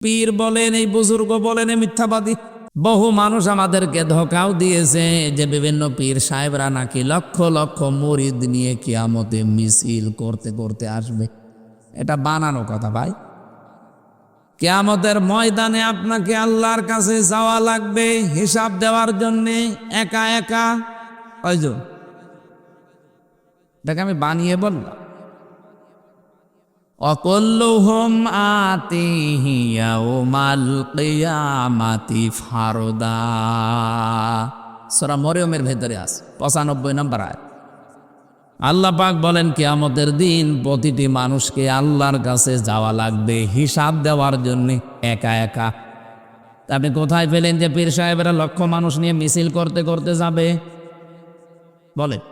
পীর বলেন, এই বুজুর্গ বলেন, এই মিথ্যাবাদী। বহু মানুষ আমাদেরকে ধোঁকাও দিয়েছে যে বিভিন্ন পীর সাহেবরা নাকি লক্ষ লক্ষ মুরিদ নিয়ে কিয়ামতে মিছিল করতে করতে আসবে। এটা বানানো কথা ভাই। কিয়ামতের ময়দানে আপনাকে আল্লাহর কাছে যাওয়া লাগবে হিসাব দেওয়ার জন্যে, একা একা। কয়জন? এটাকে আমি বানিয়ে বললাম। অকুল্লুহুম আতিহি ইয়াউমাল কিয়ামাতি ফারদা। সূরা মরিয়মের ভেতরে আছে 95 নম্বর আয়াত। আল্লাহ পাক বলেন কিয়ামতের দিন প্রতিটি মানুষকে আল্লাহর কাছে যাওয়া লাগবে হিসাব দেওয়ার জন্য একা একা। আপনি কোথায় পেলেন যে পীর সাহেবেরা লক্ষ মানুষ নিয়ে মিছিল করতে করতে যাবে? বলেন।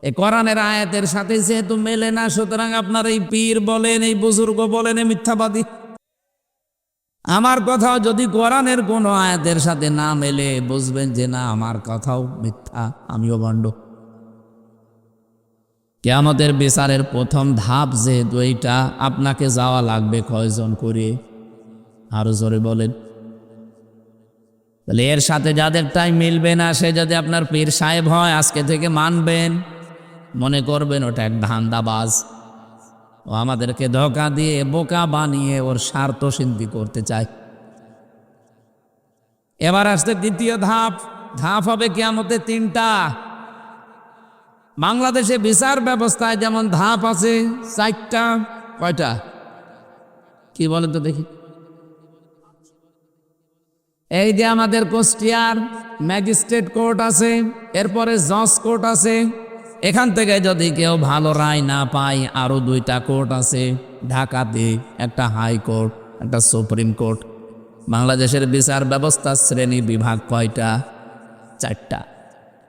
এই কোরআনের আয়াতের সাথে যেহেতু মেলে না, সুতরাং আপনার এই পীর বলেন, এই বুজুর্গ বলেন, এই মিথ্যাবাদী। আমার কথাও যদি কোরআনের কোনো আয়াতের সাথে না মেলে, বুঝবেন যে না, আমার কথাও মিথ্যা, আমিও ভণ্ড। কিয়ামতের বিচারের প্রথম ধাপ যেহেতু এইটা, আপনাকে যাওয়া লাগবে কয়জন করে? আরো জোরে বলেন। তাহলে এর সাথে যাদেরটাই মিলবে না, সে যদি আপনার পীর সাহেব হয়, আজকে থেকে মানবেন, মনে করবেন ওটা এক ধান্দাবাজ। ও আমাদেরকে ধোঁকা দিয়ে বোকা বানিয়ে ওর স্বার্থ সিদ্ধি করতে চায়। এবার আসছে দ্বিতীয় ধাপ। ধাপ হবে কিয়ামতে তিনটা। বাংলাদেশে বিচার ব্যবস্থায় যেমন ধাপ আছে 4টা। কয়টা? কি বলেন তো দেখি। এই যে আমাদের কুষ্টিয়ার ম্যাজিস্ট্রেট কোর্ট আছে, এরপরে জজ কোর্ট আছে। এখান থেকে যদি কেউ ভালো রায় না পায়, আরো 2টা কোর্ট আছে ঢাকাতে, একটা হাইকোর্ট, একটা সুপ্রিম কোর্ট। বাংলাদেশের বিচার ব্যবস্থার শ্রেণী বিভাগ কয়টা? 4টা।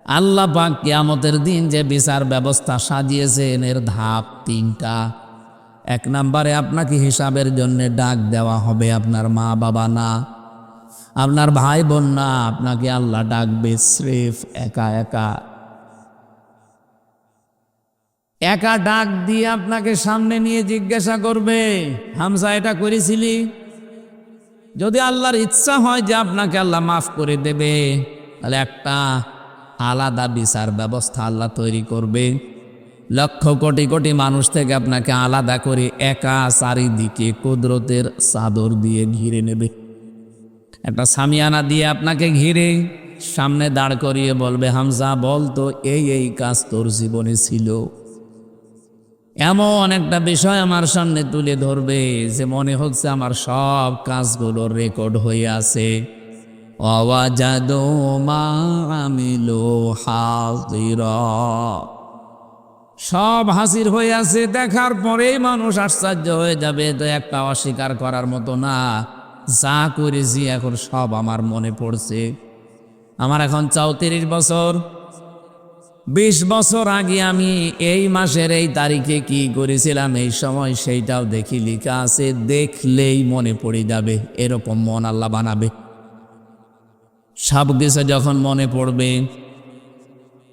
আল্লাহ পাক কিয়ামতের দিন যে বিচার ব্যবস্থা সাজিয়েছেন, এর ধাপ 3টা। 1 নম্বরে আপনাকে হিসাবের জন্য ডাক দেওয়া হবে, আপনার মা বাবা না, আপনার ভাই বোন না, আপনাকে আল্লাহ ডাকবে স্রেফ একা একা। একা ডাক দিয়ে আপনাকে সামনে নিয়ে জিজ্ঞাসা করবে, হামজা এটা করেছিলি? যদি আল্লাহর ইচ্ছা হয় যে আপনাকে আল্লাহ মাফ করে দেবে, তাহলে একটা আলাদা বিচার ব্যবস্থা আল্লাহ তৈরি করবে। লক্ষ কোটি কোটি মানুষ থেকে আপনাকে আলাদা করে একা চারিদিকে কুদরতের চাদর দিয়ে ঘিরে নেবে। একটা সামিয়ানা দিয়ে আপনাকে ঘিরে সামনে দাঁড় করিয়ে বলবে, হামজা বলতো এই এই কাজ তোর জীবনে ছিল। এমন একটা বিষয় আমার সামনে তুলে ধরবে যে মনে হচ্ছে আমার সব কাজগুলো রেকর্ড হয়ে আছে। ওয়াজাদু মা আমিলু হাজিরা, সব হাজির হয়ে আছে। দেখার পরেই মানুষ আশ্চর্য হয়ে যাবে। তো একটা অস্বীকার করার মতো না, যা করেছি এখন সব আমার মনে পড়ছে। আমার এখন 34 বছর। 20 বছর আগে আমি এই মাসের এই তারিখে কি করেছিলাম, এই সময় সেইটাও দেখি লেখা আছে। দেখলেই মনে পড়ে যাবে, এরকম মন আল্লাহ বানাবে। সব কিছু যখন মনে পড়বে,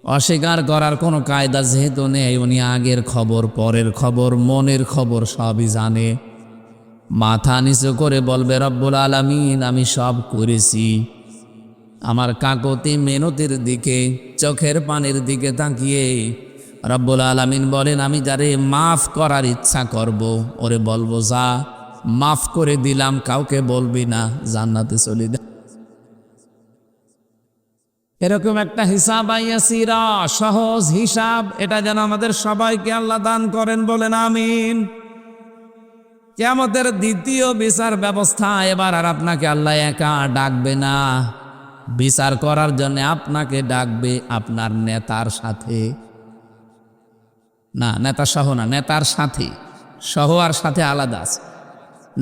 অস্বীকার করার কোনো কায়দা যেহেতু নেই, উনি আগের খবর, পরের খবর, মনের খবর সবই জানে। মাথা নিচু করে বলবে, রব্বুল আলামিন আমি সব করেছি। আমার কাকতি মেনতির দিকে, চোখের পানির দিকে তাকিয়ে রব্বুল আলামিন বলেন, আমি যারে মাফ করার ইচ্ছা করব, ওরে বলবো যা মাফ করে দিলাম, কাউকে বলবি না, জান্নাতে চলে যা। এরকম একটা হিসাব আইয়াসিরা, সহজ হিসাব, এটা যেন আমাদের সবাইকে আল্লাহ দান করেন, বলেন আমিন। কিয়ামতের দ্বিতীয় বিচার ব্যবস্থা। এবার আর আপনাকে আল্লাহ একা ডাকবে না, বিচার করার জন্য আপনাকে ডাকবে আপনার নেতার সাথে। না, নেতা সহ না, নেতার সাথে। সহ আর সাথে আলাদা আছে।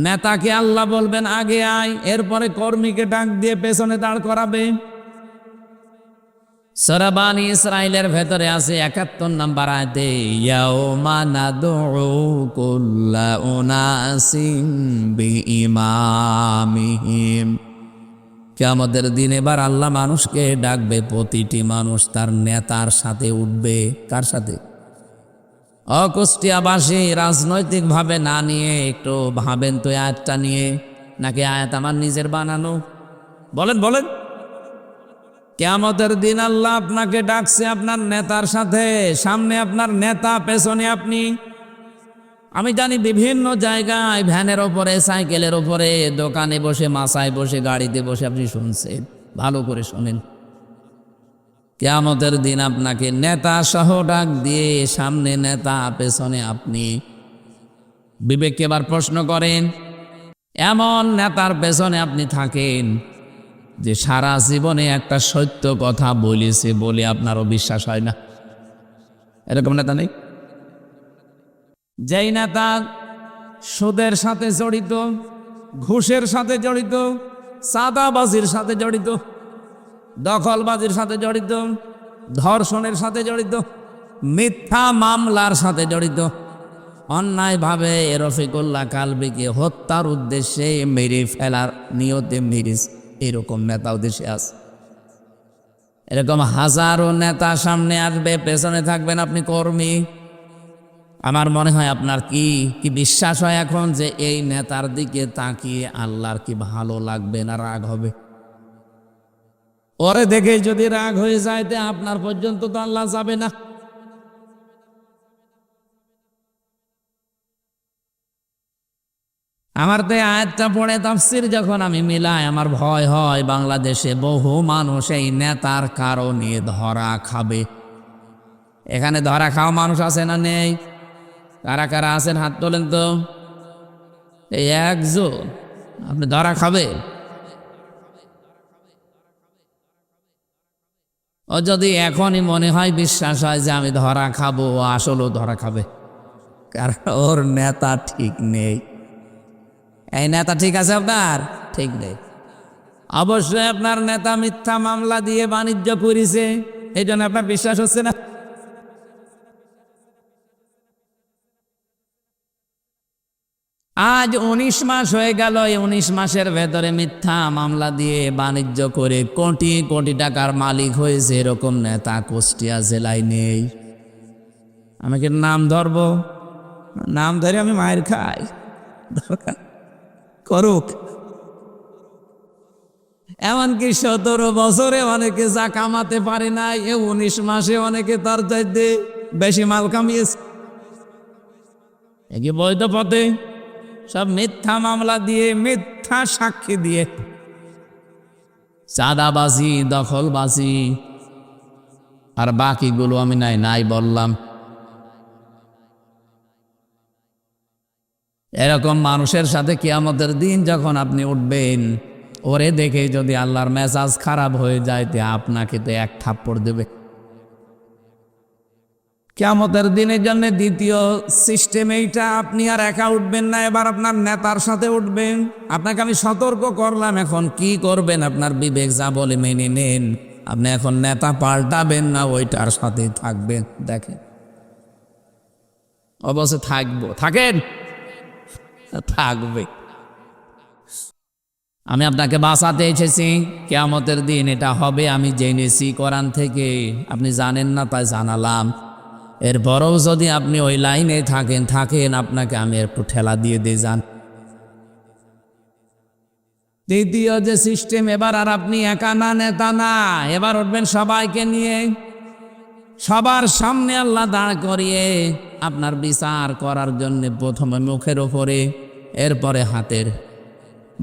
নেতাকে আল্লাহ বলবেন আগে আয়, এরপরে কর্মীকে ডাক দিয়ে পেছনে দাঁড় করাবে। সূরা বানী ইসরাঈলের ভেতরে আছে 71 নম্বর আয়াতে, ইয়াউমা নাদউ কুল্লা উনাসিন বিইমামিহিম। কিয়ামতের দিন এবার আল্লাহ মানুষকে ডাকবে, প্রতিটি মানুষ তার নেতার সাথে উঠবে। কার সাথে? কুষ্টিয়াবাসী রাজনৈতিকভাবে না নিয়ে একটু ভাবেন তো আয়াতটা নিয়ে। নাকি আয়াত আমার নিজের বানানো? বলেন বলেন। কিয়ামতের দিন আল্লাহ আপনাকে ডাকছে আপনার নেতার সাথে, সামনে আপনার নেতা, পেছনে আপনি। আমি জানি বিভিন্ন জায়গায় ভ্যানের ওপরে, সাইকেলের ওপরে, দোকানে বসে, মাসায় বসে, গাড়িতে বসে আপনি শুনছেন। ভালো করে শোনেন, কিয়ামতের দিন আপনাকে নেতা সহ ডাক দিয়ে, সামনে নেতা, পেছনে আপনি। বিবেককে এবার প্রশ্ন করেন, এমন নেতার পেছনে আপনি থাকেন যে সারা জীবনে একটা সত্য কথা বলেছে বলে আপনারও বিশ্বাস হয় না। এরকম নেতা নেই? যেই নেতা সুদের সাথে জড়িত, ঘুষের সাথে জড়িত, চাঁদাবাজির সাথে জড়িত, দখলবাজির সাথে জড়িত, ধর্ষণের সাথে জড়িত, মিথ্যা মামলার সাথে জড়িত, অন্যায়ভাবে রফিকুল্লাহ কালবিকে হত্যার উদ্দেশ্যে মেরে ফেলার নিয়তে মেরেছে, এরকম নেতাও দেশে আছে। এরকম হাজারো নেতা সামনে আসবে, পেছনে থাকবেন আপনি কর্মী। আমার মনে হয় আপনার কি বিশ্বাস হয় এখন যে এই নেতার দিকে তাকিয়ে আল্লাহর কি ভালো লাগবে না রাগ হবে? ওরে দেখে যদি রাগ হয়ে যায় তে আপনার পর্যন্ত তো আল্লাহ যাবে না। আমার তো আয়াতটা পড়ে তাফসীর যখন আমি মিলাই, আমার ভয় হয় বাংলাদেশে বহু মানুষ এই নেতার কারণে ধরা খাবে। এখানে ধরা খাওয়া মানুষ আছে না নেই? কারা কারা আছেন হাত তোলেন তো। এই একজন আপনি ধরা খাবে। ও যদি এখনই মনে হয়, বিশ্বাস হয় যে আমি ধরা খাবো, আসলেও ধরা খাবে, কারণ ওর নেতা ঠিক নেই। এই নেতা ঠিক আছে আপনার? ঠিক নেই। অবশ্যই আপনার নেতা মিথ্যা মামলা দিয়ে বাণিজ্য করেছে, এই জন্য আপনার বিশ্বাস হচ্ছে না। আজ 19 মাস হয়ে গেল, এই 19 মাসের ভেতরে মিথ্যা মামলা দিয়ে বাণিজ্য করে কোটি কোটি টাকার মালিক হয়েছে এরকম নেতা কুষ্টিয়া জেলায় নেই। আমি কি নাম ধরবো? নাম ধরে আমি মায়ের খাই, দরকার করুক। এমনকি 17 বছরে অনেকে যা কামাতে পারে না, এ 19 মাসে অনেকে তার চাইতে বেশি মাল কামিয়েছে। কি বৈধ পথে, সব মিথ্যা মামলা দিয়ে, মিথ্যা সাক্ষী দিয়ে, চাঁদাবাজি, দখলবাজি, আর বাকিগুলো আমি নাই বললাম। এরকম মানুষের সাথে কিয়ামতের দিন যখন আপনি উঠবেন, ওরে দেখে যদি আল্লাহর মেজাজ খারাপ হয়ে যায় তে আপনাকে তো এক থাপ্পড় দেবে। কিয়ামতের দিনের জন্য দ্বিতীয় সিস্টেম এইটা, আপনি আর একা উঠবেন না, এবার আপনার নেতার সাথে উঠবেন। আপনাকে আমি সতর্ক করলাম, এখন কি করবেন আপনার বিবেক যা বলে মেনে নেন। আপনি এখন নেতা পাল্টাবেন না, ওইটার সাথেই থাকবেন। দেখেন অবশ্য থাকবো, থাকেন, থাকবে। আমি আপনাকে বাঁচাতে এসেছি, কিয়ামতের দিন এটা হবে আমি জেনেছি কোরআন থেকে, আপনি জানেন না তাই জানালাম। এরপরও যদি আপনি ওই লাইনে থাকেন, আপনাকে আমি একটু ঠেলা দিয়ে যান। তৃতীয় যে সিস্টেম, এবার আর আপনি একা না, নেতা না, এবার উঠবেন সবাইকে নিয়ে, সবার সামনে আল্লাহ দাঁড় করিয়ে আপনার বিচার করার জন্য প্রথমে মুখের ওপরে, এরপরে হাতের,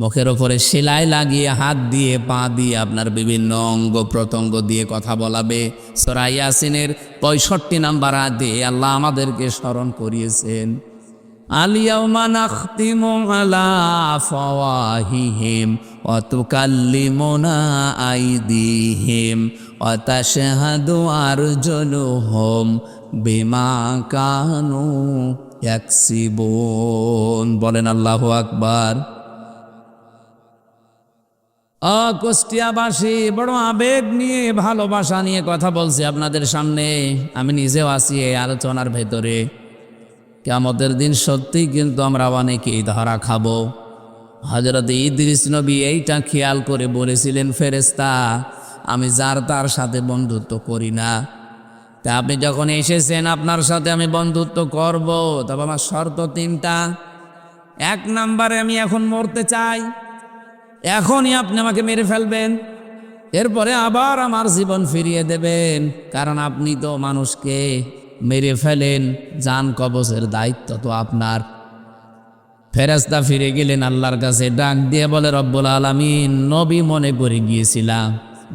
মুখের ওপরে সেলাই লাগিয়ে হাত দিয়ে, পা দিয়ে, আপনার বিভিন্ন অঙ্গ প্রত্যঙ্গ দিয়ে কথা বলাবে। সূরা ইয়াসিনের 65 নম্বর আয়াতে আল্লাহ আমাদেরকে স্মরণ করিয়েছেন, আল-ইয়াওমা নাখতিমু আলা আফওয়াহিহিম ওয়া তুকাল্লিমুনা আইদিহিম ওয়া তাশহাদু আরজুলুহুম বিমা কানু ইয়াকসিবুন। বলেন আল্লাহু আকবার। কুষ্টিয়াবাসী বড় আবেগ নিয়ে, ভালোবাসা নিয়ে কথা বলছি আপনাদের সামনে। আমি নিজেও আছি এই আলোচনার ভেতরে। কিয়ামতের দিন সত্যি কিন্তু আমরা অনেকেই ধরা খাবো। হযরত ইদ্রিস নবী এইটা খেয়াল করে বলেছিলেন, ফেরেশতা আমি যার তার সাথে বন্ধুত্ব করি না, তা আপনি যখন এসেছেন আপনার সাথে আমি বন্ধুত্ব করব, তবে আমার শর্ত 3টা। 1 নম্বরে আমি এখন মরতে চাই, এখনই আপনি আমাকে মেরে ফেলবেন, এরপরে আবার আমার জীবন ফিরিয়ে দেবেন, কারণ আপনি তো মানুষকে মেরে ফেলেন, জান কবজের দায়িত্ব তো আপনার। ফেরেশতা ফিরে গেলেন আল্লাহর কাছে, ডাক দিয়ে বলে, রব্বুল আলামিন, নবী মনে করে গিয়েছিলাম,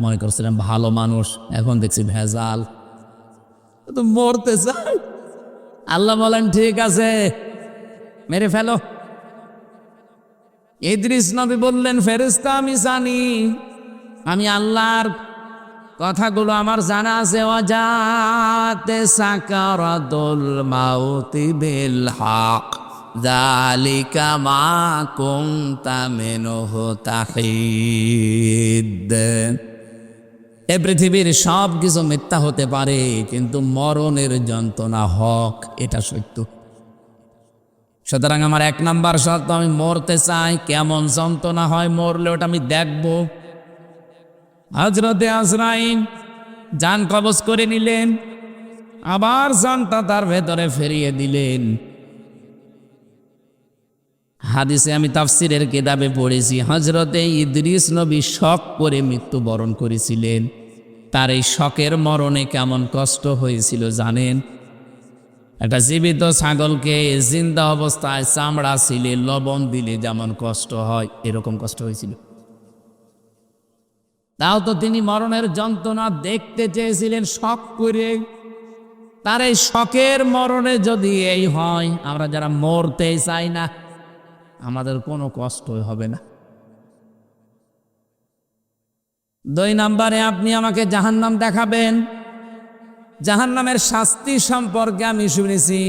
মনে করছিলাম ভালো মানুষ, এখন দেখছি ভেজাল, তো মরতে চাই। আল্লাহ বলেন, ঠিক আছে, মেরে ফেলো। ইদ্রিস নবী বললেন, ফেরেশতা আমি জানি, আমি আল্লাহর কথাগুলো আমার জানা আছে। ওয়াজাতে সাকারাতুল মাউতি বিল হক যালিকা মা কুনতা মিনহু তাহিদ। এ পৃথিবীর সব কিছু মিথ্যা হতে পারে, কিন্তু মরণের যন্ত্রণা হক, এটা সত্য। সুতরাং আমার 1 নাম্বার শর্ত, আমি মরতে চাই। কেমন যন্ত্রণা হয় মরলে, ওটা আমি দেখব। হযরতে আজরাইল জান কবজ করে নিলেন, আবার জানটা তার ভেতরে ফিরিয়ে দিলেন। হাদিসে আমি তাফসিরের কিতাবে পড়েছি, হযরতে ইদ্রিস নবী শক করে মৃত্যুবরণ করেছিলেন। তার এই শকের মরণে কেমন কষ্ট হয়েছিল জানেন? একটা জীবিত ছাগলকে জিন্দা অবস্থায় চামড়া ছিলে লবণ দিলে যেমন কষ্ট হয়, এরকম কষ্ট হয়েছিল। তাও তো তিনি মরণের যন্ত্রণা দেখতে চেয়েছিলেন শক করে। তার এই শকের মরণে যদি এই হয়, আমরা যারা মরতে চাই না, আমাদের কোনো কষ্টই হবে না। 2 নাম্বারে, আপনি আমাকে জাহান্নাম দেখাবেন। জাহান্নামের শাস্তি সম্পর্কে আমি শুনেছি,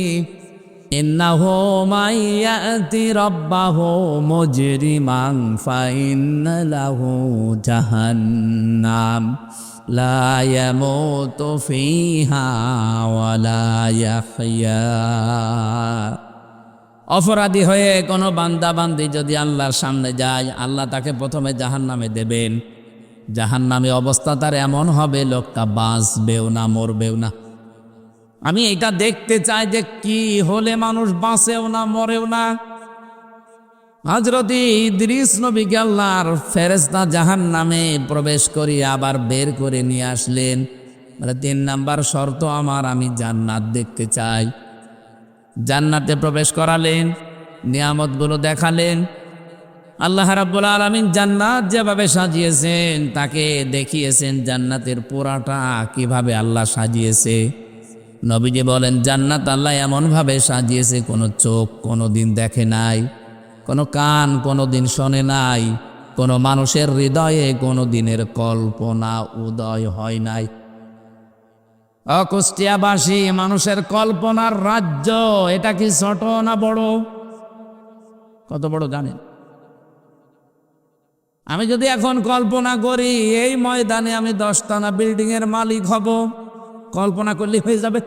ইন্নাহু মাইয়াতি রাব্বাহু মুজরিমান ফাইন্না লাহু জাহান্নাম লা ইয়ামুতু ফিহা ওয়ালা ইয়াহইয়া। অপরাধী হয়ে কোনো বান্দা বান্দি যদি আল্লাহর সামনে যায়, আল্লাহ তাকে প্রথমে জাহান্নামে দেবেন। জাহান্নামে অবস্থা তার এমন হবে, লোকটা বাঁচবেও না, মরবেও না। আমি এটা দেখতে চাই যে কি হলে মানুষ বাঁচেও না, মরেও না। হযরত ইদ্রিস নবীকে আল্লাহর ফেরেশতা জাহান্নামে প্রবেশ করিয়ে আবার বের করে নিয়ে আসলেন। 3 নাম্বার শর্ত আমার, আমি জান্নাত দেখতে চাই। জান্নাতে প্রবেশ করালেন, নিয়ামতগুলো দেখালেন। আল্লাহ রাব্বুল আলামিন জান্নাত যেভাবে সাজিয়েছেন, তাকে দেখিয়েছেন জান্নাতের পুরাটা কিভাবে আল্লাহ সাজিয়েছে। নবীজি বলেন, জান্নাত আল্লাহ এমনভাবে সাজিয়েছে, কোনো চোখ কোনো দিন দেখে নাই, কোনো কান কোনো দিন শোনে নাই, কোনো মানুষের হৃদয়ে কোনো দিনের কল্পনা উদয় হয় নাই। কুষ্টিয়াবাসী মানুষের কল্পনার রাজ্য, এটা কি ছোট না বড়? কত বড় জানেন? আমি যদি এখন কল্পনা করি এই ময়দানে আমি 10তলা বিল্ডিং এর মালিক হব, কল্পনা করলে হয়ে যাবে?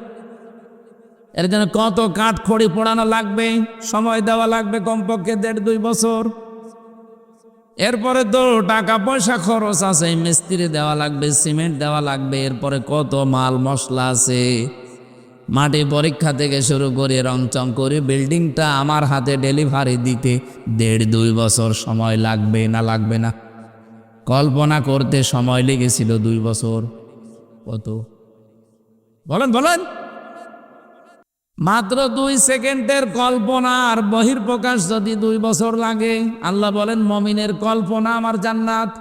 এর জন্য কত কাঠ খড়ি পোড়ানো লাগবে, সময় দেওয়া লাগবে কমপক্ষে 1.5-2 বছর। এরপরে তো টাকা পয়সা খরচ আছে, মিস্ত্রি দেওয়া লাগবে, সিমেন্ট দেওয়া লাগবে, এরপরে কত মাল মশলা আছে। মাটি পরীক্ষা থেকে শুরু করে রংচং করে বিল্ডিংটা আমার হাতে ডেলিভারি দিতে 1.5-2 বছর সময় লাগবে না? লাগবে না? কল্পনা করতে সময় লেগেছিল 2 বছর। কত বলেন বলেন? মাত্র 2 সেকেন্ডের কল্পনার বহির্প্রকাশ যদি 2 বছর লাগে। আল্লাহ বলেন, মুমিনের কল্পনা আমার জান্নাত,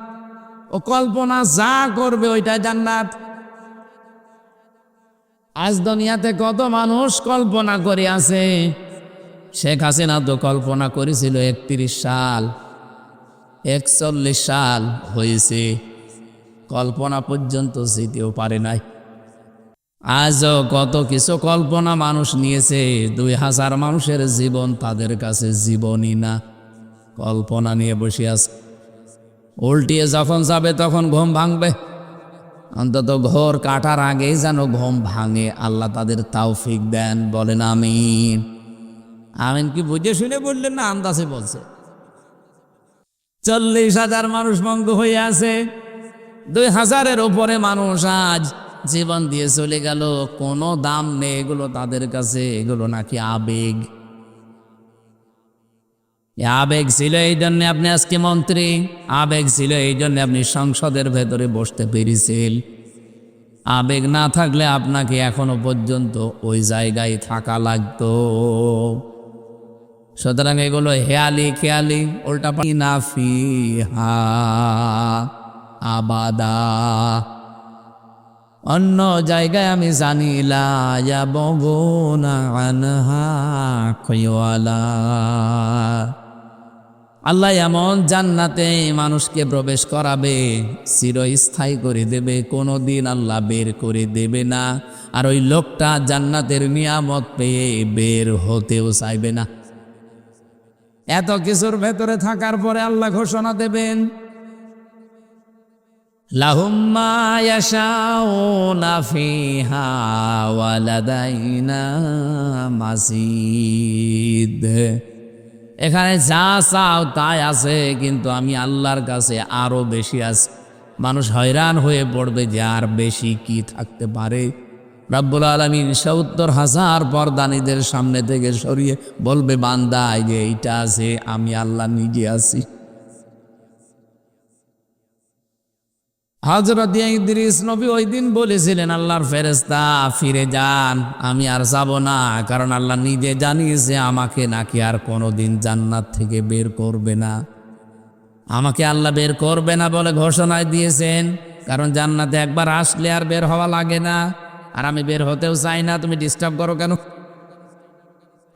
ও কল্পনা যা করবে ওইটাই জান্নাত। আজ দুনিয়াতে কত মানুষ কল্পনা করে আছে। শেখ হাসিনা তো কল্পনা করেছিল 31 সাল, 41 সাল হয়েছে, কল্পনা পর্যন্ত যেতেও পারে নাই। আজও কত কিছু কল্পনা মানুষ নিয়েছে, 2000 মানুষের জীবন তাদের কাছে জীবনই না, কল্পনা নিয়ে বসে আছে। উল্টিয়ে যখন যাবে তখন ঘুম ভাঙবে, অন্তত ঘোর কাটার আগেই যেন ঘুম ভাঙে। আল্লাহ তাদের তৌফিক দেন, বলেন আমিন। আমিন কি বুঝে শুনে বললেন না আন্দাজে বলছে? 40,000 মানুষ মঙ্গ হয়ে আছে, 2000-এর উপরে মানুষ আজ জীবন দিয়ে চলে গেল, কোনো দাম নেই এগুলো তাদের কাছে, এগুলো নাকি আবেগ। আবেগ ছিল এই জন্য আপনি আজকে মন্ত্রী, আবেগ ছিল এই জন্য আপনি সংসদের ভেতরে বসতে পেরেছেন। আবেগ না থাকলে আপনাকে এখনো পর্যন্ত ওই জায়গায় থাকা লাগতো। সুতরাং এগুলো হেয়ালি খেয়ালি, উল্টা নাফিহা আবাদা। অন্য জায়গায় আমি জানি লা ইয়াবগুনা আনহা খিওয়ালা। আল্লাহ এমন জান্নাতে মানুষকে প্রবেশ করাবে, চিরস্থায়ী করে দেবে, কোনোদিন আল্লাহ বের করে দেবে না। আর ওই লোকটা জান্নাতের নিয়ামত পেয়ে বের হতেও চাইবে না। এত কিছুর ভেতরে থাকার পরে আল্লাহ ঘোষণা দেবেন, লাহুম মা ইয়াশাউনা ফিহা ওয়া লাদাইনা মাজিদ। এখানে যা চাও তাই আছে, কিন্তু আমি আল্লাহর কাছে আরো বেশি আছে। মানুষ হয়রান হয়ে পড়বে যে আর বেশি কি থাকতে পারে। রব্বুল আলামিন ৭০,০০০ পর্দানীদের সামনে থেকে সরিয়ে বলবে, বান্দা এই যে এইটা আছে, আমি আল্লাহ নিজে আছি। হযরত ইদ্রিস নবী ওই দিন বলেছিলেন, আল্লাহর ফেরেশতা ফিরে যান, আমি আর যাব না, কারণ আল্লাহ নিজে জানিয়েছে আমাকে নাকি আর কোনোদিন জান্নাত থেকে বের করবে না। আমাকে আল্লাহ বের করবে না বলে ঘোষণায় দিয়েছেন, কারণ জান্নাতে একবার আসলে আর বের হওয়া লাগে না। আর আমি বের হতেও চাই না, তুমি ডিস্টার্ব করো কেন?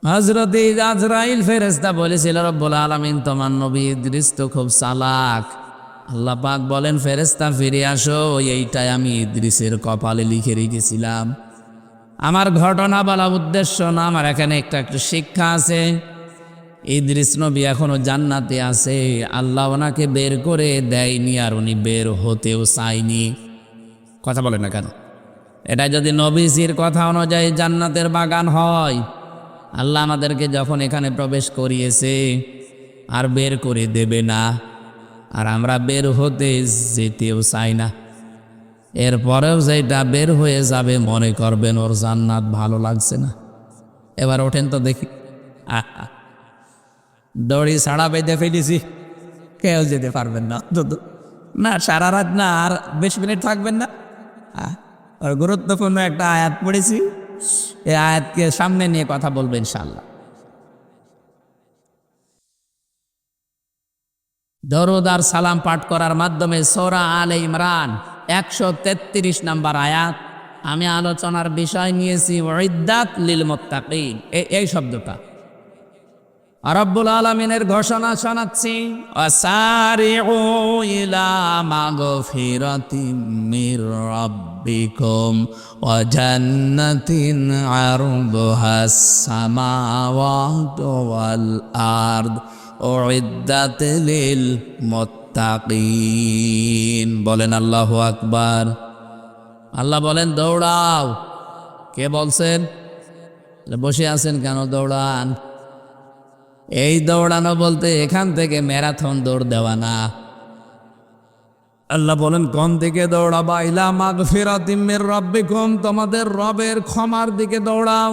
হযরত আজরাইল ফেরেশতা বলেছিল, রব্বুল আলামিন তোমার নবী ইদ্রিস তো খুব চালাক। আল্লাহ পাক বলেন, ফেরেশতা ফিরে আসো, এইটাই আমি ইদ্রিসের কপালে লিখে রেখেছিলাম। আমার ঘটনা বলা উদ্দেশ্য না, আমার এখানে একটা শিক্ষা আছে। ইদ্রিস নবী এখনো জান্নাতে আছে, আল্লাহ ওনাকে বের করে দেয়নি, আর উনি বের হতেও চায়নি। কথা বলেন না কেন? এটা যদি নবীজির কথা অনুযায়ী জান্নাতের বাগান হয়, আল্লাহ আমাদেরকে যখন এখানে প্রবেশ করিয়েছে আর বের করে দেবে না, আর আমরা বের হতে যেতেও চাই না। এরপরেও যেটা বের হয়ে যাবে মনে করবেন ওর জান্নাত ভালো লাগছে না। এবার ওঠেন তো দেখি। দড়ি ছাড়া বেঁধে ফেলেছি, কেউ যেতে পারবেন না। না সারা রাত না, আর 20 মিনিট থাকবেন না। আর গুরুত্বপূর্ণ একটা আয়াত পড়েছি, এই আয়াতকে সামনে নিয়ে কথা বলবো ইনশাআল্লাহ। দরুদ আর সালাম পাঠ করার মাধ্যমে সূরা আলে ইমরান 133 নম্বর আয়াত। আমি আলোচনার বিষয় নিয়েছি উইদ্দাত লিল মুত্তাকিন, এই শব্দটা। রব্বুল আলামিনের ঘোষণা শোনাচ্ছি, ওয়াসারিউ ইলা মাগফিরাতিম মির রাব্বিকুম ওয়া জান্নাতিন আরদুহাস সামাওয়াতু ওয়াল আরদ উইদ্দাত লিল মুত্তাকিন। বলেন আল্লাহু আকবার। আল্লাহ বলেন দৌড়াও। কে বলছেন? বসে আছেন কেন? দৌড়ান। এই দৌড়ানো বলতে এখান থেকে ম্যারাথন দৌড় দেওয়া না। আল্লাহ বলেন কোন দিকে দৌড়াবা? ইলা মাগফিরাতিম মির রাব্বিকুম, তোমাদের রবের ক্ষমার দিকে দৌড়াও।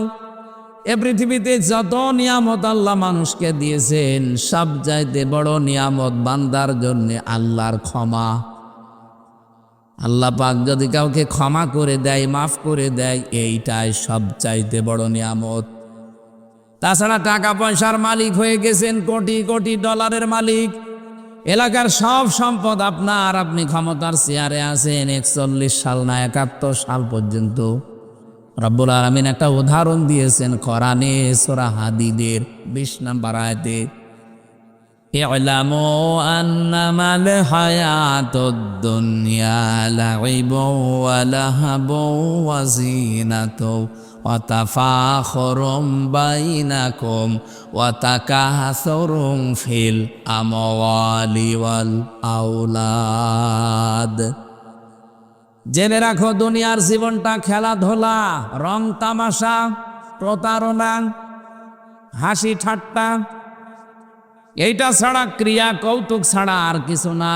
এ পৃথিবীতে যত নিয়ামত আল্লাহ মানুষকে দিয়েছেন, সবচাইতে বড় নিয়ামত বান্দার জন্য আল্লাহর ক্ষমা। আল্লাহ পাক যদি কাউকে ক্ষমা করে দেয়, মাফ করে দেয়, এইটাই সবচাইতে বড় নিয়ামত। তাছাড়া টাকা পয়সার মালিক হয়ে গেছেন, কোটি কোটি ডলারের মালিক, এলাকার সব সম্পদ আপনার, আপনি ক্ষমতার চেয়ারে আছেন 41 সাল না 71 সাল পর্যন্ত। রব্বুল আলামিন একটা উদাহরণ দিয়েছেন কোরআনে, সূরা হাদীদের 20 নম্বর আয়াতে, ই'লামু আন্নামাল হায়াতুদ দুনিয়া লাইবুন ওয়া লাহাবুন ওয়া যিনাতুন ওয়া তাফাখুরুম বাইনাকুম ওয়া তাকাসুরুম ফিল আমওয়ালি ওয়াল আওলাদ। জেনে রাখো দুনিয়ার জীবনটা খেলাধুলা, রং তামাশা, প্রতারণা, হাসি ঠাট্টা, এইটা ছাড়া, ক্রিয়া কৌতুক ছাড়া আর কিছু না।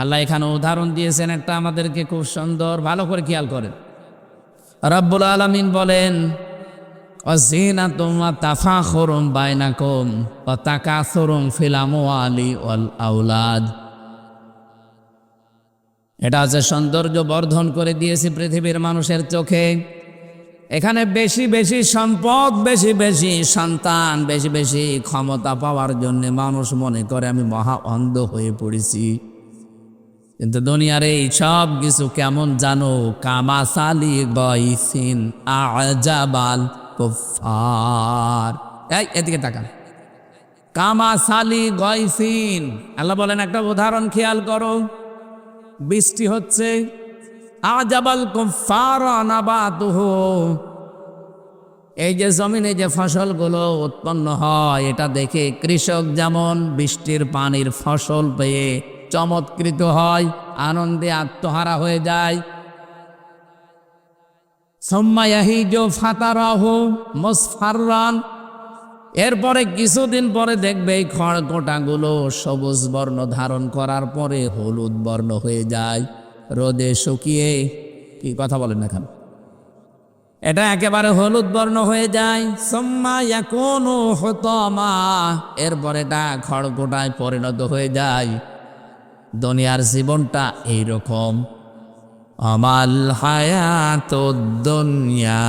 আল্লাহ এখানে উদাহরণ দিয়েছেন একটা আমাদেরকে খুব সুন্দর, ভালো করে খেয়াল করেন। রব্বুল আলামিন বলেন ওয়াজিনাতুম ওয়া তাফাখুরুম বাইনাকুম ওয়া তাকাসুরুম ফিল আমওয়ালি ওয়াল আওলাদ। এটা আছে সৌন্দর্য বর্ধন করে দিয়েছি পৃথিবীর মানুষের চোখে। এখানে বেশি বেশি সম্পদ, বেশি বেশি সন্তান, বেশি বেশি ক্ষমতা পাওয়ার জন্য মানুষ মনে করে আমি মহা অন্ধ হয়ে পড়েছি। কিন্তু দুনিয়ার এই সব কিছু কেমন জানো? কামাসালি গাইসিন আজাবাল কুফার। এই এদিকে তাকান। কামাসালি গাইসিন, আল্লাহ বলেন একটা উদাহরণ খেয়াল করো। বৃষ্টি হচ্ছে, আজাবাল কুফার নাবাতুহু, এই যে জমিনে যে ফসলগুলো উৎপন্ন হয় এটা দেখে কৃষক যেমন বৃষ্টির পানির ফসল পেয়ে চমৎকৃত হয়, আনন্দে আত্মহারা হয়ে যায়। সুম্মা ইয়াহিজু ফাতারাহু মুসফাররান, এরপরে কিছুদিন পরে দেখবে এই খড়কোটাগুলো সবুজ বর্ণ ধারণ করার পরে হলুদ বর্ণ হয়ে যায়, রোদে শুকিয়ে। কি কথা বলেন না কেন? এটা একেবারে হলুদ বর্ণ হয়ে যায়। সুম্মা ইয়াকুনু হুতামা, এরপর এটা খড়কোটায় পরিণত হয়ে যায়। দুনিয়ার জীবনটা এইরকম। আমাল হায়াতুদ দুনিয়া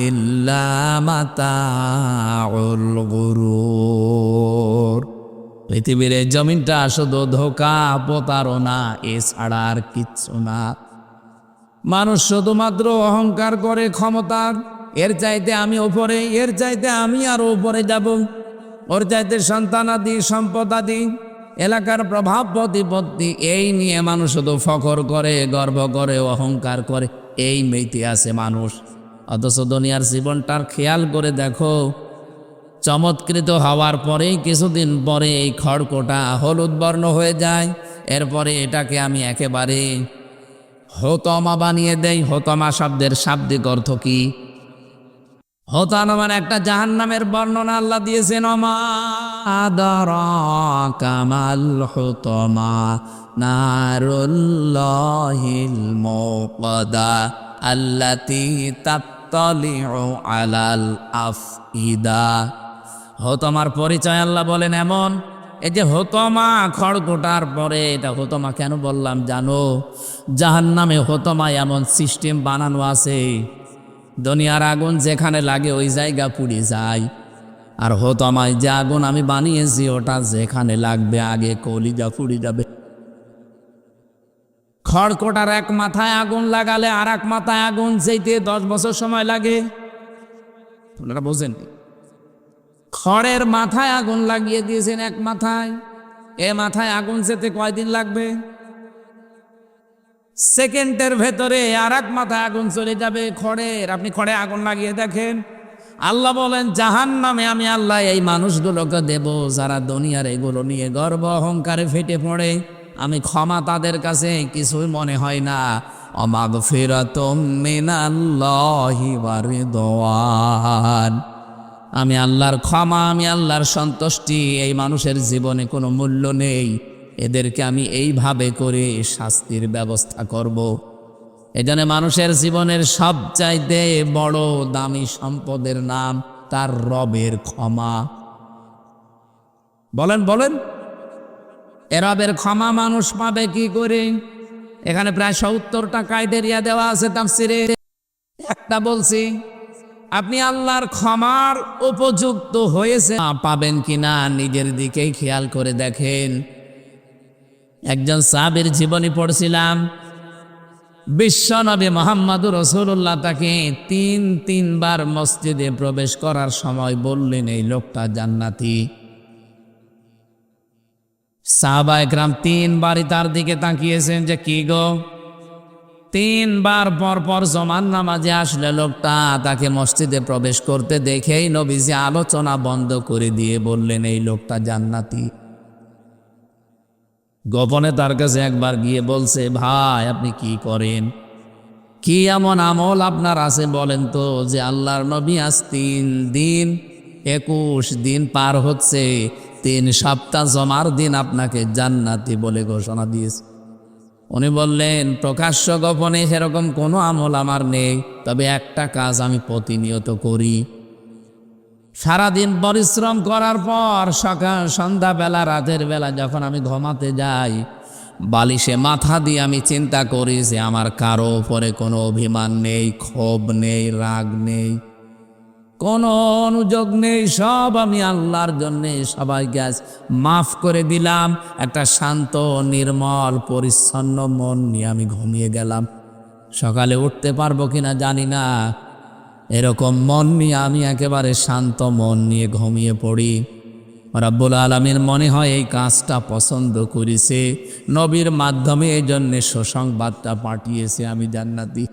ইল্লা মাতাউল গুরুর, পৃথিবীর এই জমিনটা শুধু ধোঁকা প্রতারণা এছাড়া আর কিচ্ছু না। মানুষ শুধুমাত্র অহংকার করে ক্ষমতার, এর চাইতে আমি ওপরে, এর চাইতে আমি আরো উপরে যাব, ওর চাইতে সন্তানাদি সম্পদাদি এলাকার প্রভাব প্রতিপত্তি, এই নিয়ে মানুষ শুধু ফখর করে, গর্ব করে, অহংকার করে, এই মেতে আছে মানুষ। অথচ দুনিয়ার জীবনটার খেয়াল করে দেখো, চমৎকৃত হওয়ার পরেই কিছুদিন পরে এই খড়কোটা হলুদ বর্ণ হয়ে যায়। এরপরে এটাকে আমি একেবারে হোতমা বানিয়ে দেই। হোতমা শব্দের শাব্দিক অর্থ কি? হোতানো মানে একটা জাহান্নামের বর্ণনা আল্লাহ দিয়েছেন। ওমা আদরাকা মাল হুতামা নারুল্লাহিল মুকাদা আল্লাতী তাত্তালিউ আলাল আফইদা। হোতমার পরিচয় আল্লাহ বলেন এমন, এই যে হোতমা খড়কোটার পরে, এটা হোতমা কেন বললাম জানো? জাহান্নামে হোতমা এমন সিস্টেম বানানো আছে, দুনিয়ার আগুন যেখানে লাগে ওই জায়গা পুড়ে যায়। আর হোতমায় যে আগুন আমি বানিয়েছি ওটা যেখানে লাগবে আগে কলিজা পুড়ে যাবে। খড়কোটার এক মাথায় আগুন লাগালে আর এক মাথায় আগুন যেতে 10 বছর সময় লাগে। আপনারা বোঝেন? খড়ের মাথায় আগুন লাগিয়ে দিয়েছেন এক মাথায়, এ মাথায় আগুন যেতে কয়দিন লাগবে? সেকেন্ডের ভেতরে আর এক মাথায় আগুন চলে যাবে খড়ের। আপনি খড়ে আগুন লাগিয়ে দেখেন। আল্লাহ বলেন জাহান্নামে আমি আল্লাহ এই মানুষগুলোকে দেব যারা দুনিয়ার এগুলো নিয়ে গর্ব অহংকারে ফেটে পড়ে। আমি ক্ষমা তাদের কাছে কিছুই মনে হয় না। অমাগফিরাতুম মিনাল্লাহি ওয়া রিদওয়ান, আমি আল্লাহর ক্ষমা, আমি আল্লাহর সন্তুষ্টি, এই মানুষের জীবনে কোনো মূল্য নেই। এদেরকে আমি এইভাবে করে শাস্তির ব্যবস্থা করব। এজন্য মানুষের জীবনের সবচাইতে বড় দামি সম্পদের নাম তার রবের ক্ষমা। বলেন বলেন, এ রবের ক্ষমা মানুষ পাবে কি করে? এখানে প্রায় 70টা ক্রাইটেরিয়া দেওয়া আছে তাফসিরে। একটা বলছি, আপনি আল্লাহর ক্ষমার উপযুক্ত হয়েছে পাবেন কিনা নিজের দিকেই খেয়াল করে দেখেন। একজন সাহাবীর জীবনী পড়ছিলাম। বিশ্বনবী মুহাম্মদুর রাসূলুল্লাহ তাকে তিনবার মসজিদে প্রবেশ করার সময় বললেন এই লোকটা জান্নাতি। সাহাবায়ে কেরাম 3বারই তার দিকে তাকিয়েছেন যে কি গো? 3বার পর জমান নামাজে আসলে লোকটা তাকে মসজিদে প্রবেশ করতে দেখেই নবীজি আলোচনা বন্ধ করে দিয়ে বললেন এই লোকটা জান্নাতি। গোপনে তার কাছে একবার গিয়ে বলছে, ভাই আপনি কি করেন? কি এমন আমল আপনার আছে বলেন তো, যে আল্লাহর নবী আজ 3 দিন 21 দিন পার হচ্ছে, 3 সপ্তাহ জমার দিন আপনাকে জান্নাতি বলে ঘোষণা দিয়েছে। উনি বললেন, প্রকাশ্য গোপনে সেরকম কোনো আমল আমার নেই, তবে একটা কাজ আমি প্রতিনিয়ত করি। সারাদিন পরিশ্রম করার পর সকাল সন্ধ্যাবেলা রাতের বেলা যখন আমি ঘুমাতে যাই, বালিশে মাথা দিয়ে আমি চিন্তা করি যে আমার কারো উপরে কোনো অভিমান নেই, ক্ষোভ নেই, রাগ নেই, কোনো অনুযোগ নেই, সব আমি আল্লাহর জন্যে সবাইকে আজ মাফ করে দিলাম। একটা শান্ত, নির্মল, পরিচ্ছন্ন মন নিয়ে আমি ঘুমিয়ে গেলাম। সকালে উঠতে পারবো কিনা জানি না, এরকম মন নিয়ে আমি একেবারে শান্ত মন নিয়ে ঘুমিয়ে পড়ি। রব্বুল আলামিন মনে হয় এই কাজটা পছন্দ করেছে, নবীর মাধ্যমে এই জন্যে সুসংবাদটা পাঠিয়েছে আমি জান্নাতি।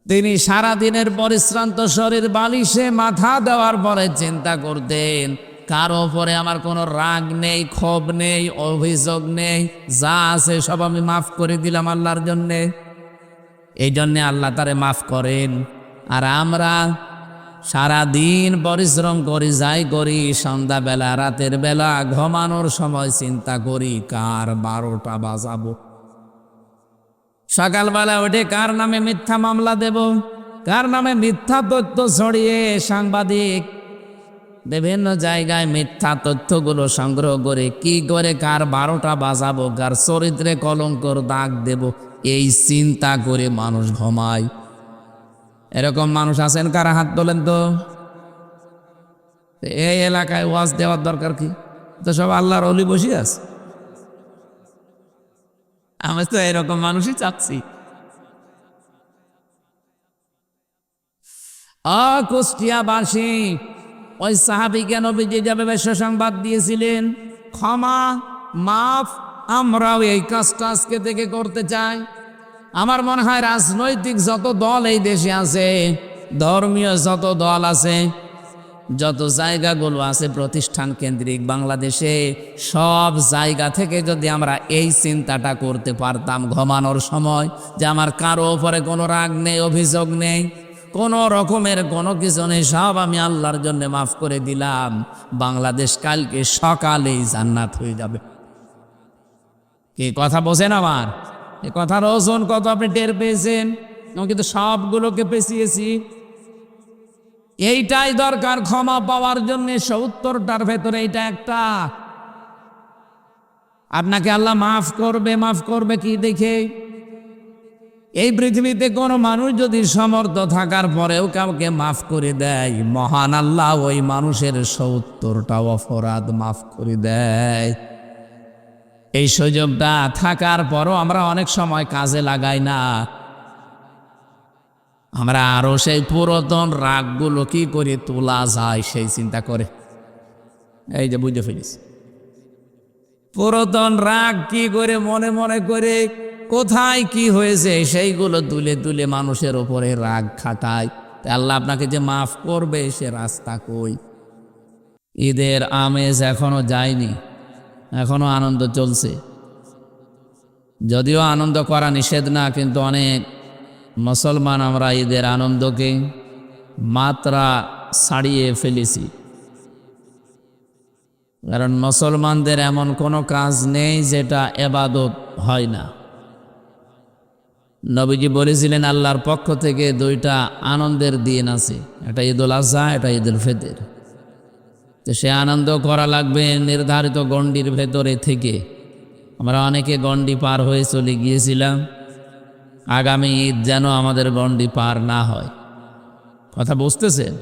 তিনি সারাদিনের পরিশ্রান্ত শরীর বালিশে মাথা দেওয়ার পরে চিন্তা করতেন, কারো ওপরে আমার কোনো রাগ নেই, ক্ষোভ নেই, অভিযোগ নেই, যা আছে সব আমি মাফ করে দিলাম আল্লাহর জন্যে। এই জন্যে আল্লাহ তারে মাফ করেন। আর আমরা সারাদিন পরিশ্রম করি, যাই করি, সন্ধ্যাবেলা রাতের বেলা ঘুমানোর সময় চিন্তা করি কার 12টা বাজাবো, সকালবেলা উঠে কার নামে মিথ্যা মামলা দেব, কার নামে মিথ্যা তথ্য ছড়িয়ে সাংবাদিক বিভিন্ন জায়গায় মিথ্যা তথ্যগুলো সংগ্রহ করে কি করে কার 12টা বাজাবো, কার চরিত্রে কলঙ্কর দাগ দেব, এই চিন্তা করে মানুষ ঘুমায়। এরকম মানুষ আছেন কারা? হাত তোলেন তো। এই এলাকায় ওয়াজ দেওয়ার দরকার কি? তো সব আল্লাহর ওলি বসে আছে। আমি তো এরকম মানুষই চাচ্ছি। কুষ্টিয়াবাসী ওই সাহাবীকে নবীজি যেভাবে সুসংবাদ দিয়েছিলেন, ক্ষমা মাফ, আমরাও এই কাজটা আজকে থেকে করতে চাই। আমার মনে হয় রাজনৈতিক যত দল এই দেশে আছে, ধর্মীয় যত দল আছে, যত জায়গাগুলো আছে প্রতিষ্ঠান কেন্দ্রিক বাংলাদেশে, সব জায়গা থেকে যদি আমরা এই চিন্তাটা করতে পারতাম ঘুমানোর সময়, যে আমার কারো উপরে কোনো রাগ নেই, অভিযোগ নেই, কোনো রকমের কোনো কিছু নেই, সব আমি আল্লাহর জন্য মাফ করে দিলাম, বাংলাদেশ কালকে সকালেই জান্নাত হয়ে যাবে। কি কথা বোঝেন আমার? এ কথার ওজন কত আপনি টের পেয়েছেন? আমি কিন্তু সবগুলোকে পেঁচিয়েছি। এইটাই দরকার ক্ষমা পাওয়ার জন্য। 70টার ভেতরে এইটা একটা। আপনাকে আল্লাহ মাফ করবে কি দেখে? এই পৃথিবীতে কোনো মানুষ যদি সমর্থ থাকার পরেও কাউকে মাফ করে দেয়, মহান আল্লাহ ওই মানুষের 70টা অপরাধ মাফ করে দেয়। এই সুযোগটা থাকার পরও আমরা অনেক সময় কাজে লাগাই না। আমরা আরো সেই পুরাতন রাগগুলো কি করে তোলা যায় সেই চিন্তা করে। এই যে বুঝে ফেলিস, পুরাতন রাগ কি করে মনে মনে করে কোথায় কি হয়েছে সেইগুলো তুলে তুলে মানুষের ওপরে রাগ খাটায়। আল্লাহ আপনাকে যে মাফ করবে সে রাস্তা কই? ঈদের আমেজ এখনো যায়নি, এখনো আনন্দ চলছে। যদিও আনন্দ করা নিষেধ না, কিন্তু অনেক মুসলমান আমরা ঈদের আনন্দকে মাত্রা ছাড়িয়ে ফেলেছি। কারণ মুসলমানদের এমন কোনো কাজ নেই যেটা ইবাদত হয় না। নবীজি বলেছিলেন আল্লাহর পক্ষ থেকে 2টা আনন্দের দিন আছে, এটা ঈদুল আজহা, এটা ঈদুল ফিতর। তো সে আনন্দ করা লাগবে নির্ধারিত গণ্ডির ভেতরে থেকে। আমরা অনেকে গণ্ডি পার হয়ে চলে গিয়েছিলাম, আগামী ঈদ যেন আমাদের গণ্ডি পার না হয়। কথা বুঝতেছেন?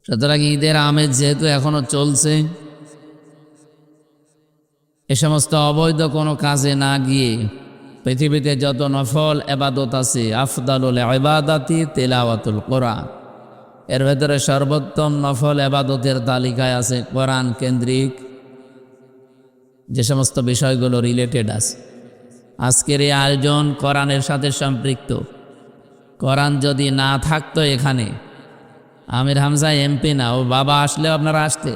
সুতরাং ঈদের আমেজ যেহেতু এখনো চলছে, এ সমস্ত অবৈধ কোনো কাজে না গিয়ে পৃথিবীতে যত নফল ইবাদত আছে, আফদালুল ইবাদাতি তিলাওয়াতুল কোরআন, এর ভেতরে সর্বোত্তম নফল ইবাদতের তালিকায় আছে কোরআন কেন্দ্রিক যে সমস্ত বিষয়গুলো রিলেটেড আছে। আজকের এই আয়োজন কোরআনের সাথে সম্পৃক্ত। কোরআন যদি না থাকতো এখানে, আমির হামজা এমপি না, ও বাবা আসলেও আপনারা আসতে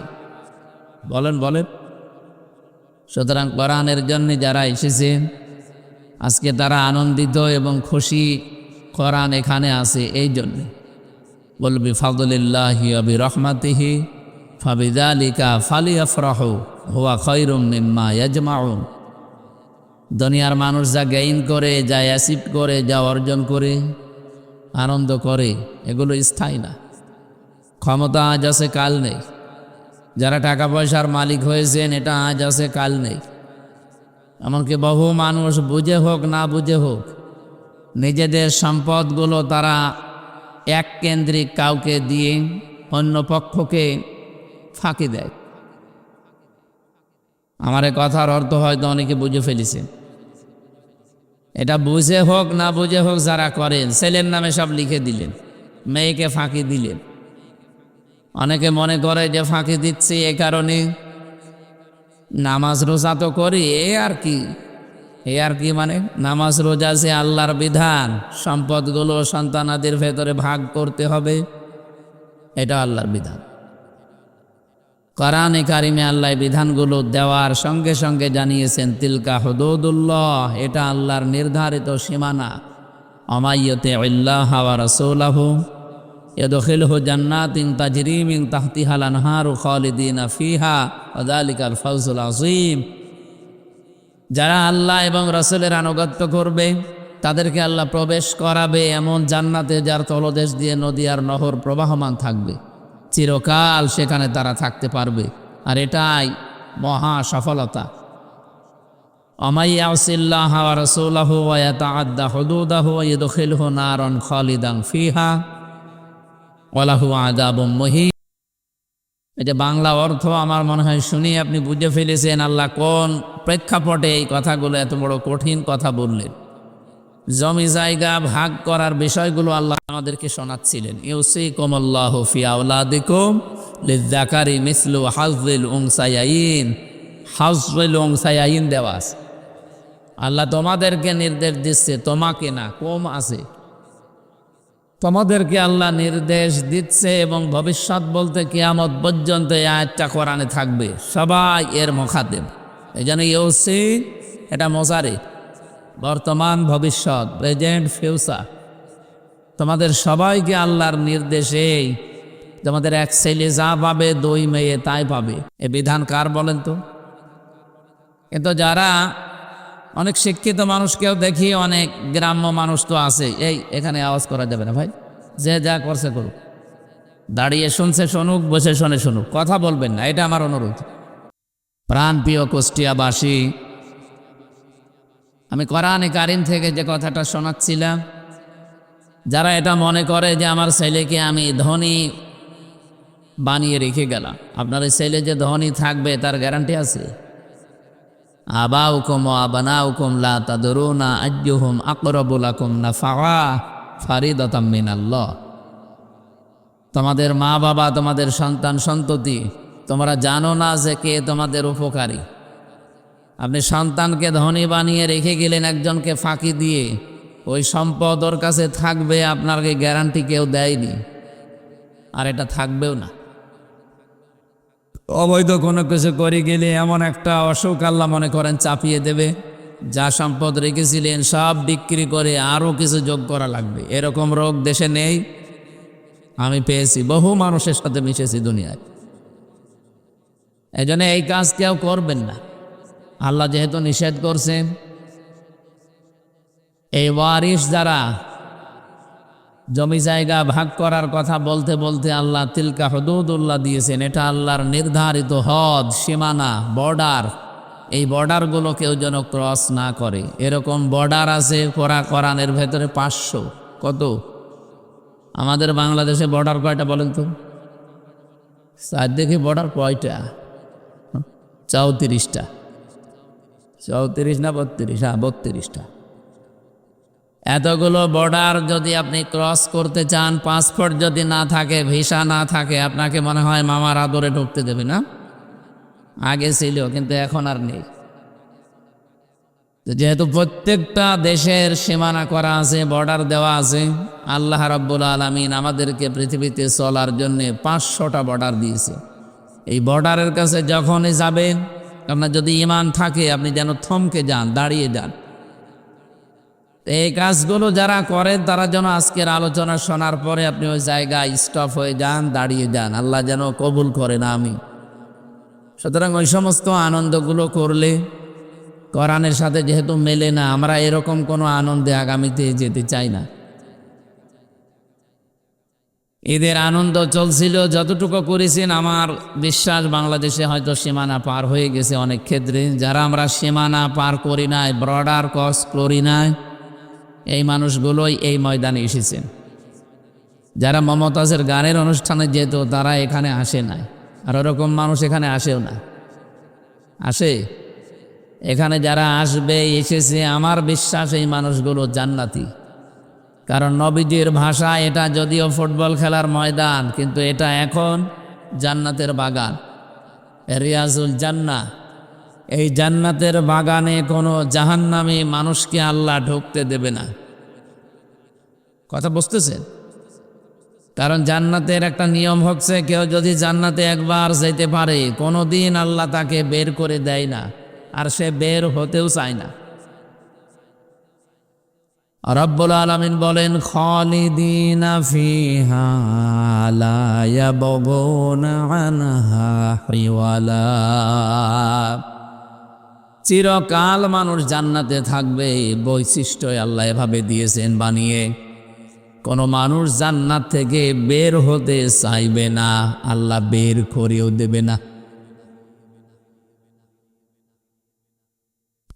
বলেন। সুতরাং কোরআনের জন্য যারা এসেছে আজকে তারা আনন্দিত এবং খুশি, কোরআন এখানে আছে এই জন্য। বলবি ফাদলিল্লাহি ওয়া বিরহমাতিহি ফাবিযালিকা ফালিয়াফরাহু হুয়া খায়রুম মিম্মা ইয়াজমাউন। দুনিয়ার মানুষ যা গেইন করে, যা অ্যাচিভ করে, যা অর্জন করে, আনন্দ করে, এগুলো স্থায়ী না। ক্ষমতা আজ আছে কাল নেই। যারা টাকা পয়সার মালিক হয়েছেন এটা আজ আছে কাল নেই। এমনকি বহু মানুষ বুঝে হোক না বুঝে হোক নিজেদের সম্পদগুলো তারা এক কেন্দ্রিক কাউকে দিয়ে অন্য পক্ষকে ফাঁকি দেয়। আমার এই কথার অর্থ হয়তো অনেকে বুঝে ফেলেছে। এটা বুঝে হোক না বুঝে হোক যারা করেন, ছেলের নামে সব লিখে দিলেন, মেয়েকে ফাঁকি দিলেন। অনেকে মনে করে যে ফাঁকি দিচ্ছি এ কারণে নামাজ রোজা তো করি, এ আর কি মানে নামাজ রোজা সে আল্লাহর বিধান, সম্পদগুলো সন্তানাদের ভেতরে ভাগ করতে হবে, এটা আল্লাহর বিধান। কোরআনে কারিমে আল্লাহ বিধানগুলো দেওয়ার সঙ্গে সঙ্গে জানিয়েছেন তিলকা হুদুদুল্লাহ, এটা আল্লাহর নির্ধারিত সীমানা। আমাইয়াতি আল্লাহ ওয়া রাসূলাহু ইয়াদখিলহু জান্নাতিন তাজরি মিন তাহতিহাল আনহারু খালিদিনা ফিহা ওয়া যালিকাল ফাওজুল আযীম। যারা আল্লাহ এবং রাসূলের আনুগত্য করবে তাদেরকে আল্লাহ প্রবেশ করাবে এমন জান্নাতে যার তলদেশ দিয়ে নদী আর নহর প্রবাহমান থাকবে, চিরকাল সেখানে তারা থাকতে পারবে। আর এটাই মহা সফলতা। আমাইয়াসিল্লাহ ওয়া রাসূলাহু ওয়া ইয়াতাআদ্দা হুদুদাহু ইয়াদখিলহু নারান খালিদান ফিহা ওয়া লাহু আযাবুম মুহিন। এটা বাংলা অর্থ আমার মনে হয় শুনি আপনি বুঝে ফেলেছেন আল্লাহ কোন প্রেক্ষাপটে এই কথাগুলো এত বড় কঠিন কথা বললেন। জমি জায়গা ভাগ করার বিষয়গুলো আল্লাহ আমাদেরকে শোনাচ্ছিলেন। ইউসিকুমুল্লাহু ফি আওলাদিকুম লিযযাকারি মিসলু হাযযিল উনসায়াইন। হাযযিল উনসায়াইন দেওয়া আছে। আল্লাহ তোমাদেরকে নির্দেশ দিচ্ছে, তোমাকে না, কম আছে, তোমাদেরকে আল্লাহ নির্দেশ দিচ্ছে এবং ভবিষ্যৎ বলতে কিয়ামত পর্যন্ত এই আয়াতটা কোরআনে থাকবে, সবাই এর মুখাতেব। এই জন্য ইউসি এটা মোজারে, বর্তমান ভবিষ্যৎ, প্রেজেন্ট ফিউচার, তোমাদের সবাইকে আল্লাহর নির্দেশে তোমাদের এক ছেলে যা পাবে, দুই মেয়ে তাই পাবে। এ বিধান কার বলেন তো? কিন্তু যারা অনেক শিক্ষিত মানুষকেও দেখি, অনেক গ্রাম্য মানুষ তো আছে, এই এখানে আওয়াজ করা যাবে না ভাই, যে যা করছে করুক, দাঁড়িয়ে শুনছে শুনুক, বসে শুনে শুনুক, কথা বলবেন না, এটা আমার অনুরোধ। প্রাণপ্রিয় কুষ্টিয়াবাসী, আমি কোরআনে কারিম থেকে যে কথাটা শোনাচ্ছিলাম, যারা এটা মনে করে যে আমার ছেলেকে আমি ধনী বানিয়ে রেখে গেলাম, আপনার এই ছেলে যে ধনী থাকবে তার গ্যারান্টি আছে? আবাউকুম ওয়া আবনাউকুম লা তাদরুনা আইয়ুহুম আকরাবু লাকুম নাফআ ফারিদাতাম মিনাল্লাহ। তোমাদের মা বাবা, তোমাদের সন্তান সন্ততি, তোমরা জানো না যে কে তোমাদের উপকারী। আপনি সন্তানকে ধনী বানিয়ে রেখে গেলেন একজনকে ফাঁকি দিয়ে, ওই সম্পদ ওর কাছে থাকবে আপনাকে গ্যারান্টি কেউ দেয়নি, আর এটা থাকবেও না। অবৈধ কোনো কিছু করে গেলে এমন একটা অসুখ আল্লাহ মনে করেন চাপিয়ে দেবে, যা সম্পদ রেখেছিলেন সব বিক্রি করে আরও কিছু যোগ করা লাগবে। এরকম রোগ দেশে নেই, আমি পেয়েছি, বহু মানুষের সাথে মিশেছি দুনিয়ায়। এই জন্য এই কাজ কেউ করবেন না, আল্লাহ যেহেতু নিষেধ করছেন। এই ওয়ারিশ যারা জমি জায়গা ভাগ করার কথা বলতে বলতে আল্লাহ তিলকা হুদুদুল্লাহ দিয়েছেন, এটা আল্লাহর নির্ধারিত হদ, সীমানা, বর্ডার। এই বর্ডারগুলো কেউ যেন ক্রস না করে, এরকম বর্ডার আছে কোরআনের ভেতরে 500। কত? আমাদের বাংলাদেশে বর্ডার কয়টা বলেন তো? দেখি বর্ডার কয়টা? 34টা। 34 না 32? হ্যাঁ, 32টা। এতগুলো বর্ডার যদি আপনি ক্রস করতে চান, পাসপোর্ট যদি না থাকে, ভিসা না থাকে, আপনাকে মনে হয় মামার আদরে ঢুকতে দেবে না? আগে ছিল, কিন্তু এখন আর নেই। যেহেতু প্রত্যেকটা দেশের সীমানা করা আছে, বর্ডার দেওয়া আছে, আল্লাহ রাব্বুল আলামিন আমাদেরকে পৃথিবীতে চলার জন্য 500টা বর্ডার দিয়েছে। এই বর্ডারের কাছে যখনই যাবেন, আপনার যদি ঈমান থাকে, আপনি যেন থমকে যান, দাঁড়িয়ে যান। এই কাজগুলো যারা করেন তারা যেন আজকের আলোচনা শোনার পরে আপনি ওই জায়গায় স্টপ হয়ে যান, দাঁড়িয়ে যান, আল্লাহ যেন কবুল করে না আমি। সুতরাং ওই সমস্ত আনন্দগুলো করলে কোরআনের সাথে যেহেতু মেলে না, আমরা এরকম কোনো আনন্দে আগামীতে যেতে চাই না। ঈদের আনন্দ চলছিল, যতটুকু করেছেন আমার বিশ্বাস বাংলাদেশে হয়তো সীমানা পার হয়ে গেছে অনেক ক্ষেত্রে। যারা আমরা সীমানা পার করি নাই, বর্ডার ক্রস করি নাই, এই মানুষগুলোই এই ময়দানে এসেছেন। যারা মমতাজের গানের অনুষ্ঠানে যেত তারা এখানে আসে নাই, আর ওরকম মানুষ এখানে আসেও না। আসে এখানে যারা আসবে, এসেছে, আমার বিশ্বাস এই মানুষগুলো জান্নাতি। কারণ নবীজির ভাষা এটা যদিও ফুটবল খেলার ময়দান, কিন্তু এটা এখন জান্নাতের বাগান, রিয়াজুল জান্নাহ। এই জান্নাতের বাগানে কোনো জাহান্নামী মানুষকে আল্লাহ ঢুকতে দেবে না। কথা বুঝতেছেন? কারণ জান্নাতের একটা নিয়ম হচ্ছে, কেউ যদি জান্নাতে একবার যেতে পারে কোনো দিন আল্লাহ তাকে বের করে দেয় না, আর সে বের হতেও চায় না। রব্বুল আলামিন বলেন, খালিদিনা ফিহা লা ইয়াবগুনা আনহা হিওয়ালা। চিরকাল মানুষ জান্নাতে থাকবে, বৈশিষ্ট্য আল্লাহ এভাবে দিয়েছেন বানিয়ে। কোনো মানুষ জান্নাত থেকে বের হতে চাইবে না, আল্লাহ বের করেও দেবে না।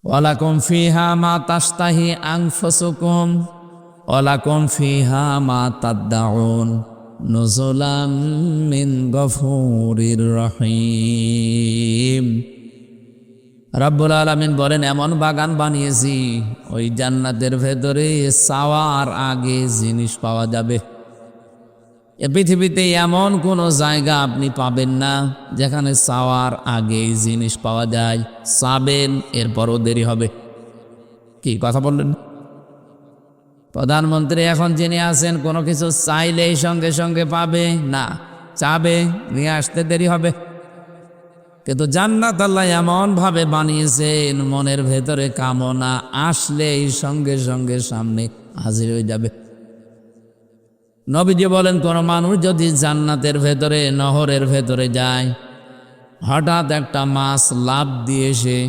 ওয়ালাকুম ফিহা মা তাশতাহি আনফুসুকুম ওয়ালাকুম ফিহা মা তাদদাউন নুজুলাম মিন গফুরির রহিম। রব্বুল আলামিন বলেন, এমন বাগান বানিয়েছি ওই জান্নাতের ভেতরে চাওয়ার আগে জিনিস পাওয়া যাবে। এ পৃথিবীতে এমন কোনো জায়গা আপনি পাবেন না যেখানে চাওয়ার আগেই জিনিস পাওয়া যায়। চাবেন, এরপরও দেরি হবে। কি কথা বললেন? প্রধানমন্ত্রী এখন যিনি আছেন, কোনো কিছু চাইলেই সঙ্গে সঙ্গে পাবে না, চাবে, নিয়ে আসতে দেরি হবে। কিন্তু জান্নাত আল্লাহ এমন ভাবে বানিয়েছেন, মনের ভেতরে কামনা আসলেই সঙ্গে সঙ্গে সামনে হাজির হয়ে যাবে। নবীজি বলেন, কোন মানুষ যদি জান্নাতের ভেতরে, নহরের ভেতরে যায়, হঠাৎ একটা মাছ লাফ দিয়ে এসে,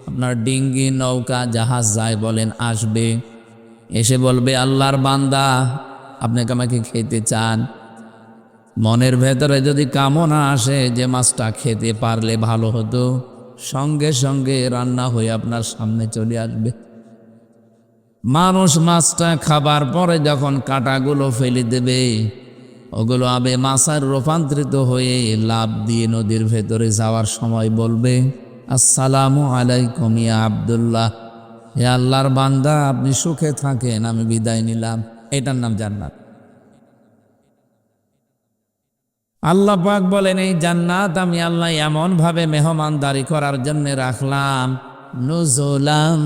আপনার ডিঙ্গি, নৌকা, জাহাজ যায় বলেন, আসবে, এসে বলবে, আল্লাহর বান্দা আপনাকে আমাকে খেতে চান। মনের ভেতরে যদি কামনা আসে যে মাছটা খেতে পারলে ভালো হতো, সঙ্গে সঙ্গে রান্না হয়ে আপনার সামনে চলে আসবে। মানুষ মাছটা খাবার পরে যখন কাঁটাগুলো ফেলে দেবে, ওগুলো আবে মাছের রূপান্তরিত হয়ে লাফ দিয়ে নদীর ভেতরে যাওয়ার সময় বলবে, আসসালামু আলাইকুম ইয়া আব্দুল্লাহ, হে আল্লাহর বান্দা আপনি সুখে থাকেন, আমি বিদায় নিলাম। এটার নাম জান্নাত। আল্লাহ পাক বলেন, এই জান্নাত আমি আল্লাহ এমন ভাবে মেহমানদারি করার জন্য রাখলাম, নুজুলাম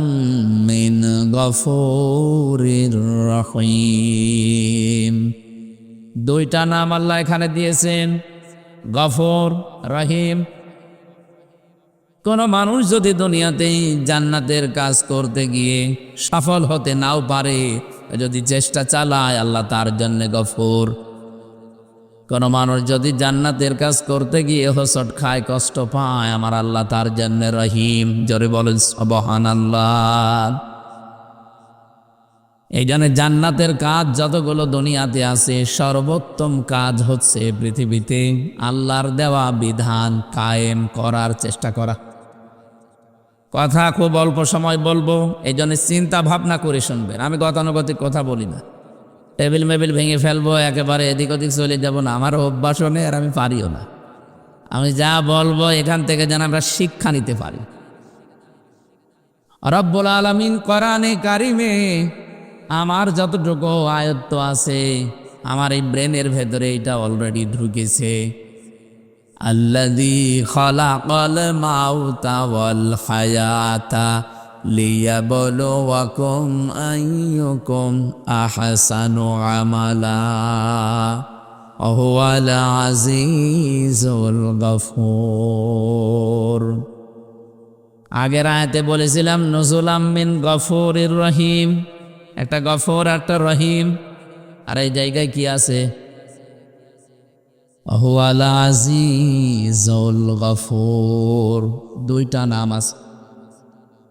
মিন গফুরির রহিম। দুইটা নাম আল্লাহ এখানে দিয়েছেন, গফুর, রহিম। কোন মানুষ যদি দুনিয়াতেই জান্নাতের কাজ করতে গিয়ে সফল হতে নাও পারে, যদি চেষ্টা চালায়, আল্লাহ তার জন্য গফুর। কোন মানুষ যদি জান্নাতের কাজ করতে গিয়ে হোঁচট খায়, কষ্ট পায়, আমার আল্লাহ তার জন্য রহিম। জোরে বলেন সুবহানাল্লাহ। এই জন্য জান্নাতের কাজ যতগুলো দুনিয়াতে আছে, সর্বোত্তম কাজ হচ্ছে পৃথিবীতে আল্লাহর দেওয়া বিধান কায়েম করার চেষ্টা করা। কথা খুব অল্প সময় বলবো, এই জন্য চিন্তা ভাবনা করে শুনবেন। আমি গতানুগতিক কথা বলি না, টেবিল মেবিল ভেঙে ফেলবো, একেবারে এদিক ওদিক চলে যাব না, আমার অভ্যাসও নেই, আর আমি পারিও না। আমি যা বলবো এখান থেকে যেন আমরা শিক্ষা নিতে পারি। রব্বুল আলামিন কোরআনে কারিমে আমার যতটুকু আয়ত্ত আছে, আমার এই ব্রেনের ভেতরে এটা অলরেডি ঢুকেছে। আল্লাযী খালাকাল মাউতা ওয়াল হায়াতা লিয়াবলুয়াকুম আইয়ুকুম আহসানু আমালা ওয়া হুয়াল আজিজুল গফুর। আগের আয়াতে বলেছিলাম নুজুলাম মিন গফুরির রহিম, একটা গফুর একটা রহিম। আর এই জায়গায় কি আছে? ওয়া হুয়াল আজিজুল গফুর, দুইটা নাম আছে।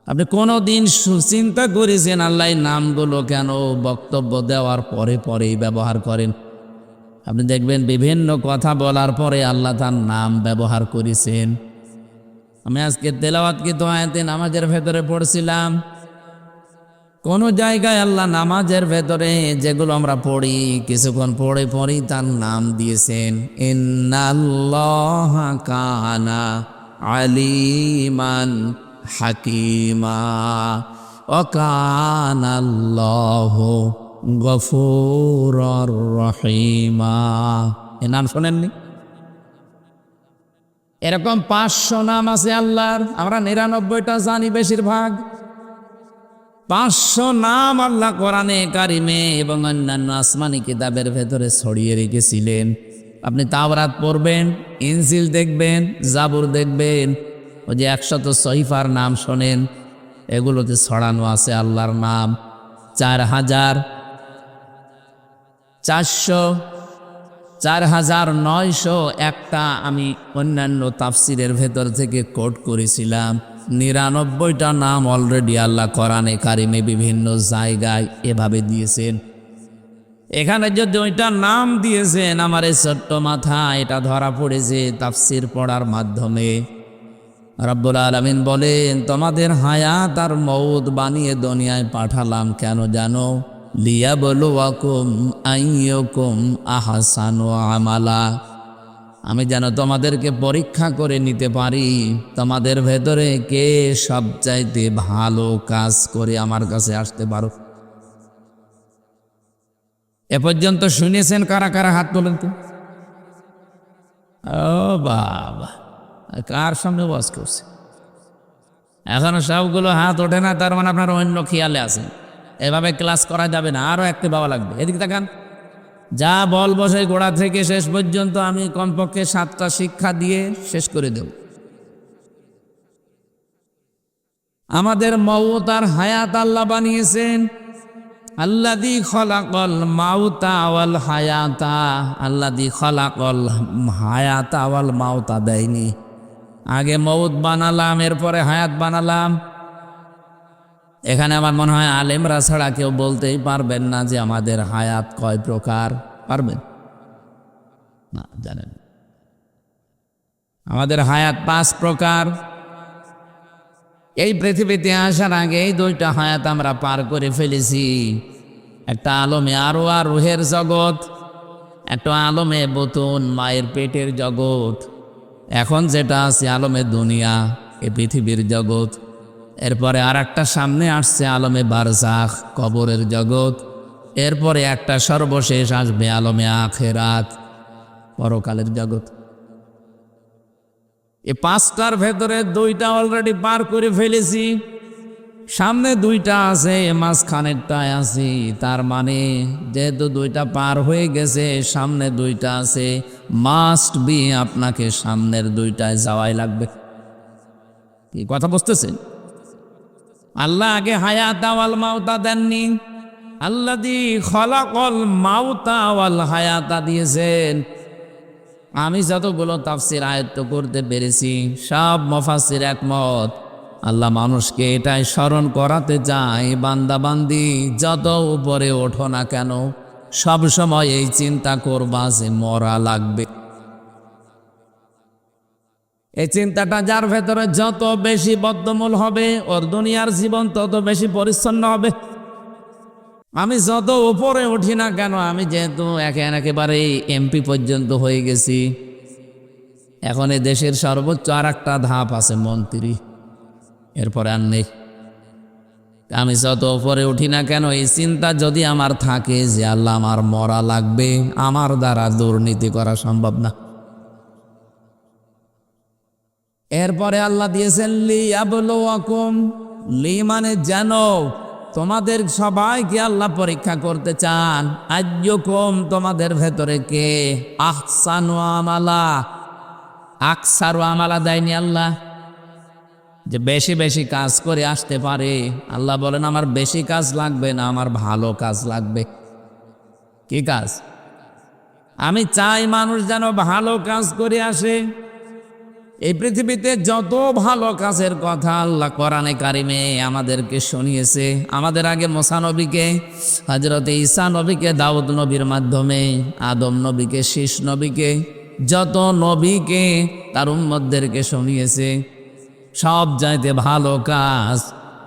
আপনি কোনোদিন চিন্তা করেছেন আল্লাহ নামগুলো কেন বক্তব্য দেওয়ার পরে পরেই ব্যবহার করেন? আপনি দেখবেন বিভিন্ন কথা বলার পরে আল্লাহ তার নাম ব্যবহার করেছেন। আমি আজকে তেলাওয়াতকৃত আয়াতে নামাজের ভেতরে পড়ছিলাম, কোন জায়গায় আল্লাহ নামাজের ভেতরে যেগুলো আমরা পড়ি কিছুক্ষণ পড়ে পড়ি তার নাম দিয়েছেন। ইন্নাল্লাহা কানা আলিমান হাকিমা ওয়া কানাল্লাহু গফুরুর রহিমা। এ নাম শোনেননি? এরকম 500 নাম আছে আল্লাহর, আমরা 99টা জানি বেশিরভাগ। 500 নাম আল্লাহ কোরআনে কারিমে এবং অন্যান্য আসমানি কিতাবের ভেতরে ছড়িয়ে রেখেছিলেন। আপনি তাওরাত পড়বেন, ইনজিল দেখবেন, জাবুর দেখবেন, ওই যে 100 সহিফার নাম শোনেন, এগুলোতে ছড়ানো আছে আল্লাহর নাম। 4,900 একটা আমি অন্যান্য তাফসিরের ভেতর থেকে কোট করেছিলাম। 99টা নাম অলরেডি আল্লাহ কোরআনে কারিমে বিভিন্ন জায়গায় এভাবে দিয়েছেন। এখানে যদি ওইটা নাম দিয়েছেন, আমার এই ছোট্ট মাথা এটা ধরা পড়েছে তাফসির পড়ার মাধ্যমে। রব্বুল আলামিন বলেন, তোমাদের হায়াত আর মউত বানিয়ে দুনিয়ায় পাঠালাম কেন জানো? লিয়াবলুয়াকুম আইয়ুকুম আহসানু আমালা। আমি যেন তোমাদেরকে পরীক্ষা করে নিতে পারি তোমাদের ভেতরে কে সবচাইতে ভালো কাজ করে আমার কাছে আসতে পারো। এ পর্যন্ত শুনেছেন কারা কারা? হাত তোলেন তো। ও বাবা, কার সামনে ওয়াজ করছে? এখনো সবগুলো হাত ওঠে না, তার মানে আপনার অন্য খেয়ালে আছেন। এভাবে ক্লাস করা যাবে না, আরো একটি বাবা লাগবে। এদিকে তাকান, যা বলবো সেই গোড়া থেকে শেষ পর্যন্ত আমি কমপক্ষে 7টা শিক্ষা দিয়ে শেষ করে দেব। আমাদের মউত আর হায়াত আল্লাহ বানিয়েছেন। আল্লাযী খলাকাল মাউতা ওয়াল হায়াতা। আল্লাযী খলাকাল হায়াতা ওয়াল মাউতা দেয়নি, আগে মউত বানালাম এরপরে হায়াত বানালাম। এখানে আমার মনে হয় আলেমরা ছাড়া কেউ বলতেই পারবেন না যে আমাদের হায়াত কয় প্রকার। পারবেন না? জানেন আমাদের হায়াত 5 প্রকার। এই পৃথিবীতে আসার আগে এই 2টা হায়াত আমরা পার করে ফেলেছি। একটা আলমে আরওয়াহ রুহের জগৎ, একটা আলমে বুতুন মায়ের পেটের জগৎ। এখন যেটা আছে আলমে দুনিয়া, এই পৃথিবীর জগৎ। এরপরে আর একটা সামনে আসছে আলমে বারজাখ, কবরের জগৎ। এরপরে একটা সর্বশেষ আসবে আলমে আখিরাত, পরকালের জগৎ। এই 5টার ভেতরে 2টা অলরেডি পার করে ফেলেছি, সামনে 2টা আছে, মাঝখানেরটায় আছি। তার মানে যেহেতু 2টা পার হয়ে গেছে, সামনে 2টা আছে, মাস্ট বি আপনাকে সামনের 2টায় যাওয়াই লাগবে। কি কথা বুঝতেছেন? আল্লাহ আগে হায়াত ওয়াল মাউতা দেননি, আল্লাযী খলাকাল মাউতা ওয়াল হায়াতা দিয়েছেন। আমি যতগুলো তাফসির আয়ত্ত করতে পেরেছি সব মুফাসসির একমত। আল্লাহ মানুষকে এটাই স্মরণ করাতে চায়, বান্দা বান্দি যত উপরে ওঠো না কেন সব সময় এই চিন্তা করবা যে মরা লাগবে। এই চিন্তাটা যার ভেতরে যত বেশি বদ্ধমূল হবে, ওর দুনিয়ার জীবন তত বেশি পরিচ্ছন্ন হবে। আমি যত উপরে উঠি না কেন, আমি যেহেতু একেবারে এমপি পর্যন্ত হয়ে গেছি, এখন এই দেশের সর্বোচ্চ আর একটা ধাপ আছে মন্ত্রী, এরপরে আর নেই। আমি যত উপরে উঠি না কেন এই চিন্তা যদি আমার থাকে যে আল্লাহ আমার মরা লাগবে, আমার দ্বারা দুর্নীতি করা সম্ভব না। এরপরে আল্লাহ দিয়েছেন লিয়াবলুয়াকুম, লি মানে যেন, তোমাদের সবাইকে আল্লাহ পরীক্ষা করতে চান। আইয়ুকুম, তোমাদের ভেতরে কে আহসানু আমালা। আকসারু আমালা দেয়নি আল্লাহ, যে বেশি বেশি কাজ করে আসতে পারে। আল্লাহ বলেন আমার বেশি কাজ লাগবে না, আমার ভালো কাজ লাগবে। কি কাজ? আমি চাই মানুষ যেন ভালো কাজ করে আসে। এই পৃথিবীতে যত ভালো কাজের কথা আল্লাহ কোরআনে কারিমে আমাদেরকে শুনিয়েছে, আমাদের আগে মুসা নবীকে, হযরত ঈসা নবীকে দাউদ নবীর মাধ্যমে, আদম নবীকে, শীষ নবীকে, যত নবীকে তার উম্মতদেরকে শুনিয়েছে, সব চাইতে ভালো কাজ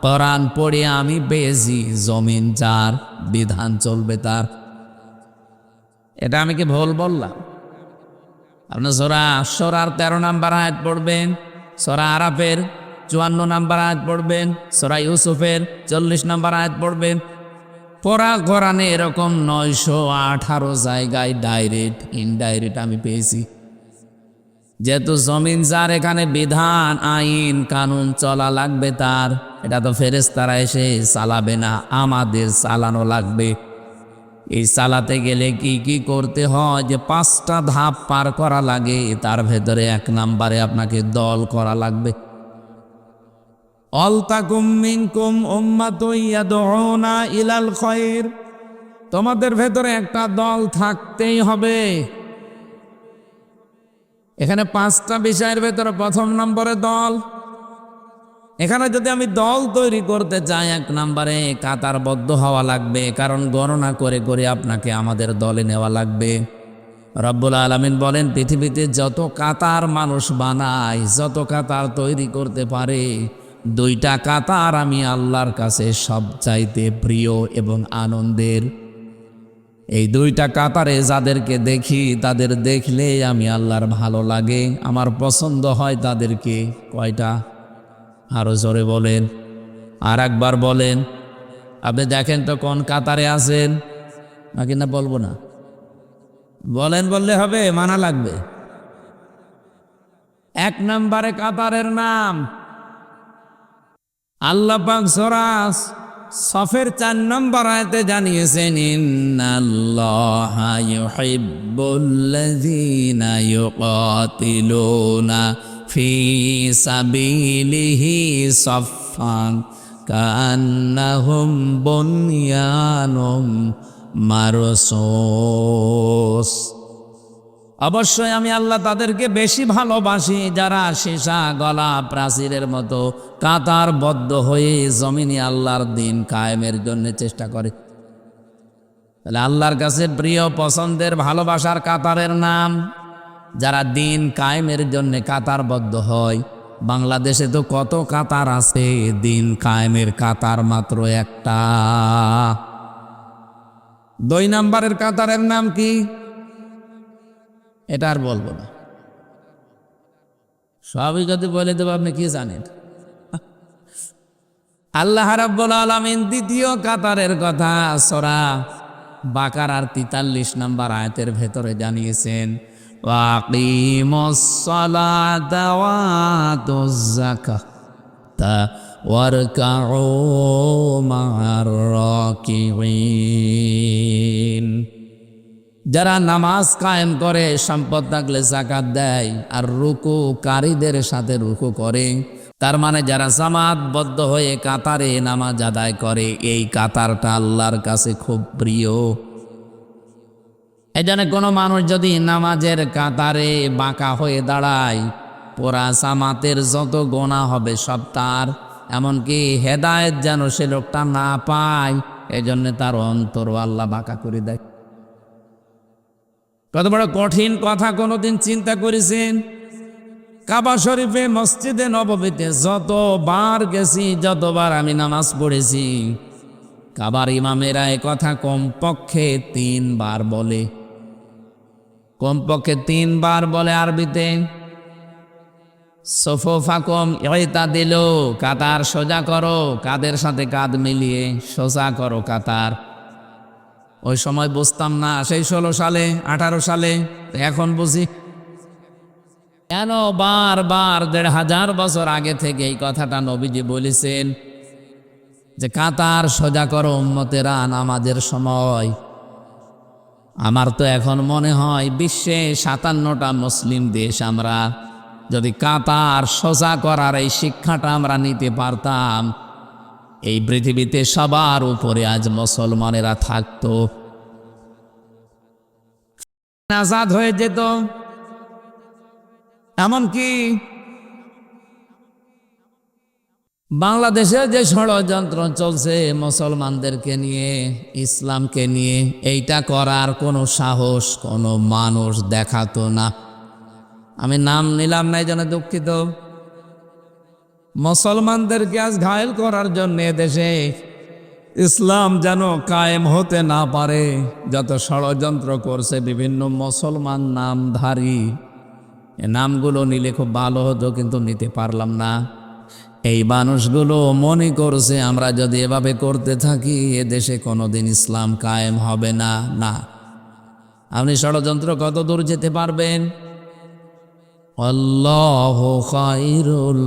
কোরআন পড়ে আমি পেয়েছি, জমিন যার, বিধান চলবে তার। এটা আমি কি ভুল বললাম? আপনার সূরা 13 নম্বর আয়াত পড়বেন, সূরা আরাফের 54 নম্বর আয়াত পড়বেন, সূরা ইউসুফের 40 নম্বর আয়াত পড়বেন। পড়া কোরআনে এরকম 918 জায়গায় ডাইরেক্ট ইনডাইরেক্ট আমি পেয়েছি। যেহেতু জমিন যার, এখানে বিধান আইন কানুন চলা লাগবে তার। এটা তো ফেরেশতারা এসে চালাবে না, আমাদের চালানো লাগবে। এই চালাতে গেলে কি কি করতে হয়, যে 5টা ধাপ পার করা লাগে। তার ভেতরে 1 নম্বরে আপনাকে দল করা লাগবে। অলতাকুম মিনকুম উম্মাতুন ইয়াদউনা ইলাল খায়র, তোমাদের ভেতরে একটা দল থাকতেই হবে। এখানে 5টা বিষয়ের ভেতরে 1 নম্বরে দল। এখানে যদি আমি দল তৈরি করতে চাই, 1 নম্বরে কাতারবদ্ধ হওয়া লাগবে, কারণ গণনা করে করে আপনাকে আমাদের দলে নেওয়া লাগবে। রব্বুল আলামিন বলেন, পৃথিবীতে যত কাতার মানুষ বানায়, যত কাতার তৈরি করতে পারে, 2টা কাতার আমি আল্লাহর কাছে সবচাইতে প্রিয় এবং আনন্দের। এই 2টা কাতারে যাদেরকে দেখি, তাদের দেখলে আমি আল্লাহর ভালো লাগে, আমার পছন্দ হয় তাদেরকে। কয়টা? আরো জোরে বলেন, আর একবার বলেন। আপনি দেখেন তো কোন কাতারে আছেন, নাকি না বলবো না? বলেন, বললে হবে, মানা লাগবে। 1 নম্বরে কাতারের নাম আল্লাহ পাক সূরা সফের 4 নম্বর আয়াতে জানিয়েছেন, ইন্নাল্লাহা ইউহিব্বুল্লাযীনা ইউকাতিলুনা ফি সাবিলিহি সাফফান কান্নাহুম বুনয়ানুম মারসুস। অবশ্যই আমি আল্লাহ তাদেরকে বেশি ভালোবাসি যারা সীসা গলা প্রাচীরের মতো কাতারবদ্ধ হয়ে জমিনে আল্লাহর দিন কায়েমের জন্য চেষ্টা করে। তাহলে আল্লাহর কাছে প্রিয়, পছন্দের, ভালোবাসার কাতারের নাম যারা দিন কায়েমের জন্য কাতারবদ্ধ হয়। বাংলাদেশে তো কত কাতার আছে, দিন কায়েমের কাতার মাত্র একটা। 2 নম্বরের কাতারের নাম কি? এটা আর বলবো না, সবই যদি বলে দেবো আপনি কি জানেন। আল্লাহ রাব্বুল আলামিন 2য় কাতারের কথা সূরা বাকারার 43 নম্বর আয়াতের ভেতরে জানিয়েছেন, ওয়াকিমুস সালাতা ওয়া আতুজ যাকাতা ওয়ারকাউ মা'আর রাকিঈন। যারা নামাজ কায়েম করে, সম্পদ থাকলে যাকাত দেয়, আর রুকুকারীদের সাথে রুকু করে, তার মানে যারা জামাতবদ্ধ হয়ে কাতারে নামাজ আদায় করে, এই কাতারটা আল্লাহর কাছে খুব প্রিয়। এজন্য কোনো মানুষ যদি নামাজের কাতারে বাঁকা হয়ে দাঁড়ায়, পুরা জামাতের যত গোনা হবে সব তার। এমনকি হেদায়েত যেন সে লোকটা না পায়, এজন্য তার অন্তর আল্লাহ বাঁকা করে দেয়। কত বড় কঠিন কথা কোনোদিন চিন্তা করেছেন? কাবা শরীফে, মসজিদে নববীতে যতবার গেছি, যতবার আমি নামাজ পড়েছি, কাবার ইমামেরা এ কথা কমপক্ষে 3 বার বলে। কমপক্ষে 3 বার বলে আরবিতে। সুফুফাকুম ইতাদিলু, কাতার সোজা করো, কাদের সাথে কাঁধ মিলিয়ে সোজা করো কাতার। ওই সময় বুঝতাম না, সেই 16 সালে 18 সালে, এখন বুঝি। কেন বারবার 1500 বছর আগে থেকে এই কথাটা নবীজি বলেছেন যে কাতার সোজা করো উম্মতেরা নামাজের সময়। আমার তো এখন মনে হয় বিশ্বে 57টা মুসলিম দেশ, আমরা যদি কাতার সোজা করার এই শিক্ষাটা আমরা নিতে পারতাম, এই পৃথিবীতে সবার উপরে আজ মুসলমানেরা থাকতো, আজাদ হয়ে যেত। এমনকি বাংলাদেশে যে ষড়যন্ত্র চলছে মুসলমানদেরকে নিয়ে, ইসলামকে নিয়ে, এইটা করার কোনো সাহস কোনো মানুষ দেখাতো না। আমি নাম নিলাম না, এই জন্য দুঃখিত। মুসলমানদেরকে আজ ঘায়েল করার জন্য দেশে ইসলাম যেন কায়েম হতে না পারে যত ষড়যন্ত্র করছে বিভিন্ন মুসলমান নামধারী। এ নামগুলো নিলে খুব ভালো হতো, কিন্তু নিতে পারলাম না। এই মানুষগুলো মনে করছে আমরা যদি এভাবে করতে থাকি এ দেশে কোনোদিন ইসলাম কায়েম হবে না। না, আপনি ষড়যন্ত্র কত দূর যেতে পারবেন? আল্লাহু খায়রুল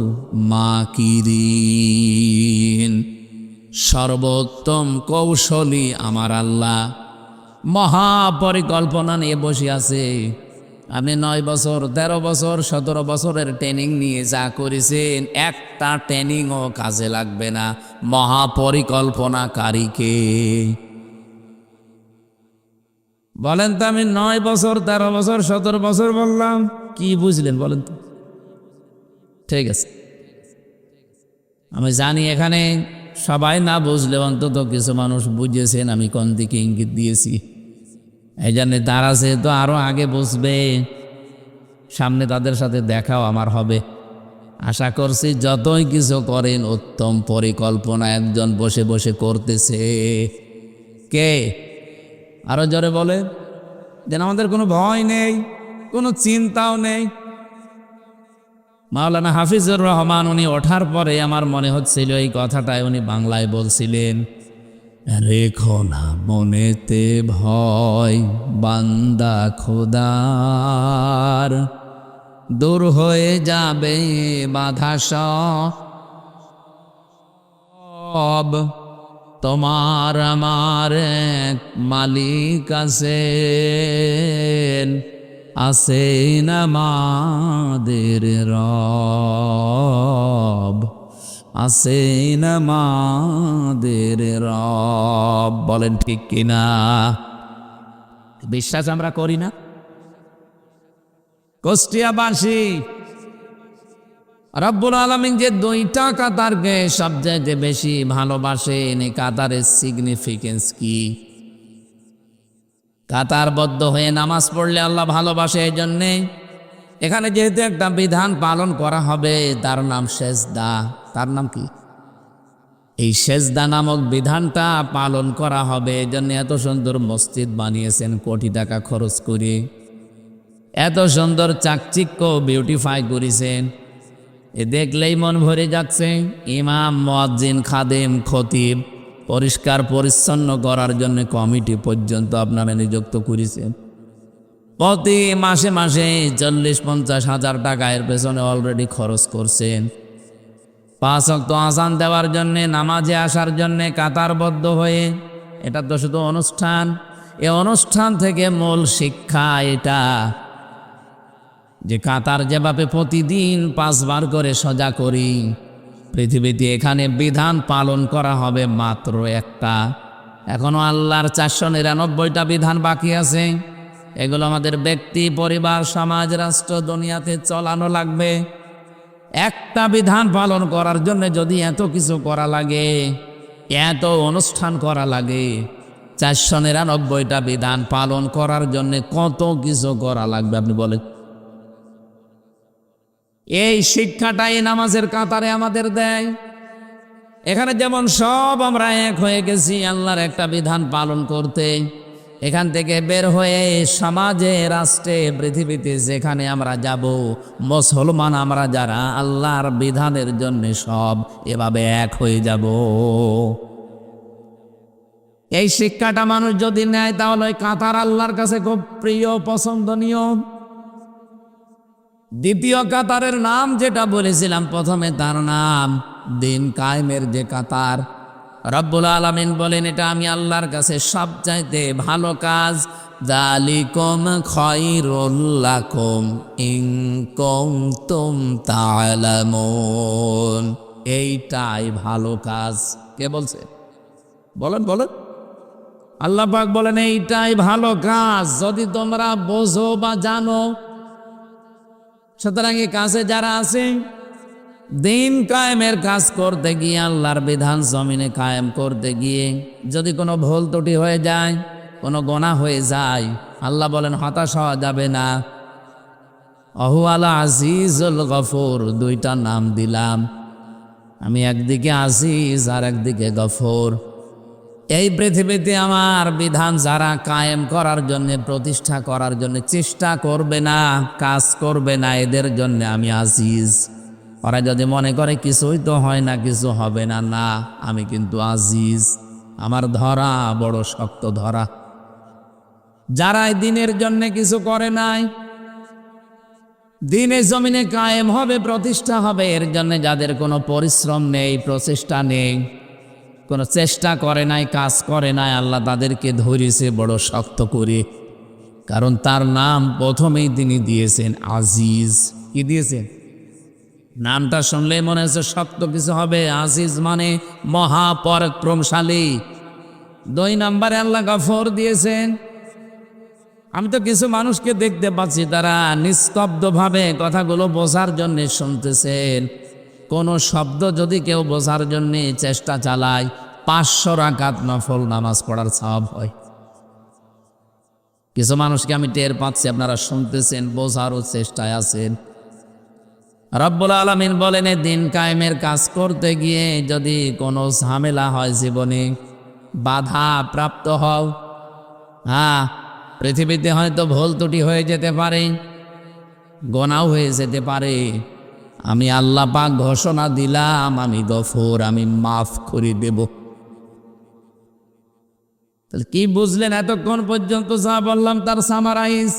মাকিরিন, সর্বোত্তম কৌশলী আমার আল্লাহ মহাপরিকল্পনা নিয়ে বসে আছে। আপনি 9 বছর 13 বছর 17 বছরের ট্রেনিং নিয়ে যা করেছেন একটা ট্রেনিংও কাজে লাগবে না মহাপরিকল্পনাকারীকে। বলেন তো, আমি 9 বছর 13 বছর 17 বছর বললাম, কি বুঝলেন বলেন তো? ঠিক আছে, আমি জানি এখানে সবাই না বুঝলে অন্তত কিছু মানুষ বুঝেছেন আমি কোন দিকে ইঙ্গিত দিয়েছি। এই জন্য তারা যেহেতু আরো আগে বুঝবে, সামনে তাদের সাথে দেখাও আমার হবে। আশা করছি যতই কিছু করেন উত্তম পরিকল্পনা একজন বসে বসে করতেছে। কে? আরো জোরে বলে, যেন আমাদের কোনো ভয় নেই, কোনো চিন্তাও নেই। মাওলানা হাফিজুর রহমান উনি ওঠার পরে আমার মনে হচ্ছিল এই কথাটাই উনি বাংলায় বলছিলেন, রেখো না মনেতে ভয় বান্দা খোদার, দূর হয়ে যাবে বাধা সব, তোমার আমার এক মালিক আছেন, আছেন আমাদের রব, আছেন আমাদের রব। বলেন ঠিক কিনা? বিশ্বাস আমরা করি না? কুষ্টিয়াবাসী রব্বুল আলামিন যে 2টা কাতারকে সবচেয়ে বেশি ভালোবাসেন, এই কাতারের সিগনিফিকেন্স কি? কাতারবদ্ধ হয়ে নামাজ পড়লে আল্লাহ ভালোবাসে। এই জন্যে এখানে যেহেতু একটা বিধান পালন করা হবে, তার নাম সেজদা। তার নাম কি? এই সেজদা নামক বিধানটা পালন করা হবে। এই জন্য এত সুন্দর মসজিদ বানিয়েছেন কোটি টাকা খরচ করে, এত সুন্দর চাকচিক্য বিউটিফাই করেছেন, এ দেখলেই মন ভরে যাচ্ছে। ইমাম, মুয়াজ্জিন, খাদেম, খতিব পরিষ্কার পরিচ্ছন্ন করার জন্য কমিটি পর্যন্ত আপনারা নিযুক্ত করেছেন। প্রতি মাসে মাসে 40-50 হাজার টাকা এর পেছনে অলরেডি খরচ করছেন। 5 ওয়াক্ত আযান দেওয়ার জন্যে, নামাজে আসার জন্যে কাতারবদ্ধ হয়ে। এটা তো শুধু অনুষ্ঠান। এই অনুষ্ঠান থেকে মূল শিক্ষা এটা যে কাতার যেভাবে প্রতিদিন 5 বার করে সজা করি, পৃথিবীতে এখানে বিধান পালন করা হবে মাত্র একটা। এখনো আল্লাহর 499টা বিধান বাকি আছে। এগুলো আমাদের ব্যক্তি, পরিবার, সমাজ, রাষ্ট্র, দুনিয়াতে চলানো লাগবে। একটা বিধান পালন করার জন্য যদি এত কিছু করা লাগে, এত অনুষ্ঠান করা লাগে, 499টা বিধান পালন করার জন্য কত কিছু করা লাগবে আপনি বলেন। এই শিক্ষাটাই নামাজের কাতারে আমাদের দেয়। এখানে যেমন সব আমরা এক হয়ে গেছি আল্লাহর একটা বিধান পালন করতে, এখান থেকে বের হয়ে সমাজে, রাষ্ট্রে, পৃথিবীতে যেখানে আমরা যাব, মুসলমান আমরা যারা আল্লাহর বিধানের জন্য সব এভাবে এক হয়ে যাব। এই শিক্ষাটা মানুষ যদি নেয় তাহলে ওই কাতার আল্লাহর কাছে খুব প্রিয়, পছন্দনীয়। দ্বিতীয় কাতারের নাম যেটা বলেছিলাম প্রথমে, তার নাম দিন কায়েমের যে কাতার। রব্বুল আলামিন বলেন এটা আমি আল্লাহর কাছে সবচাইতে ভালো কাজ। যালিকুম খায়রুল লাকুম ইন কুনতুম তা'লামুন, এইটাই ভালো কাজ। কে বলছে? বলেন বলেন। আল্লাহ পাক বলেন এইটাই ভালো কাজ যদি তোমরা বোঝো বা জানো। সুতরাং এই কাছে যারা আছে, দিন কায়েমের কাজ করতে গিয়ে, আল্লাহর বিধান জমিনে কায়েম করতে গিয়ে যদি কোনো ভুল ত্রুটি হয়ে যায়, কোনো গুনাহ হয়ে যায়, আল্লাহ বলেন হতাশ হওয়া যাবে না। অহু আলা আজিজুল গফুর, দুইটা নাম দিলাম আমি, একদিকে আজিজ আর একদিকে গফুর। এই পৃথিবীতে আমার বিধান যারা কায়েম করার জন্য, প্রতিষ্ঠা করার জন্য চেষ্টা করবে না, কাজ করবে না, এদের জন্য আমি আজিজ। ওরা যদি মনে করে কিছুই তো হয় না, কিছু হবে না, না, আমি কিন্তু আজিজ, আমার ধরা বড় শক্ত ধরা। যারা এই দিনের জন্য কিছু করে নাই, দিনে জমিনে কায়েম হবে, প্রতিষ্ঠা হবে, এর জন্য যাদের কোনো পরিশ্রম নেই, প্রচেষ্টা নেই, কোনো চেষ্টা করে নাই, কাজ করে নাই, আল্লাহ তাদেরকে ধরেছে বড় শক্ত করে। কারণ তার নাম প্রথমেই তিনি দিয়েছেন আজিজ। কি দিয়েছেন? নামটা শুনলে মনে হচ্ছে শক্ত কিছু হবে। আজিজ মানে মহাপরাক্রমশালী। 2 নম্বরে আল্লাহ গফুর দিয়েছেন। আমি তো কিছু মানুষকে দেখতে পাচ্ছি তারা নিস্তব্ধভাবে কথাগুলো বোঝার জন্য শুনতেছেন। কোনো শব্দ যদি কেউ বোঝার জন্য চেষ্টা চালায়, 500 রাকাত নফল নামাজ পড়ার সওয়াব হয়। কিছু মানুষকে আমি টের পাচ্ছি, আপনারা শুনতেছেন, বোঝারও চেষ্টায় আছেন। রব্বুল আলামিন বলেন, দিন কায়েমের কাজ করতে গিয়ে যদি কোনো ঝামেলা হয়, জীবনে বাধা প্রাপ্ত হও, পৃথিবীতে হয়তো ভুল ত্রুটি হয়ে যেতে পারে, গুনাহ হয়ে যেতে পারে, আমি আল্লাহ পাক ঘোষণা দিলাম আমি গফুর, আমি মাফ করে দেব। তাহলে কি বুঝলেন এতক্ষণ পর্যন্ত যা বললাম তার সামারাইজ?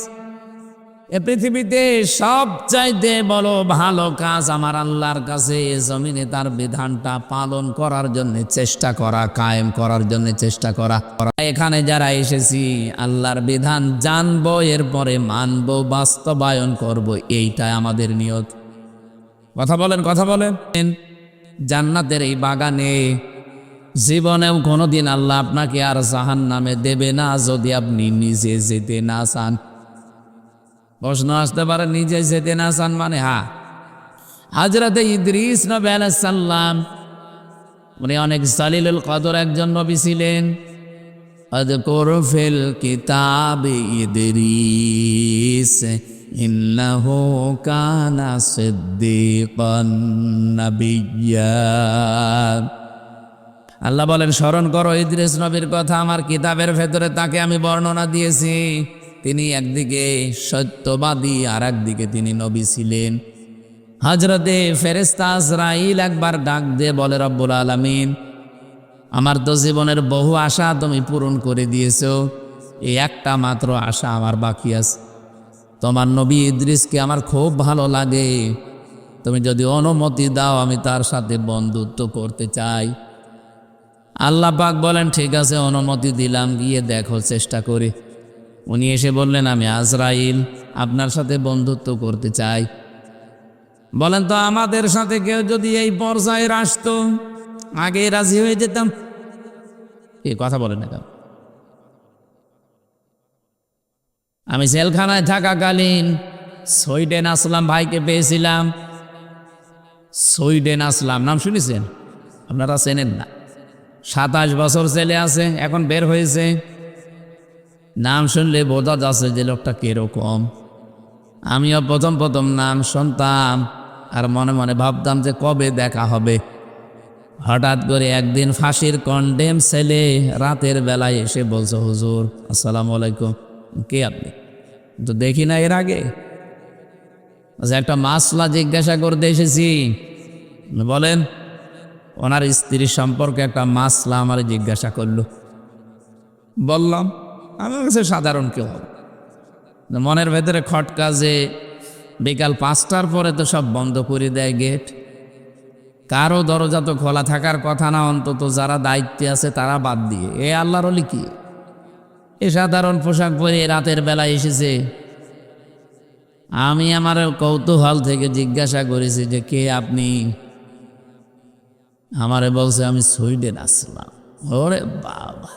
এ পৃথিবীতে সবচাইতে বড় ভালো কাজ আমার আল্লাহর কাছে জমিনে তার বিধানটা পালন করার জন্য চেষ্টা করা, কায়েম করার জন্য চেষ্টা করা। এখানে যারা এসেছি আল্লাহর বিধান জানবো, এরপরে মানবো, বাস্তবায়ন করব, এইটাই আমাদের নিয়ত। কথা বলেন, কথা বলেন। জান্নাতের এই বাগানে জীবনেও কোনোদিন আল্লাহ আপনাকে আর জাহান্নামে দেবে না যদি আপনি নিজে যেতে না চান। প্রশ্ন আসতে পারে, নিজে যেতে না চান মানে? হযরত ইদ্রিস নবী আলাইহিস সালাম উনি অনেক জালিলুল কদর একজন নবী ছিলেন। আযকুর ফিল কিতাবি ইদ্রিস ইন্নাহু কানা সিদ্দীকান নাবিয়্যা। আল্লাহ বলেন, স্মরণ করো ইদ্রিস নবীর কথা, আমার কিতাবের ভেতরে তাকে আমি বর্ণনা দিয়েছি। তিনি একদিকে সত্যবাদী আর একদিকে তিনি নবী ছিলেন। হযরতে ফেরেশতা আজরাইল একবার ডাক দিয়ে বলে, রব্বুল আলামিন, আমার তো জীবনের বহু আশা তুমি পূরণ করে দিয়েছো, এই একটা মাত্র আশা আমার বাকি আছে। তোমার নবী ইদ্রিসকে আমার খুব ভালো লাগে, তুমি যদি অনুমতি দাও আমি তার সাথে বন্ধুত্ব করতে চাই। আল্লাহ পাক বলেন, ঠিক আছে, অনুমতি দিলাম, গিয়ে দেখো, চেষ্টা করে। উনি এসে বললেন, আমি আজরাইল আপনার সাথে বন্ধুত্ব করতে চাই। বলেন তো, আমাদের সাথে কেউ যদি এই পর্যায়ে আসতো, আগে রাজি হয়ে যেতাম। এই কথা বলেন না কেন? আমি জেলখানায় থাকাকালীন সুইডেন আসলাম ভাইকে পেয়েছিলাম। সুইডেন আসলাম নাম শুনেছেন? আপনারা চেনেন না? 27 বছর ছেলে আছে, এখন বের হয়েছে। নাম শুনলে বোঝা যাচ্ছে যে লোকটা কিরকম। আমিও প্রথম নাম শুনতাম আর মনে মনে ভাবতাম যে কবে দেখা হবে। হঠাৎ করে একদিন ফাঁসির কন্ডেম ছেলে রাতের বেলায় এসে বলছে, হুজুর আসসালামু আলাইকুম। কে আপনি? তো দেখি না এর আগে। একটা মাসলা জিজ্ঞাসা করতে এসেছি। বলেন। ওনার স্ত্রীর সম্পর্কে একটা মাসলা আমার জিজ্ঞাসা করলো। বললাম, আমার কাছে সাধারণ কেউ হবে। মনের ভেতরে খটকা যে বিকাল 5টার পরে তো সব বন্ধ করে দেয় গেট, কারো দরজা তো খোলা থাকার কথা না, অন্তত যারা দায়িত্বে আছে তারা বাদ দিয়ে। এ আল্লাহর ওলি কি এ সাধারণ পোশাক পরে রাতের বেলায় এসেছে? আমি আমার কৌতূহল থেকে জিজ্ঞাসা করেছি যে কে আপনি? আমারে বলছে আমি সুইডেন আসলাম। ওরে বাবা,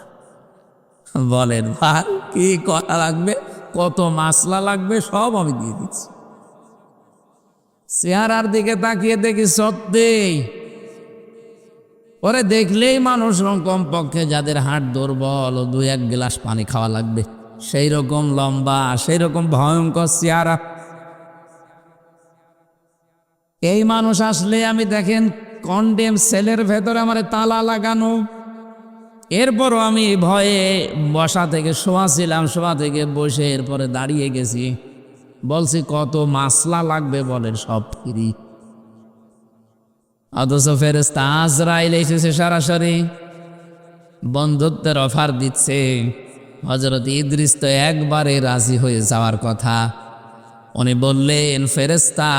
বলেন ভাই কি করা লাগবে, কত মাসলা লাগবে সব আমি দিয়ে দিচ্ছি। চেহারার দিকে তাকিয়ে দেখি সত্যি ওরে দেখলেই মানুষ কমপক্ষে যাদের হাট দুর্বল ও 2-1 গ্লাস পানি খাওয়া লাগবে, সেই রকম লম্বা, সেই রকম ভয়ঙ্কর চেহারা। এই মানুষ আসলে আমি দেখেন কন্ডেম সেলের ভেতরে আমার তালা লাগানো, এরপরও আমি ভয়ে বসা থেকে শোয়া ছিলাম, শোয়া থেকে বসে এরপরে দাঁড়িয়ে গেছি, বলছি কত মাসলা লাগবে বলেন, সব ফ্রি। অথচ ফেরেশতা আজরাইল এসেছে সরাসরি বন্ধুত্বের অফার দিচ্ছে। হযরত ইদ্রিস তো একবারে রাজি হয়ে যাওয়ার কথা। উনি বললেন, ফেরেশতা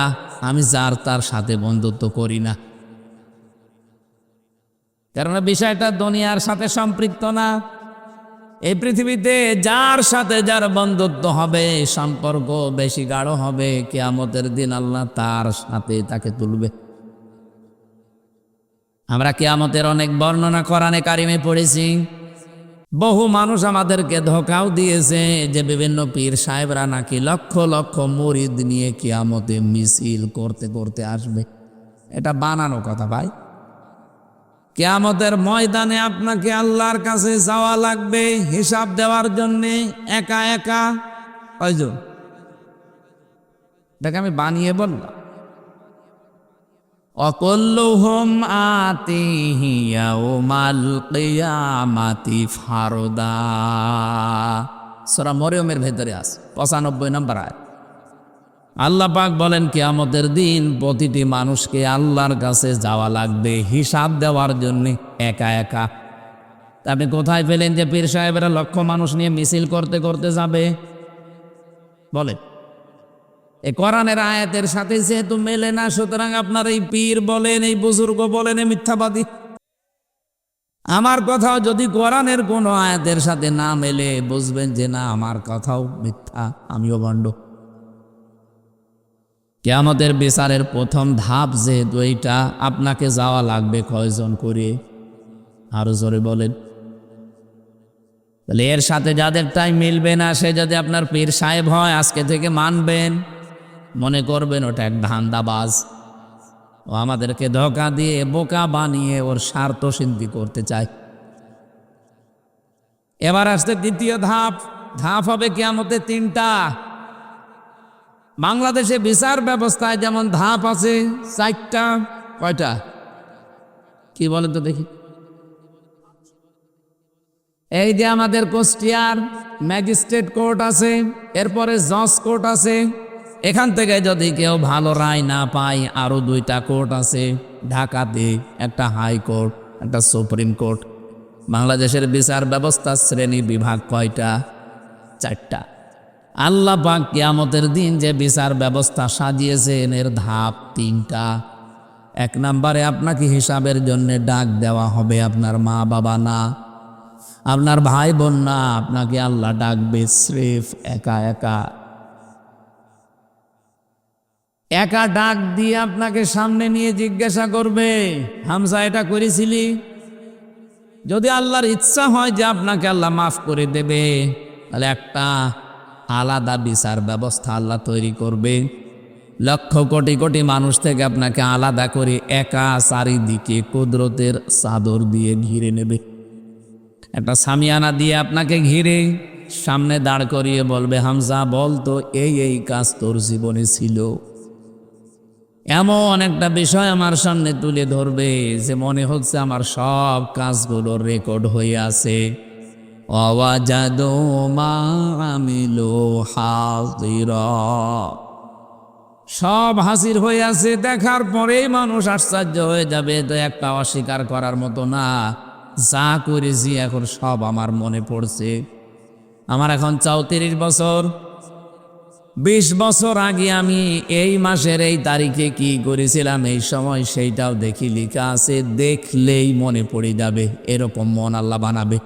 আমি যার তার সাথে বন্ধুত্ব করি না, কারণ বিষয়টা দুনিয়ার সাথে সম্পৃক্ত না। এই পৃথিবীতে যার সাথে যার বন্ধুত্ব হবে, সম্পর্ক বেশি গাঢ় হবে, কিয়ামতের দিন আল্লাহ তার সাথে তাকে তুলবে। আমরা কিয়ামতের অনেক বর্ণনা কোরআনে কারিমে পড়েছি। বহু মানুষ আমাদেরকে ধোঁকাও দিয়েছে যে বিভিন্ন পীর সাহেবরা নাকি লক্ষ লক্ষ মুরিদ নিয়ে কিয়ামতে মিছিল করতে করতে আসবে। এটা বানানো কথা ভাই। কিয়ামতের ময়দানে আপনাকে আল্লাহর কাছে যাওয়া লাগবে হিসাব দেওয়ার জন্যে, একা একা। কয়জন? এটাকে আমি বানিয়ে বললাম। অকুল্লুহুম আতিহি ইয়াউমাল কিয়ামাতি ফারদা। সূরা মরিয়মের ভেতরে আছে 95 নম্বর আয়াত। আল্লাহ পাক বলেন কিয়ামতের দিন প্রতিটি মানুষকে আল্লাহর কাছে যাওয়া লাগবে হিসাব দেওয়ার জন্য একা একা। আপনি কোথায় পেলেন যে পীর সাহেবেরা লক্ষ মানুষ নিয়ে মিছিল করতে করতে যাবে? বলেন। এই কোরআনের আয়াতের সাথে যেহেতু মেলে না, সুতরাং আপনার এই পীর বলেন, এই বুজুর্গ বলেন, এই মিথ্যাবাদী। আমার কথাও যদি কোরআনের কোনো আয়াতের সাথে না মেলে, বুঝবেন যে না, আমার কথাও মিথ্যা, আমিও ভণ্ড। কিয়ামতের বিচারের প্রথম ধাপ যেহেতু এইটা, আপনাকে যাওয়া লাগবে কয়জন করে? আরো জোরে বলেন। তাহলে এর সাথে যাদের টাইম মিলবে না, সে যদি আপনার পীর সাহেব হয়, আজকে থেকে মানবেন, মনে করবেন ওটা এক ধান্দাবাজ, ও আমাদেরকে ধোঁকা দিয়ে বোকা বানিয়ে ওর স্বার্থ সিদ্ধি করতে চায়। এবার আসছে দ্বিতীয় ধাপ। ধাপ হবে কিয়ামতে 3টা। বাংলাদেশে বিচার ব্যবস্থায় যেমন ধাপ আছে 4টা। কয়টা? কি বলেন তো দেখি। এই যে আমাদের কুষ্টিয়ার ম্যাজিস্ট্রেট কোর্ট আছে, এরপরে জজ কোর্ট আছে। এখান থেকে যদি কেউ ভালো রায় না পায়, আরো 2টা কোর্ট আছে ঢাকাতে, একটা হাইকোর্ট, একটা সুপ্রিম কোর্ট। বাংলাদেশের বিচার ব্যবস্থা শ্রেণী বিভাগ কয়টা? 4টা। আল্লাহ পাক কিয়ামতের দিন যে বিচার ব্যবস্থা সাজিয়েছেন, এর ধাপ 3টা। 1 নম্বরে আপনাকে হিসাবের জন্য ডাক দেওয়া হবে, আপনার মা বাবা না, আপনার ভাই বোন না, আপনাকে আল্লাহ ডাকবে স্রেফ একা একা। একা ডাক দিয়ে আপনাকে সামনে নিয়ে জিজ্ঞাসা করবে, হামজা এটা করেছিলি? যদি আল্লাহর ইচ্ছা হয় যে আপনাকে আল্লাহ মাফ করে দেবে, তাহলে একটা আলাদা বিচার ব্যবস্থা আল্লাহ তৈরি করবে। লক্ষ কোটি কোটি মানুষ থেকে আপনাকে আলাদা করে একা চারিদিকে কুদরতের চাদর দিয়ে ঘিরে নেবে। একটা সামিয়ানা দিয়ে আপনাকে ঘিরে সামনে দাঁড় করিয়ে বলবে, হামজা বলতো এই এই কাজ তোর জীবনে ছিল। এমন একটা বিষয় আমার সামনে তুলে ধরবে যে মনে হচ্ছে আমার সব কাজগুলো রেকর্ড হয়ে আছে। ওয়াজাদু মা আমিলু হাজিরা, সব হাজির হয়ে আছে। দেখার পরেই মানুষ আশ্চর্য হয়ে যাবে। তো একটা অস্বীকার করার মতো না, যা করেছি এখন সব আমার মনে পড়ছে। আমার এখন 34 বছর। 20 বছর আগে আমি এই মাসের এই তারিখে কি করেছিলাম, এই সময় সেইটাও দেখি লেখা আছে। দেখলেই মনে পড়ে যাবে, এরকম মন আল্লাহ বানাবে।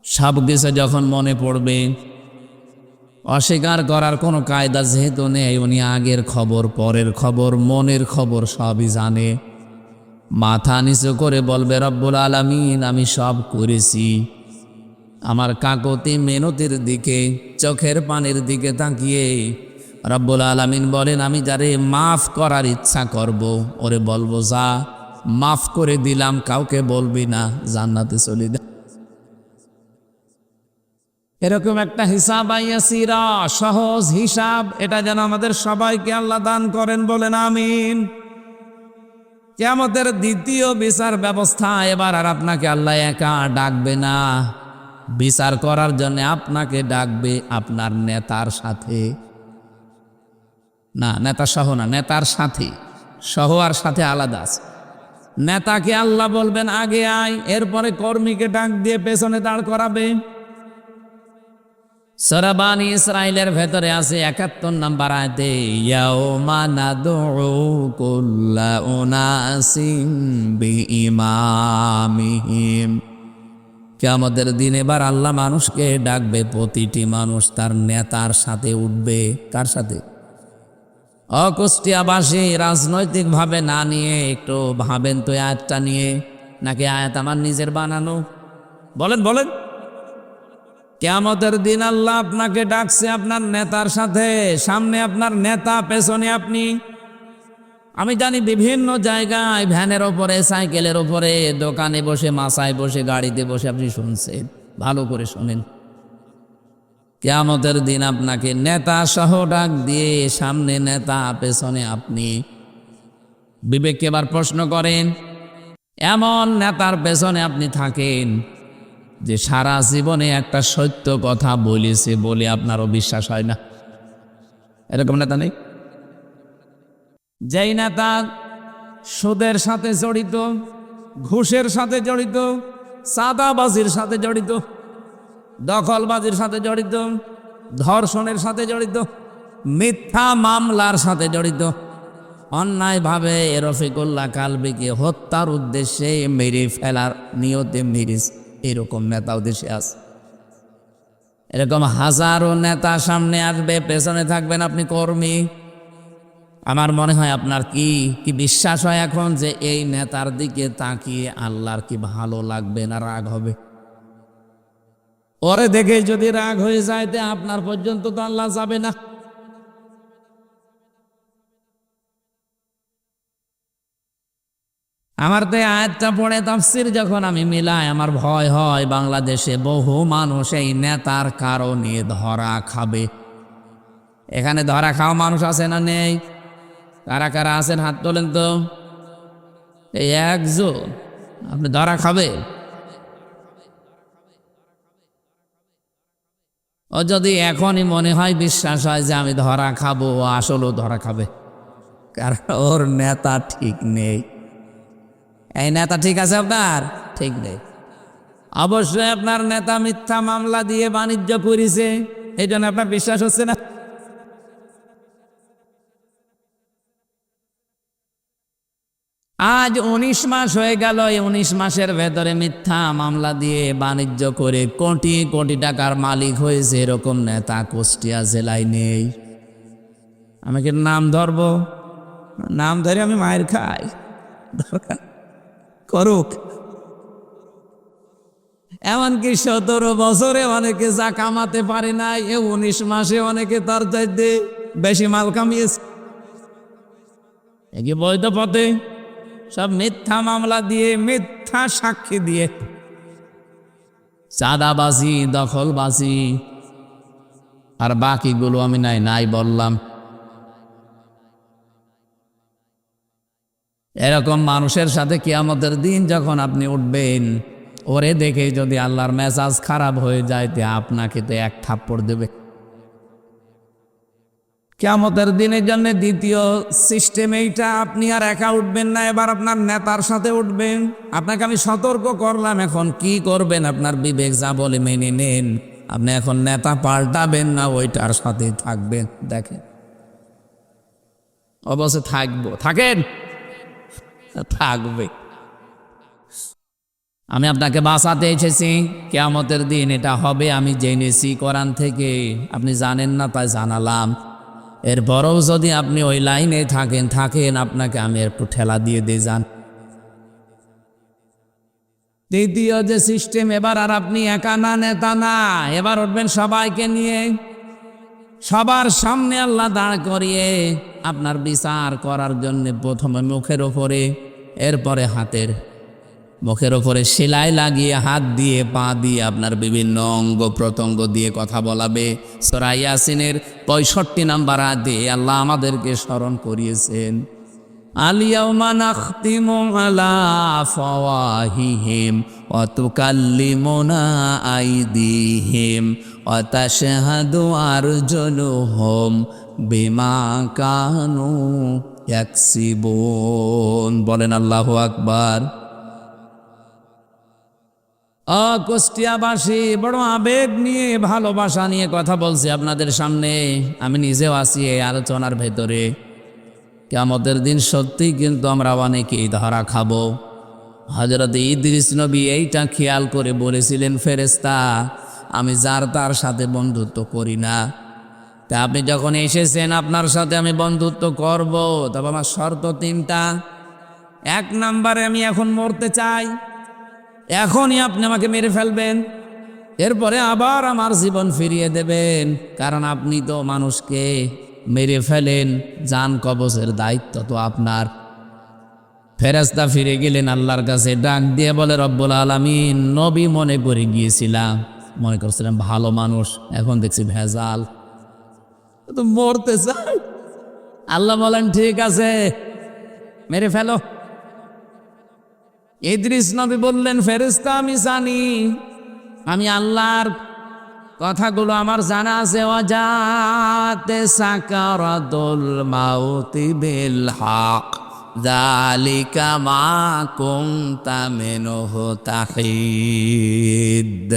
সব কিছু যখন মনে পড়বে, অস্বীকার করার কোনো কায়দা যেহেতু নেই, উনি আগের খবর, পরের খবর, মনের খবর সবই জানে। মাথা নিচু করে বলবে, রব্বুল আলামিন আমি সব করেছি। আমার কাকতি মেনতির দিকে, চোখের পানির দিকে তাকিয়ে রব্বুল আলামিন বলেন, আমি যারে মাফ করার ইচ্ছা করব ওরে বলবো যা মাফ করে দিলাম, কাউকে বলবি না, জান্নাতে চলে যা। এরকম একটা হিসাব আইয়াসিরা, সহজ হিসাব, এটা যেন আমাদের সবাইকে আল্লাহ দান করেন, বলেন আমিন। কিয়ামতের দ্বিতীয় বিচার ব্যবস্থা, এবার আর আপনাকে আল্লাহ একা ডাকবে না, বিচার করার জন্য আপনাকে ডাকবে আপনার নেতার সাথে। না, নেতা সহ না, নেতার সাথে। সহ আর সাথে আলাদা আছে। নেতাকে আল্লাহ বলবেন আগে আয়, এরপরে কর্মীকে ডাক দিয়ে পেছনে দাঁড় করাবে। সূরা বানী ইসরাঈলের ভেতরে আছে ৭১ নম্বর আয়াতে, ইয়াউমা নাদউ কুল্লা উনাসিন বিইমামিহিম। কিয়ামতের দিন এবার আল্লাহ মানুষকে ডাকবে, প্রতিটি মানুষ তার নেতার সাথে উঠবে। কার সাথে? অকুষ্টিয়াবাসী, রাজনৈতিকভাবে না নিয়ে একটু ভাবেন তো আয়াতটা নিয়ে, নাকি আয়াত আমার নিজের বানানো? বলেন বলেন। কিয়ামতের দিন আল্লাহ আপনাকে ডাকছে আপনার নেতার সাথে, সামনে আপনার নেতা, পেছনে আপনি। আমি জানি বিভিন্ন জায়গায় ভ্যানের ওপরে, সাইকেলের ওপরে, দোকানে বসে, মাসায় বসে, গাড়িতে বসে আপনি শুনছেন, ভালো করে শোনেন। কিয়ামতের দিন আপনাকে নেতা সহ ডাক দিয়ে, সামনে নেতা, পেছনে আপনি। বিবেককে এবার প্রশ্ন করেন, এমন নেতার পেছনে আপনি থাকেন যে সারা জীবনে একটা সত্য কথা বলেছে বলে আপনারও বিশ্বাস হয় না। এরকম নেতা নেই? যেই নেতা সুদের সাথে জড়িত, ঘুষের সাথে জড়িত, চাঁদাবাজির সাথে জড়িত, দখলবাজির সাথে জড়িত, ধর্ষণের সাথে জড়িত, মিথ্যা মামলার সাথে জড়িত, অন্যায়ভাবে রফিকুল্লাহ কালবিকে হত্যার উদ্দেশ্যে মেরে ফেলার নিয়তে মেরেছে, এরকম নেতাও দেশে আছে। এরকম হাজারো নেতা সামনে আসবে, পেছনে থাকবেন আপনি কর্মী। আমার মনে হয় আপনার কি বিশ্বাস হয় এখন যে এই নেতার দিকে তাকিয়ে আল্লাহর কি ভালো লাগবে না রাগ হবে? ওরে দেখে যদি রাগ হয়ে যায় তে আপনার পর্যন্ত তো আল্লাহ যাবে না। আমার তো আয়াতটা পড়ে তাফসীর যখন আমি মিলাই, আমার ভয় হয় বাংলাদেশে বহু মানুষ এই নেতার কারণে ধরা খাবে। এখানে ধরা খাওয়া মানুষ আছে না নেই? কারা কারা আছেন হাত তোলেন তো। এই একজন, আপনি ধরা খাবে? ও যদি এখনই মনে হয়, বিশ্বাস হয় যে আমি ধরা খাবো, আসলেও ধরা খাবে, কারণ ওর নেতা ঠিক নেই। এই নেতা ঠিক আছে আপনার? ঠিক নেই। অবশ্যই আপনার নেতা মিথ্যা মামলা দিয়ে বাণিজ্য করেছে, এই জন্য আপনার বিশ্বাস হচ্ছে না। আজ ১৯ মাস হয়ে গেল, এই ১৯ মাসের ভেতরে মিথ্যা মামলা দিয়ে বাণিজ্য করে কোটি কোটি টাকার মালিক হয়েছে, এরকম নেতা কুষ্টিয়া জেলায় নেই। আমি কি নাম ধরবো? নাম ধরে আমি মায়ের খাই, দরকার করুক। এমনকি ১৭ বছরে অনেকে যা কামাতে পারে না, এ ১৯ মাসে অনেকে তার চাইতে বেশি মাল কামিয়েছে। কি বৈধ পথে, সব মিথ্যা মামলা দিয়ে, মিথ্যা সাক্ষী দিয়ে, চাঁদাবাজি, দখলবাজি, আর বাকিগুলো আমি নাই বললাম। এরকম মানুষের সাথে কিয়ামতের দিন যখন আপনি উঠবেন, ওরে দেখে যদি আল্লাহর মেজাজ খারাপ হয়ে যায় তে আপনাকে তো এক থাপ্পড় দেবে। কিয়ামতের দিনের জন্য দ্বিতীয় সিস্টেম এইটা, আপনি আর একা উঠবেন না, এবার আপনার নেতার সাথে উঠবেন। আপনাকে আমি সতর্ক করলাম, এখন কি করবেন আপনার বিবেক যা বলে মেনে নেন। আপনি এখন নেতা পাল্টাবেন না, ওইটার সাথে থাকবেন। দেখেন অবশ্যই থাকবো, থাকেন, থাকবে। আমি আপনাকে বাঁচাতে এসেছি, কিয়ামতের দিন এটা হবে আমি জেনেছি কোরআন থেকে, আপনি জানেন না তাই জানালাম। এরপরেও যদি আপনি ওই লাইনে থাকেন, আপনাকে আমি একটু ঠেলা দিয়ে যান। দ্বিতীয় যে সিস্টেম, এবার আর আপনি একা না, নেতা না, এবার উঠবেন সবাইকে নিয়ে। সবার সামনে আল্লাহ দাঁড় করিয়ে আপনার বিচার করার জন্য প্রথমে মুখের ওপরে, এরপরে হাতের, মুখের ওপরে সেলাই লাগিয়ে হাত দিয়ে পা দিয়ে আপনার বিভিন্ন অঙ্গ প্রত্যঙ্গ দিয়ে কথা বলাবে। সূরা ইয়াসিনের 65 নম্বর আয়াতে আল্লাহ আমাদেরকে স্মরণ করিয়েছেন, আল-ইয়াওমা নাখতিমু আলা আফওয়াহিহিম ওয়া তুকাল্লিমুনা আইদিহিম ওয়া তাশহাদু আরজুলুহুম বিমা কানু ইয়াকসিবুন। বলেন আল্লাহু আকবার। কুষ্টিয়াবাসী বড় আবেগ নিয়ে, ভালোবাসা নিয়ে কথা বলছি আপনাদের সামনে। আমি নিজেও আছি এই আলোচনার ভেতরে। কিয়ামতের দিন সত্যি কিন্তু আমরা অনেকেই ধরা খাবো। হযরত ইদ্রিস নবী এইটা খেয়াল করে বলেছিলেন, ফেরেশতা আমি যার তার সাথে বন্ধুত্ব করি না, তা আপনি যখন এসেছেন আপনার সাথে আমি বন্ধুত্ব করব, তবে আমার শর্ত 3টা। 1 নম্বরে আমি এখন মরতে চাই, এখনই আপনি আমাকে মেরে ফেলবেন, এরপরে আবার আমার জীবন ফিরিয়ে দেবেন, কারণ আপনি তো মানুষকে মেরে ফেলেন, জান কবজের দায়িত্ব তো আপনার। ফেরেশতা ফিরে গেলেন আল্লাহর কাছে, ডাক দিয়ে বলে, রব্বুল আলামিন, নবী মনে করে গিয়েছিলাম, মনে করছিলাম ভালো মানুষ, এখন দেখছি ভেজাল, তো মরতে চাই। আল্লাহ বলেন ঠিক আছে, মেরে ফেলো। ইদ্রিস নবী বললেন, ফেরেশতা আমি জানি, আমি আল্লাহর কথাগুলো আমার জানা আছে। ওয়াজাতে সাকারাতুল মাউতি বিল হক যালিকা মা কুনতা মিনহু তাহিদ।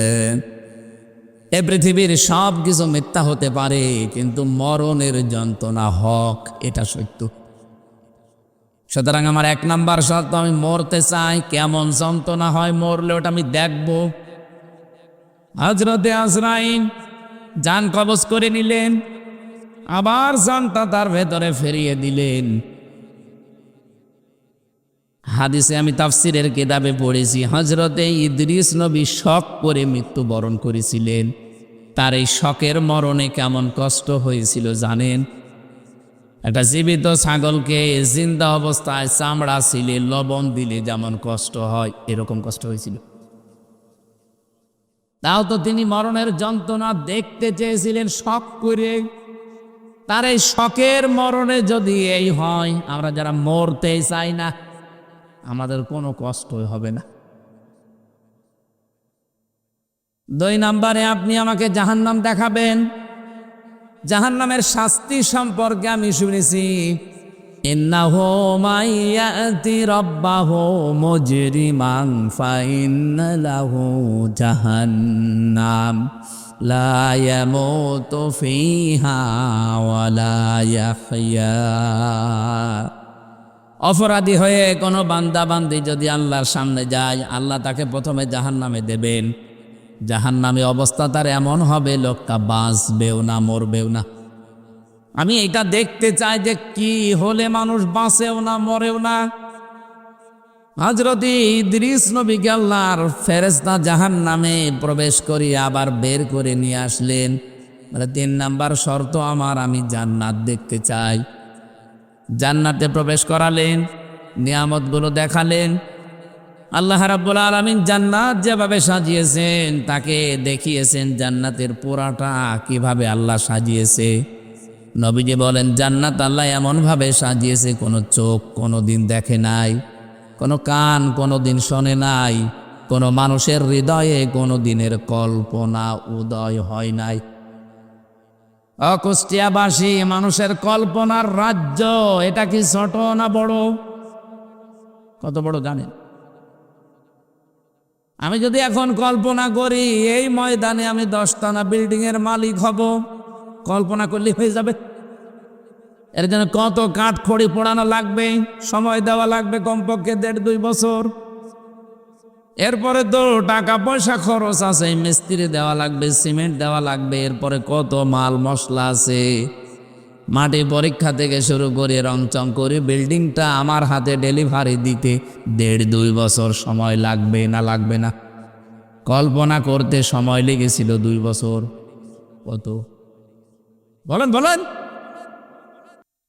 এই পৃথিবীর সব কিছু মিথ্যা হতে পারে, কিন্তু মরণের যন্ত্রণা হক, এটা সত্য। সুতরাং আমার 1 নাম্বার শর্ত, আমি মরতে চাই। কেমন যন্ত্রণা হয় মরলে ওটা আমি দেখব। হযরতে আজরাইল জান কবজ করে নিলেন, আবার জানটা তার ভেতরে ফিরিয়ে দিলেন। হাদিসে আমি তাফসিরের কিতাবে পড়েছি, হযরতে ইদ্রিস নবী শক করে মৃত্যুবরণ করেছিলেন। তার এই শকের মরণে কেমন কষ্ট হয়েছিল জানেন? একটা জীবিত ছাগলকে জিন্দা অবস্থায় চামড়া ছিলে লবণ দিলে যেমন কষ্ট হয়, এরকম কষ্ট হয়েছিল। তাও তো তিনি মরণের যন্ত্রণা দেখতে চেয়েছিলেন শক করে। তার এই শকের মরণে যদি এই হয়, আমরা যারা মরতে চাই না, আমাদের কোনো কষ্টই হবে না। 2 নম্বরে আপনি আমাকে জাহান্নাম দেখাবেন। জাহান্নামের শাস্তি সম্পর্কে আমি শুনেছি, ইন্নাহু মাইয়াতি রাব্বাহু মুজরিমান ফাইন্না লাহু জাহান্নাম লা ইয়ামুতু ফিহা ওয়া লা ইয়াহইয়া। অপরাধী হয়ে কোনো বান্দা বান্দি যদি আল্লাহর সামনে যায়, আল্লাহ তাকে প্রথমে জাহান্নামে দেবেন। জাহান্নামে অবস্থা তার এমন হবে, লোকটা বাঁচবেও না, মরবেও না। আমি এটা দেখতে চাই যে কি হলে মানুষ বাঁচেও না, মরেও না। হযরত ইদ্রিস নবীকে আল্লাহর ফেরেশতা জাহান্নামে প্রবেশ করিয়ে আবার বের করে নিয়ে আসলেন। 3 নাম্বার শর্ত আমার, আমি জান্নাত দেখতে চাই। জান্নাতে প্রবেশ করালেন, নিয়ামতগুলো দেখালেন। আল্লাহ রাব্বুল আলামিন জান্নাত যেভাবে সাজিয়েছেন, তাকে দেখিয়েছেন জান্নাতের পুরাটা কিভাবে আল্লাহ সাজিয়েছে। নবীজি বলেন, জান্নাত আল্লাহ এমনভাবে সাজিয়েছে কোনো চোখ কোনোদিন দেখে নাই, কোনো কান কোনোদিন শোনে নাই, কোনো মানুষের হৃদয়ে কোনো দিনের কল্পনা উদয় হয় নাই। কুষ্টিয়াবাসী, মানুষের কল্পনার রাজ্য, এটা কি ছোট না বড়? কত বড় জানেন? আমি যদি এখন কল্পনা করি এই ময়দানে আমি 10তলা বিল্ডিং এর মালিক হব, কল্পনা করলে হয়ে যাবে? এর জন্য কত কাঠ খড়ি পোড়ানো লাগবে, সময় দেওয়া লাগবে কমপক্ষে 1.5-2 বছর। এরপরে তো টাকা পয়সা খরচ আছে, মিস্ত্রি দেওয়া লাগবে, সিমেন্ট দেওয়া লাগবে, এরপরে কত মাল মশলা আছে। মাটি পরীক্ষা থেকে শুরু করে রংচং করে বিল্ডিংটা আমার হাতে ডেলিভারি দিতে 1.5-2 বছর সময় লাগবে না? লাগবে না? কল্পনা করতে সময় লেগেছিল 2 বছর। কত বলেন বলেন,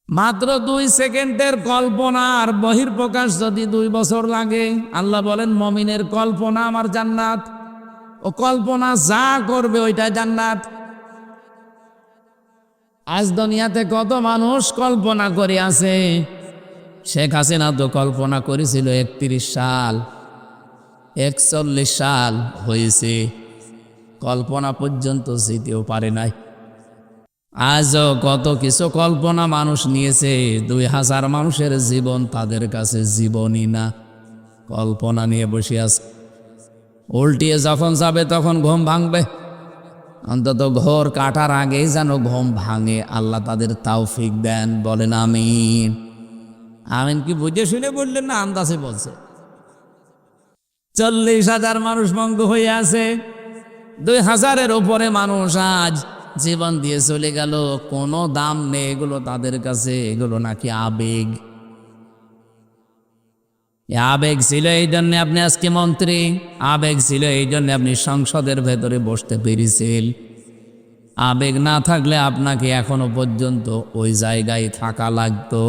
মাত্র 2 সেকেন্ডের কল্পনা আর বহির্প্রকাশ যদি 2 বছর লাগে। আল্লাহ বলেন মুমিনের কল্পনা আমার জান্নাত, ও কল্পনা যা করবে ওইটাই জান্নাত। আজ দুনিয়াতে কত মানুষ কল্পনা করে আছে। শেখ হাসিনা তো কল্পনা করেছিল 31 সাল, 41 সাল হয়েছে, কল্পনা পর্যন্ত যেতেও পারে নাই। আজও কত কিছু কল্পনা মানুষ নিয়েছে, 2000 মানুষের জীবন তাদের কাছে জীবনই না, কল্পনা নিয়ে বসে আছে। উল্টিয়ে যখন যাবে তখন ঘুম ভাঙবে, অন্তত ঘোর কাটার আগেই যেন ঘুম ভাঙে। আল্লাহ তাদের তৌফিক দেন, বলেন আমিন। আমিন কি বুঝে শুনে বললেন না আন্দাজে বলছে? 40,000 মানুষ মঙ্গ হয়ে আছে, 2000-এর উপরে মানুষ আজ জীবন দিয়ে চলে গেল, কোনো দাম নেই এগুলো তাদের কাছে। এগুলো নাকি আবেগ। আবেগ ছিল এই জন্য আপনি আজকে মন্ত্রী, আবেগ ছিল এই জন্য আপনি সংসদের ভেতরে বসতে পেরেছেন। আবেগ না থাকলে আপনাকে এখনো পর্যন্ত ওই জায়গায় থাকা লাগতো।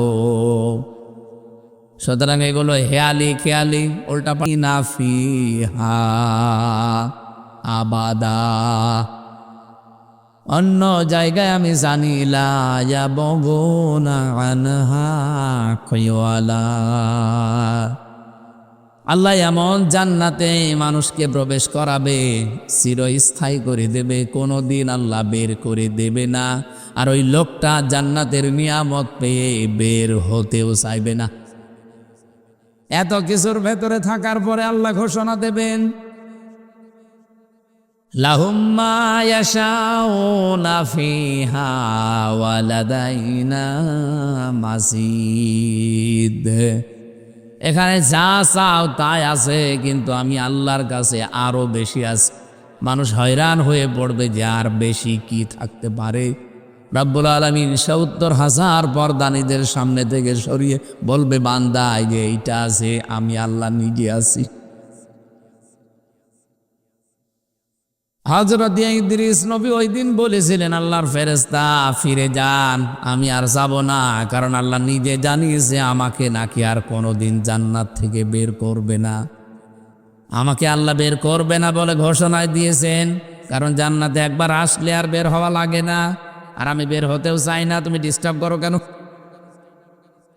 সুতরাং এগুলো হেয়ালি খেয়ালি, উল্টা না ফিহা আবাদা। অন্য জায়গায় আমি জানি লা ইয়াবগুনা আনহা খিওয়ালা। আল্লাহ এমন জান্নাতে মানুষকে প্রবেশ করাবে, চিরস্থায়ী করে দেবে, কোনোদিন আল্লাহ বের করে দেবে না। আর ওই লোকটা জান্নাতের নিয়ামত পেয়ে বের হতেও চাইবে না। এত কিছুর ভেতরে থাকার পরে আল্লাহ ঘোষণা দেবেন, লাহুম মা ইয়াশাউনা ফিহা ওয়া লাদাইনা মাজিদ। এখানে যা চাও তাই আছে, কিন্তু আমি আল্লাহর কাছে আরো বেশি আছে। মানুষ হয়রান হয়ে পড়বে যে আর বেশি কি থাকতে পারে। রব্বুল আলামিন 70,000 পর্দানীদের সামনে থেকে সরিয়ে বলবে, বান্দা এই যে এইটা আছে, আমি আল্লাহ নিজে আছি। হযরত ইদ্রিস নবী ওই দিন বলেছিলেন, আল্লাহর ফেরেশতা ফিরে যান, আমি আর যাব না, কারণ আল্লাহ নিজে জানিয়েছে আমাকে নাকি আর কোনোদিন জান্নাত থেকে বের করবে না। আমাকে আল্লাহ বের করবে না বলে ঘোষণায় দিয়েছেন, কারণ জান্নাতে একবার আসলে আর বের হওয়া লাগে না। আর আমি বের হতেও চাই না, তুমি ডিস্টার্ব করো কেন?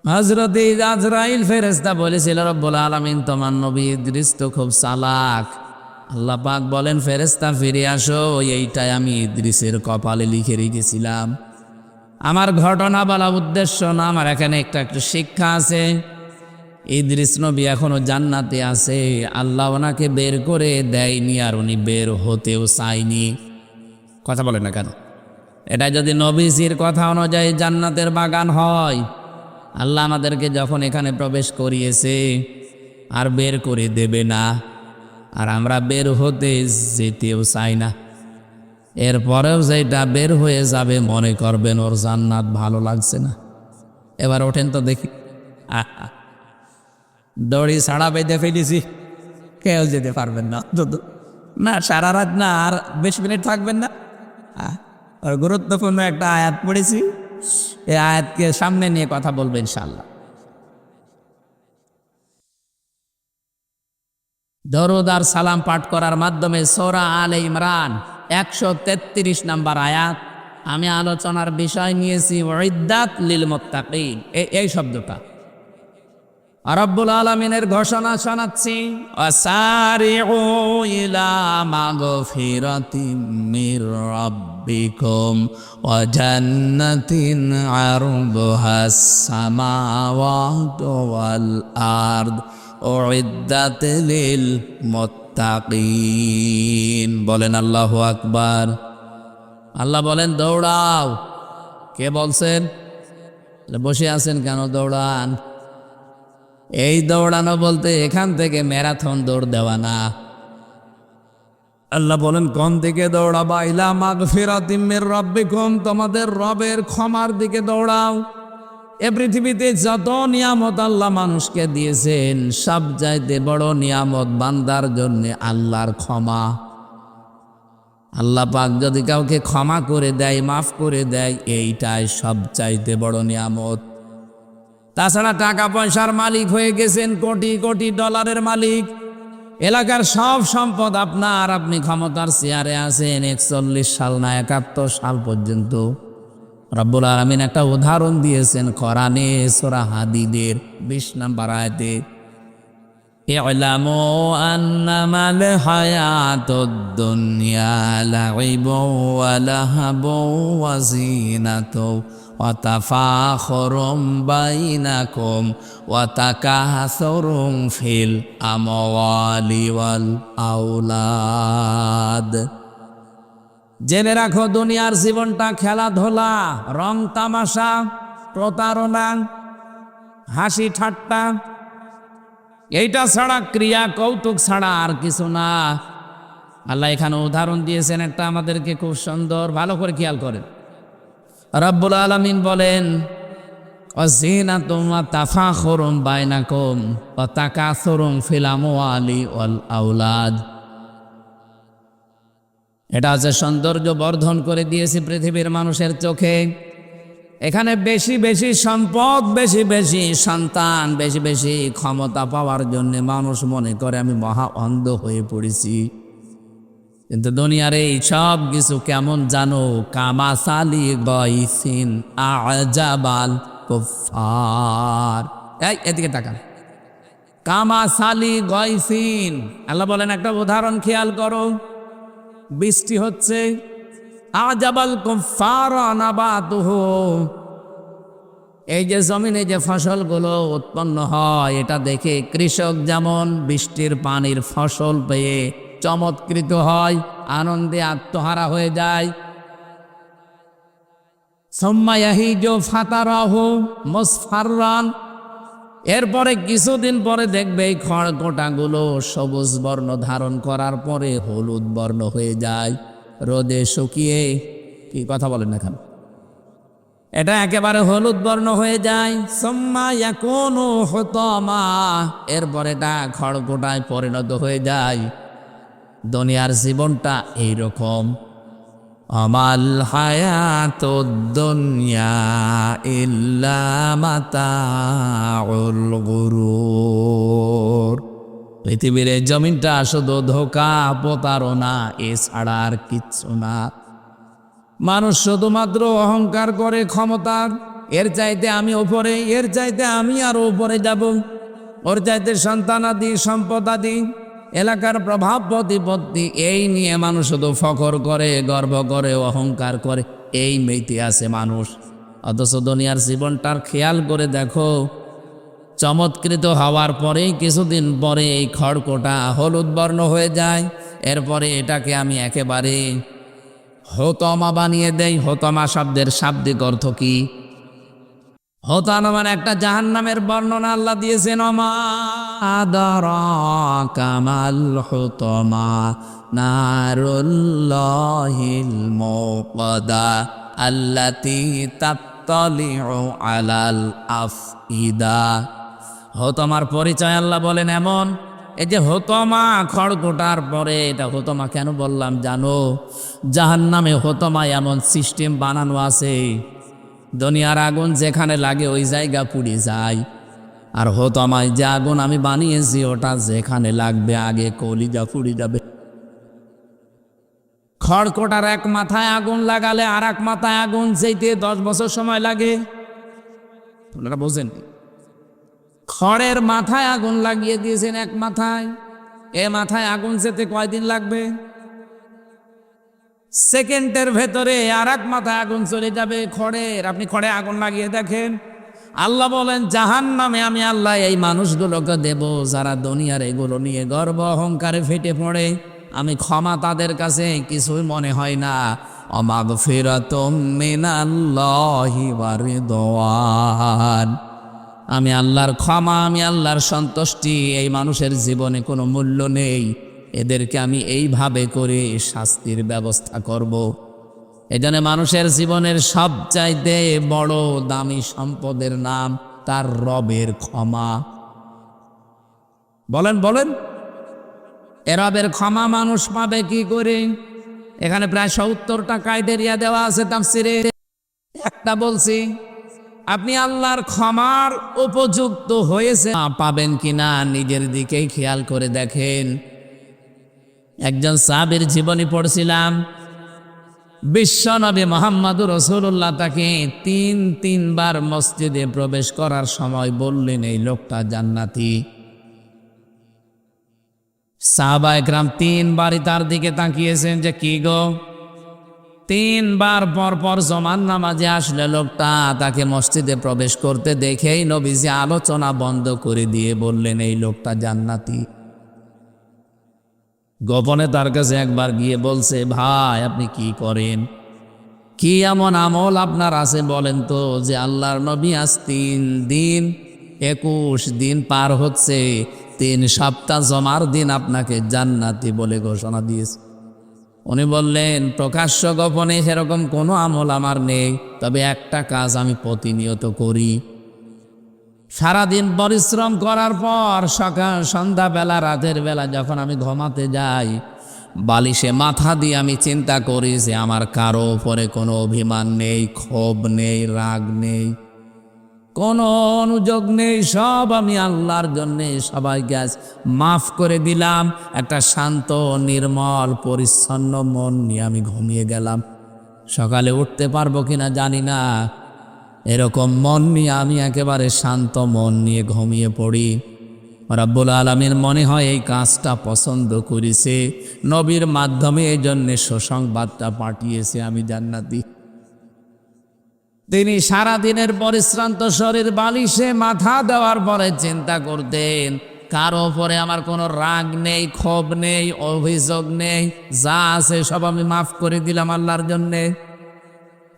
হযরত আজরাইল ফেরেশতা বলেছিল, রব্বুল আলামিন তোমার নবী ইদ্রিস তো খুব চালাক। আল্লাহ পাক বলেন, ফেরেশতা ফিরে আসো, এইটাই আমি ইদ্রিসের কপালে লিখে রেখেছিলাম। আমার ঘটনা বলা উদ্দেশ্য না, আমার এখানে একটু শিক্ষা আছে। ইদ্রিস নবী এখনো জান্নাতে আছে, আল্লাহ ওনাকে বের করে দেয়নি, আর উনি বের হতেও চায়নি। কথা বলে না কেন? এটা যদি নবীজির কথা অনুযায়ী জান্নাতের বাগান হয়, আল্লাহ আমাদেরকে যখন এখানে প্রবেশ করিয়েছে আর বের করে দেবে না, আর আমরা বের হতে যেতেও চাই না। এরপরেও যেটা বের হয়ে যাবে মনে করবেন ওর জান্নাত ভালো লাগছে না। এবার ওঠেন তো দেখি। দড়ি ছাড়া বেঁধে ফেলেছি, কেউ যেতে পারবেন না। না সারা রাত না, আর 20 মিনিট থাকবেন না। আর গুরুত্বপূর্ণ একটা আয়াত পড়েছি, এই আয়াতকে সামনে নিয়ে কথা বলবো ইনশাআল্লাহ। দরুদ আর সালাম পাঠ করার মাধ্যমে সূরা আলে ইমরান 133 নম্বর আয়াত। আমি আলোচনার বিষয় নিয়েছি উইদ্দাত লিল মুত্তাকিন, এই শব্দটা। রব্বুল আলামিনের ঘোষণা শোনাচ্ছি, ওয়াসারিউ ইলা মাগফিরাতিম মির রাব্বিকুম ওয়া জান্নাতিন আরদুহাস সামাওয়াতু ওয়াল আরদ উইদ্দাত লিল মুত্তাকিন। বলেন আল্লাহু আকবার। আল্লাহ বলেন দৌড়াও। কে বলছেন? বসে আছেন কেন? দৌড়ান। এই দৌড়ানো বলতে এখান থেকে ম্যারাথন দৌড় দেওয়া না। আল্লাহ বলেন কোন দিকে দৌড়াবা? ইলা মাগফিরাতিম মির রাব্বিকুম, তোমাদের রবের ক্ষমার দিকে দৌড়াও। এ পৃথিবীতে যত নিয়ামত আল্লাহ মানুষকে দিয়েছেন, সবচাইতে বড় নিয়ামত বান্দার জন্য আল্লাহর ক্ষমা। আল্লাহ পাক যদি কাউকে ক্ষমা করে দেয়, মাফ করে দেয়, এইটাই সবচাইতে বড় নিয়ামত। তাছাড়া টাকা পয়সার মালিক হয়ে গেছেন, কোটি কোটি ডলারের মালিক, এলাকার সব সম্পদ আপনার, আপনি ক্ষমতার চেয়ারে আছেন 41 সাল না 71 সাল পর্যন্ত। রব্বুল আলামিন একটা উদাহরণ দিয়েছেন কোরআনে সূরা হাদীদের 20 নম্বর আয়াতে, ই'লামু আন্নামাল হায়াতুদ দুনিয়া লাইবুন ওয়া লাহাবুন ওয়া যিনাতুন ওয়া তাফাখুরুম বাইনাকুম ওয়া তাকাসুরুম ফিল আমওয়ালি ওয়াল আওলাদ। জেনে রাখো দুনিয়ার জীবনটা খেলাধুলা, রং তামাশা, প্রতারণা, হাসি ঠাট্টা, এইটা ছাড়া, ক্রিয়া কৌতুক ছাড়া আর কিছু না। আল্লাহ এখানে উদাহরণ দিয়েছেন একটা আমাদেরকে খুব সুন্দর, ভালো করে খেয়াল করেন। রব্বুল আলামিন বলেন ওয়াজিনাতুম ওয়া তাফাখুরুম বাইনাকুম ওয়া তাকাসুরুম ফিল আমওয়ালি ওয়াল আওলাদ। এটা হচ্ছে সৌন্দর্য বর্ধন করে দিয়েছে পৃথিবীর মানুষের চোখে। এখানে বেশি বেশি সম্পদ, বেশি বেশি সন্তান, বেশি বেশি ক্ষমতা পাওয়ার জন্য মানুষ মনে করে আমি মহা অন্ধ হয়ে পড়েছি। কিন্তু দুনিয়ার এই সব কিছু কেমন জানো? কামাসালি গাইসিন আজাবাল কুফার। এই এদিকে তাকান, কামাসালি গাইসিন, আল্লাহ বলেন একটা উদাহরণ খেয়াল করো। বৃষ্টি হচ্ছে, আজাবাল কুফার নাবাতুহু, এই যে জমিনে যে ফসলগুলো উৎপন্ন হয় এটা দেখে কৃষক যেমন বৃষ্টির পানির ফসল পেয়ে চমৎকৃত হয়, আনন্দে আত্মহারা হয়ে যায়। সুম্মা ইয়াহিজু ফাতারাহু মুসফাররান, এরপরে কিছুদিন পরে দেখবে এই খড়কোটাগুলো সবুজ বর্ণ ধারণ করার পরে হলুদ বর্ণ হয়ে যায়, রোদে শুকিয়ে। কি কথা বলেন না কেন? এটা একেবারে হলুদ বর্ণ হয়ে যায়। সুম্মা ইয়াকুনু হুতামা, এরপরে এটা খড়কোটায় পরিণত হয়ে যায়। দুনিয়ার জীবনটা এইরকম। আমাল হায়াতুদ দুনিয়া ইল্লা মাতাউল গুরুর, পৃথিবীর এই জমিনটা শুধু ধোঁকা, প্রতারণা, এছাড়া আর কিচ্ছু না। মানুষ শুধুমাত্র অহংকার করে ক্ষমতার, এর চাইতে আমি ওপরে, এর চাইতে আমি আরো উপরে যাব, ওর চাইতে সন্তানাদি, সম্পদাদি, এলাকার প্রভাব প্রতিপত্তি, এই নিয়ে মানুষ শুধু ফখর করে, গর্ব করে, অহংকার করে, এই মেতে আছে মানুষ। অথচ দুনিয়ার জীবনটার খেয়াল করে দেখো, চমৎকৃত হওয়ার পরেই কিছুদিন পরে এই খড়কোটা হলুদ বর্ণ হয়ে যায়। এরপরে এটাকে আমি একেবারে হোতমা বানিয়ে দেই। হোতমা শব্দের শাব্দিক অর্থ কি? হোতানো মানে একটা জাহান্নামের বর্ণনা আল্লাহ দিয়েছেন। ওমা আদরাকা মাল হুতমা নারুল্লাহিল মুকাদা আল্লাতী তাত্তালিউ আলাল আফইদা। হোতমার পরিচয় আল্লাহ বলেন এমন, এই যে হোতমা খড়কোটার পরে, এটা হোতমা কেন বললাম জানো? জাহান্নামে হোতমা এমন সিস্টেম বানানো আছে, দুনিয়ার আগুন যেখানে লাগে ওই জায়গা পুড়ে যায়। আর হোতমায় যে আগুন আমি বানিয়েছি ওটা যেখানে লাগবে আগে কলিজা পুড়ে যাবে। খড়কোটার এক মাথায় আগুন লাগালে আর এক মাথায় আগুন যেতে 10 বছর সময় লাগে। আপনারা বোঝেন? খড়ের মাথায় আগুন লাগিয়ে দিয়েছেন এক মাথায়, এ মাথায় আগুন যেতে কয়দিন লাগবে? সেকেন্ডের ভেতরে আর এক মাথায় আগুন চলে যাবে খড়ের। আপনি খড়ে আগুন লাগিয়ে দেখেন। আল্লাহ বলেন জাহান্নামে আমি আল্লাহ এই মানুষগুলোকে দেব যারা দুনিয়ার এগুলো নিয়ে গর্ব অহংকারে ফেটে পড়ে। আমি ক্ষমা তাদের কাছে কিছুই মনে হয় না। অমাগফিরাতুম মিনাল্লাহি ওয়া রিদওয়ান, আমি আল্লাহর ক্ষমা, আমি আল্লাহর সন্তুষ্টি, এই মানুষের জীবনে কোনো মূল্য নেই। এদেরকে আমি এইভাবে করে শাস্তির ব্যবস্থা করব। এজন্য মানুষের জীবনের সবচাইতে বড় দামি সম্পদের নাম তার রবের ক্ষমা। বলেন বলেন, এ রবের ক্ষমা মানুষ পাবে কি করে? এখানে প্রায় 70টা ক্রাইটেরিয়া দেওয়া আছে তাফসিরে। একটা বলছি, আপনি আল্লাহর ক্ষমার উপযুক্ত হয়েছে পাবেন কিনা নিজের দিকেই খেয়াল করে দেখেন। একজন সাহাবীর জীবনী পড়ছিলাম, বিশ্বনবী মুহাম্মদুর রাসূলুল্লাহ তাকে তিনবার মসজিদে প্রবেশ করার সময় বললেন এই লোকটা জান্নাতি। সাহাবায়ে কেরাম 3বারই তার দিকে তাকিয়েছেন যে কি গো। 3বার পর জমান নামাজে আসলে লোকটা তাকে মসজিদে প্রবেশ করতে দেখেই নবীজি আলোচনা বন্ধ করে দিয়ে বললেন এই লোকটা জান্নাতি। গোপনে তার কাছে একবার গিয়ে বলছে, ভাই আপনি কি করেন, কি এমন আমল আপনার আছে বলেন তো, যে আল্লাহর নবী আজ 3 দিন 21 দিন পার হচ্ছে, 3 সপ্তাহ জমার দিন আপনাকে জান্নাতি বলে ঘোষণা দিয়েছে। উনি বললেন, প্রকাশ্য গোপনে সেরকম কোনো আমল আমার নেই, তবে একটা কাজ আমি প্রতিনিয়ত করি। সারাদিন পরিশ্রম করার পর সকাল সন্ধ্যাবেলা রাতের বেলা যখন আমি ঘুমাতে যাই, বালিশে মাথা দিয়ে আমি চিন্তা করি যে আমার কারো উপরে কোনো অভিমান নেই, ক্ষোভ নেই, রাগ নেই, কোনো অনুযোগ নেই, সব আমি আল্লাহর জন্যে সবাইকে আজ মাফ করে দিলাম। একটা শান্ত নির্মল পরিচ্ছন্ন মন নিয়ে আমি ঘুমিয়ে গেলাম। সকালে উঠতে পারবো কিনা জানি না, এরকম মন নিয়ে আমি একেবারে শান্ত মন নিয়ে ঘুমিয়ে পড়ি। রব্বুল আলামিন মনে হয় এই কাজটা পছন্দ করেছে, নবীর মাধ্যমে এই জন্যে সুসংবাদটা পাঠিয়েছে আমি জান্নাতি। তিনি সারাদিনের পরিশ্রান্ত শরীর বালিশে মাথা দেওয়ার পরে চিন্তা করতেন, কারো উপরে আমার কোনো রাগ নেই, ক্ষোভ নেই, অভিযোগ নেই, যা আছে সব আমি মাফ করে দিলাম আল্লাহর জন্যে।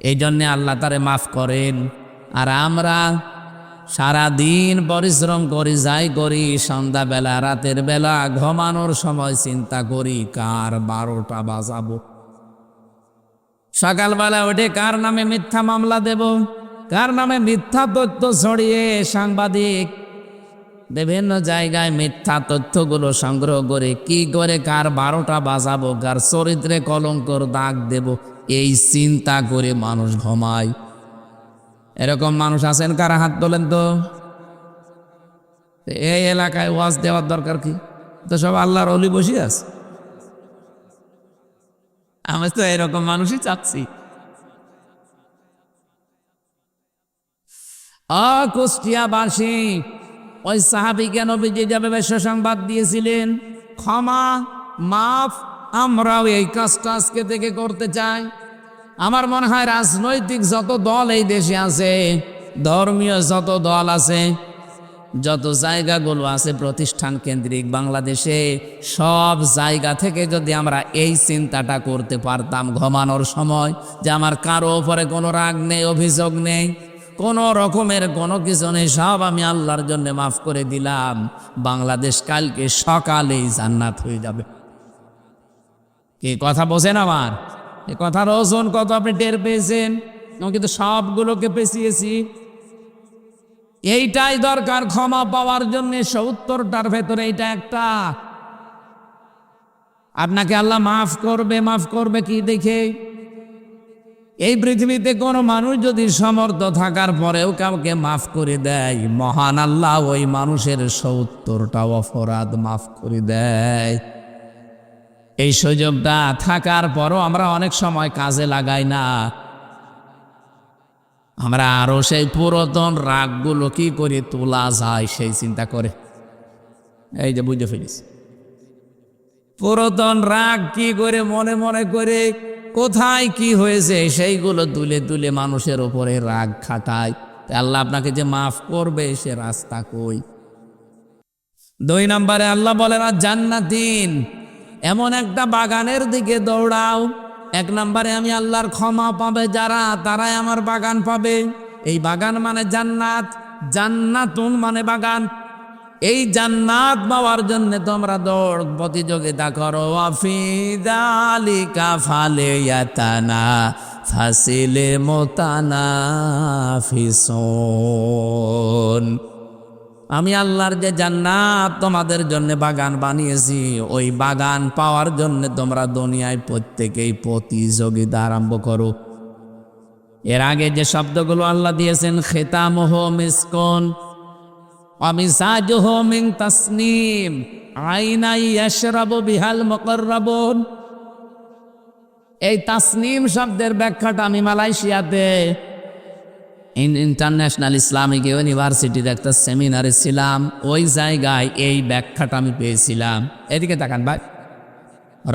এই জন্যে আল্লাহ তারে মাফ করেন। আর আমরা সারাদিন পরিশ্রম করি, যাই করি, সন্ধ্যাবেলা রাতের বেলা ঘুমানোর সময় চিন্তা করি কার 12টা বাজাবো, সকালবেলা উঠে কার নামে মিথ্যা মামলা দেব, কার নামে মিথ্যা তথ্য ছড়িয়ে সাংবাদিক বিভিন্ন জায়গায় মিথ্যা তথ্যগুলো সংগ্রহ করে কি করে কার 12টা বাজাবো, কার চরিত্রে কলঙ্কর দাগ দেব, এই চিন্তা করে মানুষ ঘুমায়। এরকম মানুষ আছেন কারা? হাত তোলেন তো। এই এলাকায় ওয়াজ দেওয়ার দরকার কি? তো সব আল্লাহর ওলি বসে আছে। আমি তো এরকম মানুষই চাচ্ছি। কুষ্টিয়াবাসী ওই সাহাবীকে নবীজি যেভাবে সুসংবাদ দিয়েছিলেন, ক্ষমা মাফ, আমরাও এই কাজটা আজকে থেকে করতে চাই। আমার মনে হয় রাজনৈতিক যত দল এই দেশে আছে, ধর্মীয় যত দল আছে, যত জায়গাগুলো আছে প্রতিষ্ঠান কেন্দ্রিক বাংলাদেশে, সব জায়গা থেকে যদি আমরা এই চিন্তাটা করতে পারতাম ঘুমানোর সময়, যে আমার কারো উপরে কোনো রাগ নেই, অভিযোগ নেই, কোনো রকমের কোনো কিছু নেই, সব আমি আল্লাহর জন্য মাফ করে দিলাম, বাংলাদেশ কালকে সকালেই জান্নাত হয়ে যাবে। কি কথা বোঝেন আমার? এ কথার ওজন কত আপনি টের পেয়েছেন? আমি কিন্তু সবগুলোকে পেঁচিয়েছি। এইটাই দরকার ক্ষমা পাওয়ার জন্য। 70টার ভেতরে এইটা একটা। আপনাকে আল্লাহ মাফ করবে কি দেখে? এই পৃথিবীতে কোনো মানুষ যদি সমর্থ থাকার পরেও কাউকে মাফ করে দেয়, মহান আল্লাহ ওই মানুষের 70টা অপরাধ মাফ করে দেয়। এই সুযোগটা থাকার পরও আমরা অনেক সময় কাজে লাগাই না। আমরা আরো সেই পুরাতন রাগগুলো কি করে তোলা যায় সেই চিন্তা করে। এই যে বুঝে ফেলিস, পুরাতন রাগ কি করে মনে মনে করে কোথায় কি হয়েছে সেইগুলো তুলে তুলে মানুষের ওপরে রাগ খাটায়। আল্লাহ আপনাকে যে মাফ করবে সে রাস্তা কই? 2 নম্বরে আল্লাহ বলে না জান্নাতিন, এমন একটা বাগানের দিকে দৌড়াও। 1 নম্বরে আমি আল্লাহর ক্ষমা পাবে যারা, তারাই আমার বাগান পাবে। এই বাগান মানে জান্নাত, জান্নাতুন মানে বাগান। এই জান্নাত পাওয়ার জন্য তোমরা দৌড় প্রতিযোগিতা করো। আফিদালিকা ফালিয়াতানা ফাসিলে মোতানাফিসুন। আমি আল্লাহর যে জান্নাত তোমাদের জন্য বাগান বানিয়েছি, ওই বাগান পাওয়ার জন্য তোমরা দুনিয়ায় প্রত্যেকেই প্রতিযোগিতা আরম্ভ করো। এর আগে যে শব্দগুলো আল্লাহ দিয়েছেন, খিতামুহু মিসকুন ওয়া মিজাজুহু মিন তাসনিম আইনাই ইয়াশরাবু বিহাল মুকাররাবুন। এই তাসনিম শব্দের ব্যাখ্যাটা আমি মালয়েশিয়াতে ইন্টারন্যাশনাল ইসলামিক ইউনিভার্সিটির একটা সেমিনারে ছিলাম, ওই জায়গায় এই ব্যাখ্যাটা আমি পেয়েছিলাম। এদিকে তাকান ভাই,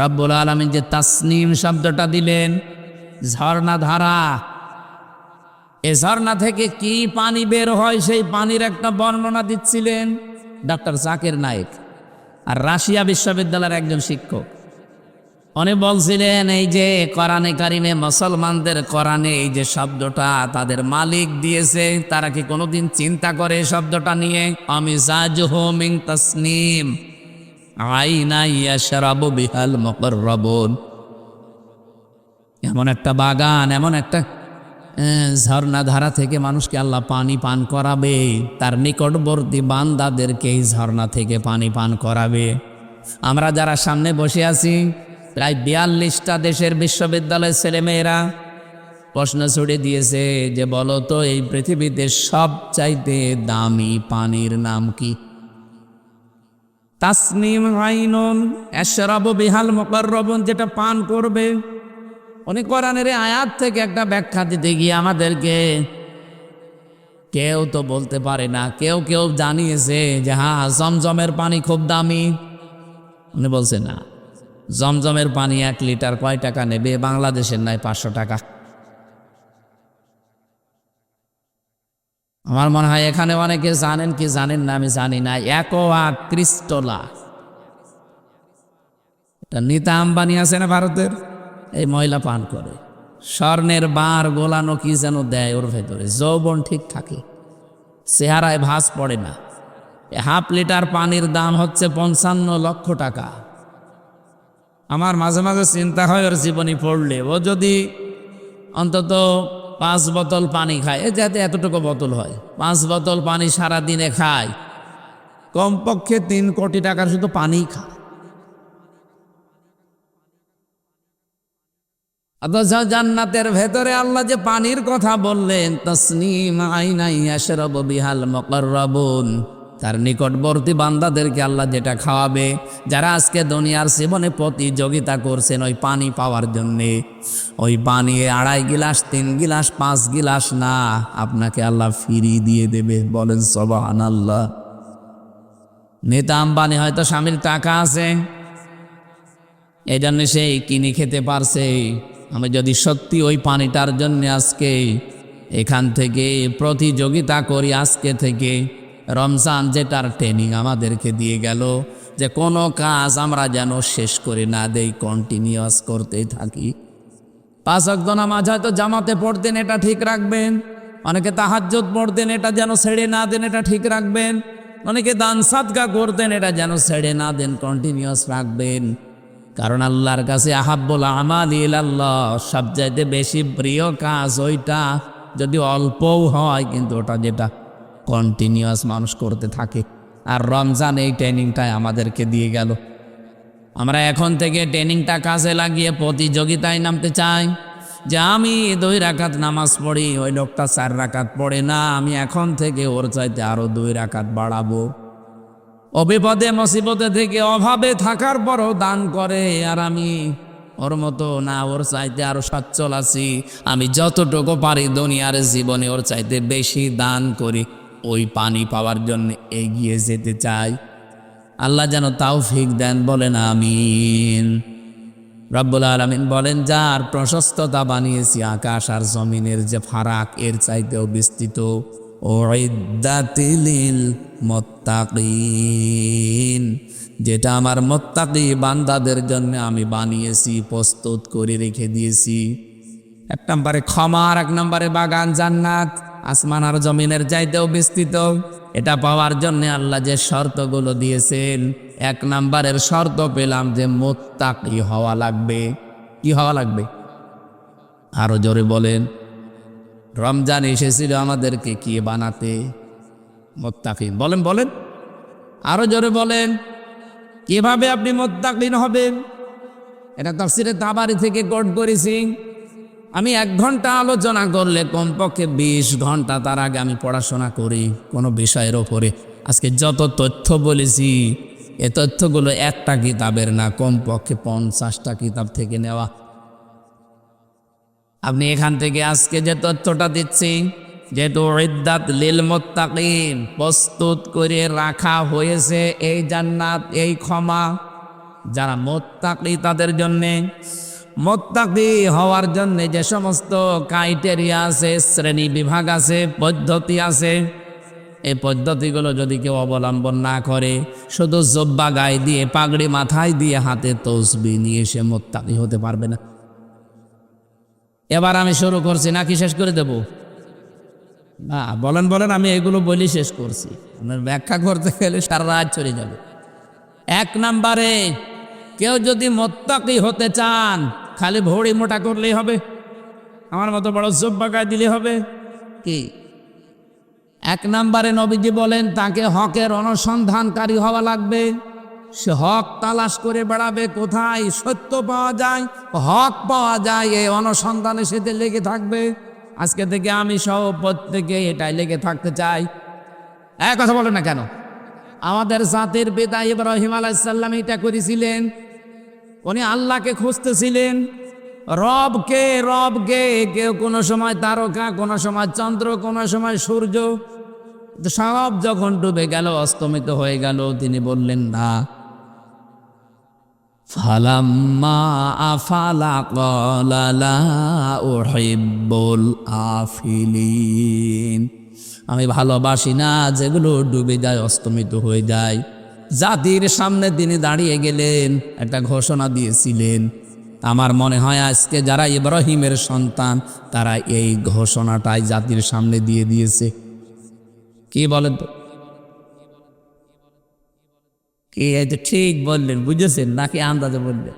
রব্বুল আলামিন যে তাসনিম শব্দটা দিলেন, ঝর্ণা ধারা, এ ঝর্ণা থেকে কি পানি বের হয় সেই পানির একটা বর্ণনা দিচ্ছিলেন ডক্টর জাকির নায়েক, আর রাশিয়া বিশ্ববিদ্যালয়ের একজন শিক্ষক। উনি বলছিলেন এই যে কোরআনে কারিমে মুসলমানদের কোরআনে এই যে শব্দটা তাদের মালিক দিয়েছে, তারা কি কোনোদিন চিন্তা করে শব্দটা নিয়ে? আমিজাজুহু মিন তাসনিম আইনা ইয়াশরাবু বিহাল মুকাররাবুন। এমন একটা বাগান, এমন একটা ঝর্ণা ধারা থেকে মানুষকে আল্লাহ পানি পান করাবে, তার নিকটবর্তী বান্দাদেরকে এই ঝর্ণা থেকে পানি পান করাবে। আমরা যারা সামনে বসে আছি, প্রায় 42টা দেশের বিশ্ববিদ্যালয়ের ছেলেমেয়েরা প্রশ্ন ছুড়ে দিয়েছে যে বলো তো এই পৃথিবীতে সবচাইতে দামি পানির নাম কি? তাসনিম আইনুন ইয়াশরাবু বিহাল মুকাররাবুন, যেটা পান করবে। উনি কোরআনের আয়াত থেকে একটা ব্যাখ্যা দিতে গিয়ে আমাদেরকে কেউ তো বলতে পারে না, কেউ কেউ জানিয়েছে যে হ্যাঁ জমজমের পানি খুব দামি। উনি বলছে না, জমজমের পানি 1 লিটার কয় টাকা নেবে? বাংলাদেশের নাই 500 টাকা। আমার মনে হয় এখানে অনেকে জানেন কি জানেন না আমি জানি না, অ্যাকোয়া ক্রিস্টোলা, এটা নীতা আম্বানি আছে না ভারতের, এই মহিলা পান করে। স্বর্ণের বার গোলানো কি যেন দেয় ওর ভেতরে, যৌবন ঠিক থাকে, চেহারায় ভাঁজ পড়ে না। 1/2 লিটার পানির দাম হচ্ছে 55 লক্ষ টাকা। আমার মাঝে মাঝে চিন্তা হয় ওর জীবনী পড়লে, ও যদি অন্তত 5 বোতল পানি খায়, যাতে এতটুকু বোতল হয়, 5 বোতল পানি সারা দিনে খায়, কমপক্ষে 3 কোটি টাকার শুধু পানি খায়। অথচ জান্নাতের ভেতরে আল্লাহ যে পানির কথা বললেন, তাসনিম আইনা ইয়াশরাবু বিহাল মুকাররাবুন, তার নিকটবর্তী বান্দাদেরকে আল্লাহ যেটা খাওয়াবে, যারা আজকে দুনিয়ার জীবনে প্রতিযোগিতা করছেন ওই পানি পাওয়ার জন্যে, ওই পানি 2.5 গিলাস 3 গিলাস 5 গিলাস না, আপনাকে আল্লাহ ফ্রি দিয়ে দেবে। বলেন সুবহানাল্লাহ। নেতা আম্বানি হয়তো স্বামীর টাকা আছে, এই জন্য সেই কিনে খেতে পারছে। আমি যদি সত্যি ওই পানিটার জন্য আজকে এখান থেকে প্রতিযোগিতা করি, আজকে থেকে রমজান যেটার ট্রেনিং আমাদেরকে দিয়ে গেল যে কোনো কাজ আমরা যেন শেষ করে না দেই, কন্টিনিউয়াস করতেই থাকি। 5 ওয়াক্ত নামাজ হয়তো জামাতে পড়তেন, এটা ঠিক রাখবেন। অনেকে তাহাজ্জুদ পড়তেন, এটা যেন ছেড়ে না দেন, এটা ঠিক রাখবেন। অনেকে দান সাদকা করতেন, এটা যেন ছেড়ে না দেন, কন্টিনিউয়াস রাখবেন। কারণ আল্লাহর কাছে আহাব্বুল আমালি ইলাল্লাহ, সবচাইতে বেশি প্রিয় কাজ ওইটা, যদি অল্পও হয় কিন্তু ওটা যেটা কন্টিনিউয়াস মানুষ করতে থাকে। আর রমজান এই ট্রেনিংটাই আমাদেরকে দিয়ে গেল। আমরা এখন থেকে ট্রেনিংটা কাজে লাগিয়ে প্রতিযোগিতায় নামতে চাই যে আমি 2 রাকাত নামাজ পড়ি, ওই লোকটা 4 রাকাত পড়ে না, আমি এখন থেকে ওর চাইতে আরো 2 রাকাত বাড়াবো। অবিপদে মুসিবতে থেকে অভাবে থাকার পরও দান করে, আর আমি ওর মতো না, ওর চাইতে আরো সচ্ছল আছি, আমি যতটুকু পারি দুনিয়ার জীবনে ওর চাইতে বেশি দান করি, ওই পানি পাওয়ার জন্য এগিয়ে যেতে চাই। আল্লাহ যেন তৌফিক দেন, বলেন আমিন। রব্বুল আলামিন বলেন, যার প্রশস্ততা বানিয়েছি আকাশ আর জমিনের যে ফারাক এর চাইতেও বিস্তৃত, উইদ্দাতিল মুত্তাকিন, যেটা আমার মুত্তাকি বান্দাদের জন্য আমি বানিয়েছি, প্রস্তুত করে রেখে দিয়েছি। 1 নম্বরে ক্ষমা, আর 1 নম্বরে বাগান জান্নাত, আসমান আর জমিনের চাইতেও বিস্তৃত। এটা পাওয়ার জন্য আল্লাহ যে শর্তগুলো দিয়েছেন, 1 নম্বরের শর্ত পেলাম যে মুত্তাকি হওয়া লাগবে। কি হওয়া লাগবে? আরো জোরে বলেন। রমজান এসেছিল আমাদেরকে কি বানাতে? মুত্তাকিন। বলেন বলেন, আরো জোরে বলেন, কিভাবে আপনি মুত্তাকিন হবেন? এটা তাফসিরে তাবারি থেকে কোট করেছি। আমি 1 ঘন্টা আলোচনা করলে কমপক্ষে 20 ঘন্টা তার আগে আমি পড়াশোনা করি কোনো বিষয়ের ওপরে। আজকে যত তথ্য বলেছি এ তথ্যগুলো একটা কিতাবের না, কমপক্ষে 50টা কিতাব থেকে নেওয়া। আপনি এখান থেকে আজকে যে তথ্যটা দিচ্ছি, যেহেতু ইদ্দাত লিল মুত্তাকিন, প্রস্তুত করে রাখা হয়েছে এই জান্নাত, এই ক্ষমা যারা মুত্তাকি তাদের জন্যে। মুত্তাকি হওয়ার জন্য যে সমস্ত ক্রাইটেরিয়া আছে, শ্রেণী বিভাগ আছে, পদ্ধতি আছে, এই পদ্ধতিগুলো যদি কেউ অবলম্বন না করে, শুধু জব্বা গায়ে দিয়ে, পাগড়ি মাথায় দিয়ে, হাতে তসবিহ নিয়ে সে মুত্তাকি হতে পারবে না। এবার আমি শুরু করছি নাকি শেষ করে দেব? না, বলেন বলেন, আমি এগুলো বলি শেষ করছি। আপনার ব্যাখ্যা করতে গেলে সারা রাত চলে যাবে। 1 নম্বরে, কেউ যদি মুত্তাকি হতে চান খালি ভড়ি মোটা করলেই হবে, আমার মতো বড় জব্বা গায়ে দিলে হবে কি? 1 নম্বরে নবীজি বলেন তাকে হকের অনুসন্ধানকারী হওয়া লাগবে। সে হক তালাশ করে বেড়াবে, কোথায় সত্য পাওয়া যায়, হক পাওয়া যায়, এই অনুসন্ধানে সেতে লেগে থাকবে। আজকে থেকে আমি সহ প্রত্যেকে এটাই লেগে থাকতে চাই। এক কথা বলেন না কেন? আমাদের জাতির পিতা ইব্রাহিম আলাইহিস সালাম এটা করেছিলেন। উনি আল্লাহকে খুঁজতেছিলেন, রবকে রবকে। কেউ কোনো সময় তারকা, কোনো সময় চন্দ্র, কোনো সময় সূর্য। সব যখন ডুবে গেল, অস্তমিত হয়ে গেল, তিনি বললেন না। ফালাম্মা আফালা ক্বালা লা উহিব্বুল আফিলিন, আমি ভালোবাসি না যেগুলো ডুবে যায়, অস্তমিত হয়ে যায়। জাতির সামনে তিনি দাঁড়িয়ে গেলেন, একটা ঘোষণা দিয়েছিলেন। আমার মনে হয় আজকে যারা ইব্রাহিমের সন্তান তারা এই ঘোষণাটাই জাতির সামনে দিয়ে দিয়েছে। কি বলেন তো? কি এই তো ঠিক বললেন, বুঝেছেন নাকি আন্দাজে বললেন?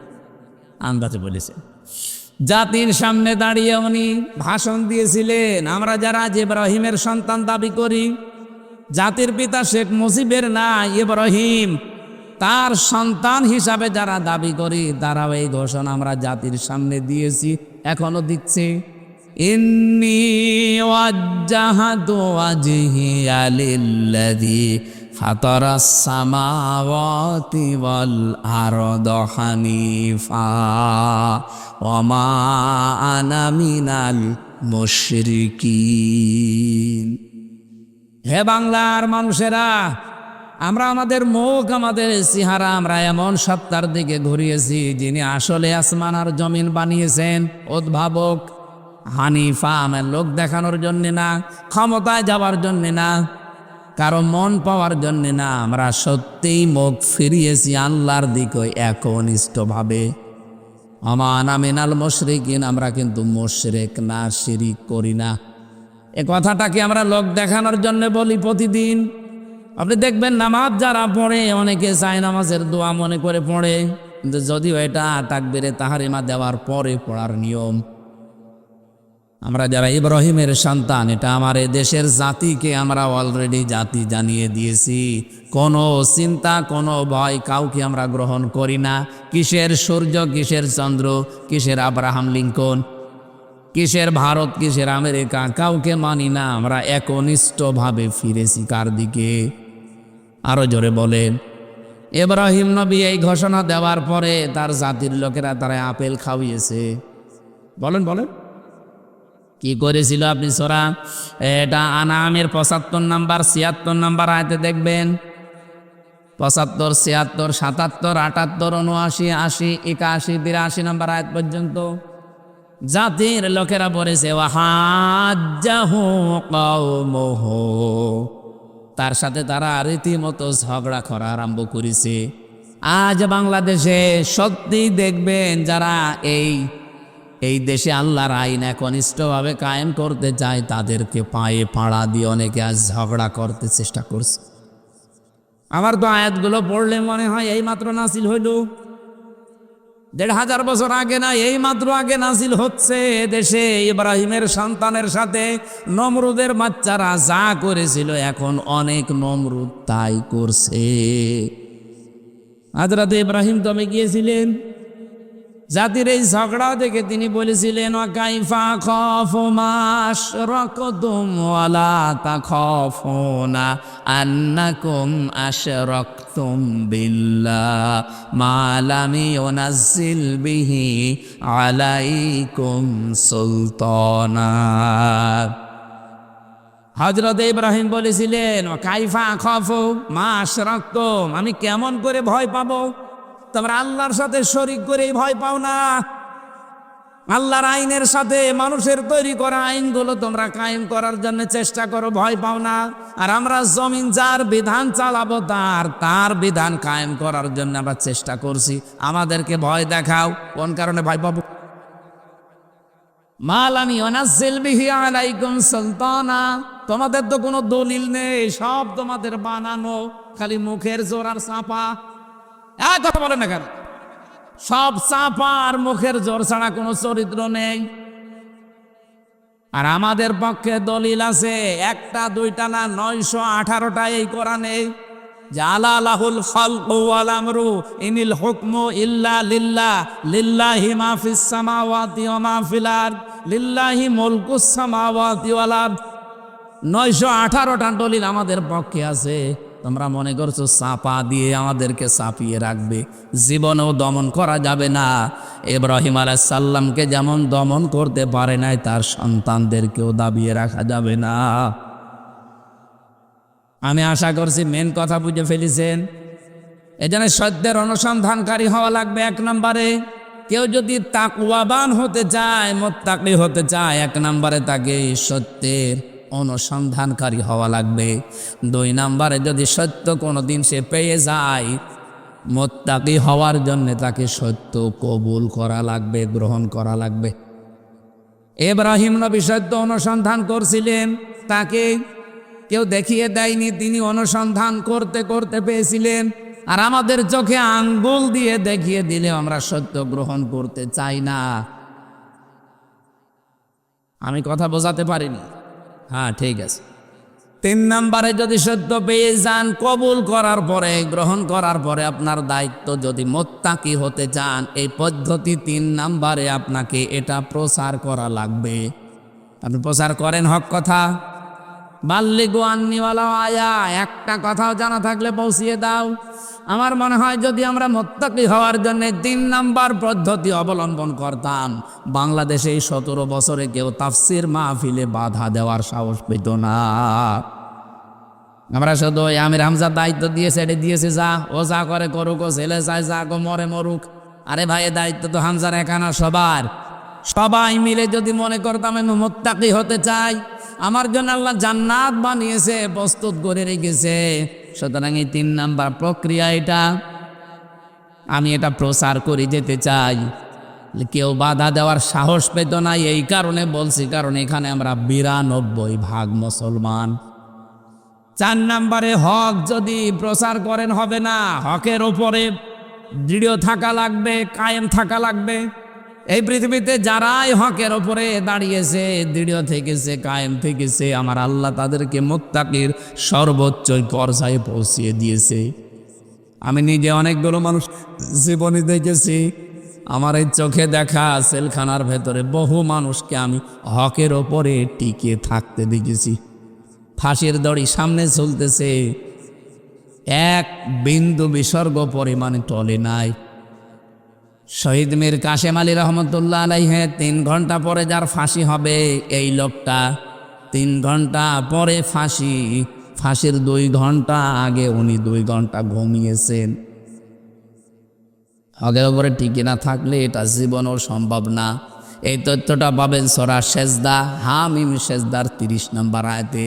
আন্দাজে বলেছেন। জাতির সামনে দাঁড়িয়ে উনি ভাষণ দিয়েছিলেন। আমরা যারা ইব্রাহিমের সন্তান দাবি করি, জাতির পিতা শেখ মুজিবের না, ইব্রাহিম তার সন্তান হিসাবে যারা দাবি করি, তারাও এই ঘোষণা আমরা জাতির সামনে দিয়েছি, এখনো দিচ্ছি। ইন্নী ওয়াজ্জাহাতু ওয়াজহিয়া লিল্লাযী ফাতারাস সামাওয়াতি ওয়াল আরদা হানিফা ওয়া মা আনা মিনাল মুশরিকিন। হে বাংলার মানুষেরা, আমরা আমাদের মুখ, আমাদের চেহারা আমরা এমন সত্তার দিকে ঘুরিয়েছি যিনি আসলে আসমান আর জমিন বানিয়েছেন। উদ্ভাবক, হানিফা, আমার লোক দেখানোর জন্যে না, ক্ষমতায় যাওয়ার জন্যে না, কারো মন পাওয়ার জন্যে না। আমরা সত্যিই মুখ ফিরিয়েছি আল্লাহর দিকে একনিষ্ঠভাবে। আনা মিনাল মুশরিকিন, আমরা কিন্তু মুশরিক না, শিরিক করি না। এ কথাটাকে আমরা লোক দেখানোর জন্য বলি প্রতিদিন। আপনি দেখবেন নামাজ যারা পড়ে, অনেকে চায় নামাজের দোয়া মনে করে পড়ে, কিন্তু যদিও এটা তাকবীরে তাহরিমা দেওয়ার পরে পড়ার নিয়ম। আমরা যারা ইব্রাহিমের সন্তান, এটা আমার দেশের জাতিকে আমরা অলরেডি জাতি জানিয়ে দিয়েছি। কোনো চিন্তা, কোনো ভয় কাউকে আমরা গ্রহণ করি না। কিসের সূর্য, কিসের চন্দ্র, কিসের আব্রাহাম লিঙ্কন, কিসের ভারত, কিসের আমেরিকা, কাউকে মানি না। আমরা একনিষ্ঠভাবে ফিরেছি কার দিকে? আরো জোরে বলেন। ইব্রাহিম নবী এই ঘোষণা দেওয়ার পরে তার জাতির লোকেরা তারা আপেল খাওয়িয়েছে। বলেন বলেন, কি করেছিল? আপনি সূরা এটা আনামের 75 নাম্বার 76 নাম্বার আয়াতে দেখবেন। 75, 76, 77, 78, 79, 80, 81, 82 নাম্বার আয়াত পর্যন্ত জাতির লোকেরা বলেছে ওয়াহাজ্জাহু কওমুহু, তার সাথে তারা রীতিমতো ঝগড়া করা আরম্ভ করেছে। আজ বাংলাদেশে সত্যি দেখবেন যারা এই দেশে আল্লাহর আইন একনিষ্ঠভাবে কায়েম করতে চায়, তাদেরকে পায়ে পাড়া দিয়ে অনেকে আজ ঝগড়া করতে চেষ্টা করছে। আমার তো আয়াতগুলো পড়লে মনে হয় এই মাত্র নাসিল হইল। ১,৫০০ বছর আগে না, এই মাত্র আগে নাজিল হচ্ছে দেশে। ইব্রাহিমের সন্তানের সাথে নমরুদের বাচ্চারা যা করেছিল, এখন অনেক নমরুদ তাই করছে। হযরত ইব্রাহিম তবে গিয়েছিলেন, জাতির এই ঝগড়া দেখে তিনি বলেছিলেন, কাইফা খাফু মা আশরাকতুম ওয়ালা তাখাফুনা আন্নাকুম আশরাকতুম বিল্লাহ মা লাম ইউনাজ্জিল বিহি আলাইকুম সুলতানা। হযরত ইব্রাহিম বলেছিলেন, কাইফা খাফু মা আশরাকতুম, আমি কেমন করে ভয় পাবো? তোমরা আল্লাহর সাথে শরীক করেই ভয় পাও না। আল্লাহর আইনের সাথে মানুষের তৈরি করা আইনগুলো তোমরা কায়েম করার জন্য চেষ্টা করো, ভয় পাও না। আর আমরা জমিন যার বিধান চালাবো, তার বিধান কায়েম করার জন্য আমরা চেষ্টা করছি। আমাদেরকে ভয় দেখাও, কোন কারণে ভয় পাবো? মা লাম ইউনাজ্জিল বিহি আলাইকুম সুলতানা, তোমাদের তো কোনো দলিল নেই, সব তোমাদের বানানো, খালি মুখের জোর আর চাপা। কথা বলেন না কেন? সব চাপা আর মুখের জোর ছাড়া কোনো চরিত্র নেই। আর আমাদের পক্ষে দলিল আছে, একটা দুইটা না, 918টা এই কোরআনে। জালা লাহুল খালকু ওয়াল আমরু ইনিল হুকমু ইল্লা লিল্লাহ লিল্লাহি মা ফিস সামাওয়াতি ওয়া মা ফিল আরদ লিল্লাহি মুলকুস সামাওয়াতি ওয়াল আরদ। 918টা দলিল আমাদের পক্ষে আছে। তোমরা মনে করছো চাপা দিয়ে আমাদেরকে চাপিয়ে রাখবে? জীবনেও দমন করা যাবে না। ইব্রাহিম আলাইহিস সালামকে যেমন দমন করতে পারে নাই, তার সন্তানদেরকেও দাবিয়ে রাখা যাবে না। আমি আশা করছি মেন কথা বুঝে ফেলেছেন। এজন্য সত্যের অনুসন্ধানকারী হওয়া লাগবে 1 নম্বরে। কেউ যদি তাকওয়াবান হতে চায়, মুত্তাকি হতে চায়, 1 নম্বরে তাকে সত্যের অনুসন্ধানকারী হওয়া লাগবে। 2 নম্বরে যদি সত্য কোনোদিন সে পেয়ে যায়, মুত্তাকি হওয়ার জন্য তাকে সত্য কবুল করা লাগবে, গ্রহণ করা লাগবে। ইব্রাহিম নবী সত্য অনুসন্ধান করছিলেন, তাকে কেউ দেখিয়ে দেয়নি, তিনি অনুসন্ধান করতে করতে পেয়েছিলেন। আর আমাদের চোখে আঙ্গুল দিয়ে দেখিয়ে দিলে আমরা সত্য গ্রহণ করতে চাই না। আমি কথা বোঝাতে পারিনি? হ্যাঁ, ঠিক আছে। 3 নম্বরে যদি সত্য পেয়ে যান, কবুল করার পরে, গ্রহণ করার পরে আপনার দায়িত্ব, যদি মুত্তাকি হতে চান, এই পদ্ধতি 3 নম্বরে আপনাকে এটা প্রচার করা লাগবে। আপনি প্রচার করেন হক কথা। বাল্লিগু আন্নি ওয়ালাউ আয়া, একটা কথাও জানা থাকলে পৌঁছিয়ে দাও। আমার মনে হয় যদি আমরা মুত্তাকি হওয়ার জন্য 3 নম্বর পদ্ধতি অবলম্বন করতাম, বাংলাদেশে এই 17 বছরে কেউ তাফসির মাহফিলে বাধা দেওয়ার সাহস পেত না। আমরা শুধু আমির হামজার দায়িত্ব দিয়েছে, এটা দিয়েছে, যা ও যা করে করুক, ও ছেলে চায় যা গো মরে মরুক। আরে ভাই, দায়িত্ব তো হামজার একা না, সবার। সবাই মিলে যদি মনে করতাম আমি মুত্তাকি হতে চাই, আমার জন্য আল্লাহ জান্নাত বানিয়েছে, প্রস্তুত করে রেখেছে। সুতরাং এই 3 নাম্বার প্রক্রিয়া, এটা আমি এটা প্রচার করে যেতে চাই। কেউ বাধা দেওয়ার সাহস পেত না, এই কারণে বলছি, কারণ এখানে আমরা 92% মুসলমান। 4 নম্বরে হক যদি প্রচার করেন হবে না, হকের ওপরে দৃঢ় থাকা লাগবে, কায়েম থাকা লাগবে। এই পৃথিবীতে যারাই হকের ওপরে দাঁড়িয়েছে, দৃঢ় থেকেছে, কায়েম থেকেছে, আমার আল্লাহ তাদেরকে মুত্তাকির সর্বোচ্চ পর্যায়ে পৌঁছিয়ে দিয়েছে। আমি নিজে অনেকগুলো মানুষ জীবনে দেখেছি, আমার এই চোখে দেখা সেলখানার ভেতরে বহু মানুষকে আমি হকের ওপরে টিকে থাকতে দেখেছি। ফাঁসির দড়ি সামনে চলতেছে, 1 বিন্দু বিসর্গ পরিমাণে টলে নাই। শহীদ মীর কাশেম আলী রহমতুল্লাহ আলাইহি 3 ঘন্টা পরে যার ফাঁসি হবে, এই লোকটা 3 ঘন্টা পরে ফাঁসি, ফাঁসির 2 ঘন্টা আগে উনি 2 ঘন্টা ঘুমিয়েছেন। হকের উপরে টিকে না থাকলে এটা জীবনও সম্ভব না। এই তথ্যটা পাবেন সূরা সেজদা, হামিম সেজদার 30 নম্বর আয়াতে।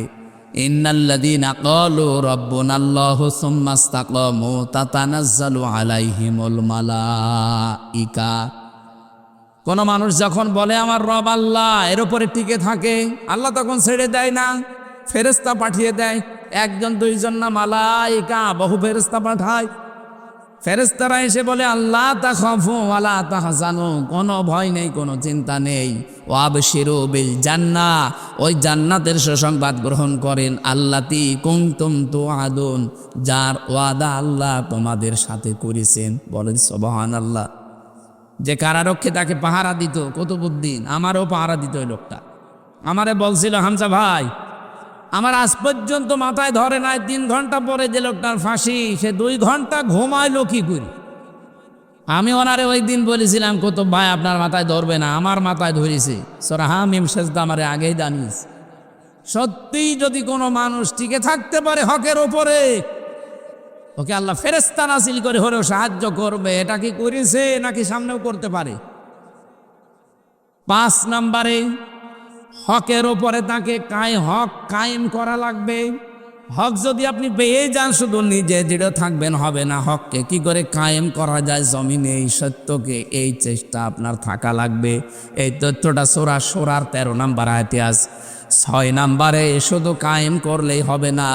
ইন্নাল্লাযীনা ক্বালু রাব্বুনাল্লাহু সুম্মা ইসতাকামু তাতানাজ্জালু আলাইহিমুল মালাইকা। কোন মানুষ যখন বলে আমার রব আল্লাহ, এর উপরে টিকে থাকে, আল্লাহ তখন ছেড়ে দেয় না, ফেরেশতা পাঠিয়ে দেয়। 1 জন 2 জন না, মালাইকা বহু ফেরেশতা পাঠায়। ফেরেশতারা এসে বলে আল্লাহ তাখাফু ওয়ালা তাহজানু, কোনো ভয় নেই, কোনো চিন্তা নেই। ওয়াবশিরু বিল জান্নাহ, ওই জান্নাতের সুসংবাদ গ্রহণ করেন। আল্লাতী কুনতুম তুআদুন, যার ওয়াদা আল্লাহ তোমাদের সাথে করেছেন। বলেন সুবহানাল্লাহ। যে কারারক্ষী তাকে পাহারা দিত কুতুবউদ্দিন, আমারও পাহারা দিত ওই লোকটা। আমারে বলছিল হামজা ভাই, আমার আজ পর্যন্ত মাথায় ধরে নাই 3 ঘন্টা পরে যে লোকটার ফাঁসি, সে 2 ঘন্টা ঘুমাইলো কি করে। আমি ওনারে ওই দিন বলেছিলাম কুতুব ভাই আপনার মাথায় ধরবে না, আমার মাথায় ধরেছে। সূরা হামিম সেজদা আমারে আগেই জানিস। সত্যিই যদি কোনো মানুষ টিকে থাকতে পারে হকের ওপরে, ওকে আল্লাহ ফেরেশতা নাজিল করে হলেও সাহায্য করবে। এটা কি করেছে নাকি সামনেও করতে পারে? 5 নম্বরে হকের ওপরে তাকে হক কায়েম করা লাগবে। হক যদি আপনি পেয়ে যান, শুধু নিজে দৃঢ় থাকবেন হবে না। হককে কি করে কায়েম করা যায় জমিনে, এই সত্যকে, এই চেষ্টা আপনার থাকা লাগবে। এই তথ্যটা সূরা শূরার 13 নম্বর আয়াতে আছে। 6 নম্বরে শুধু কায়েম করলেই হবে না,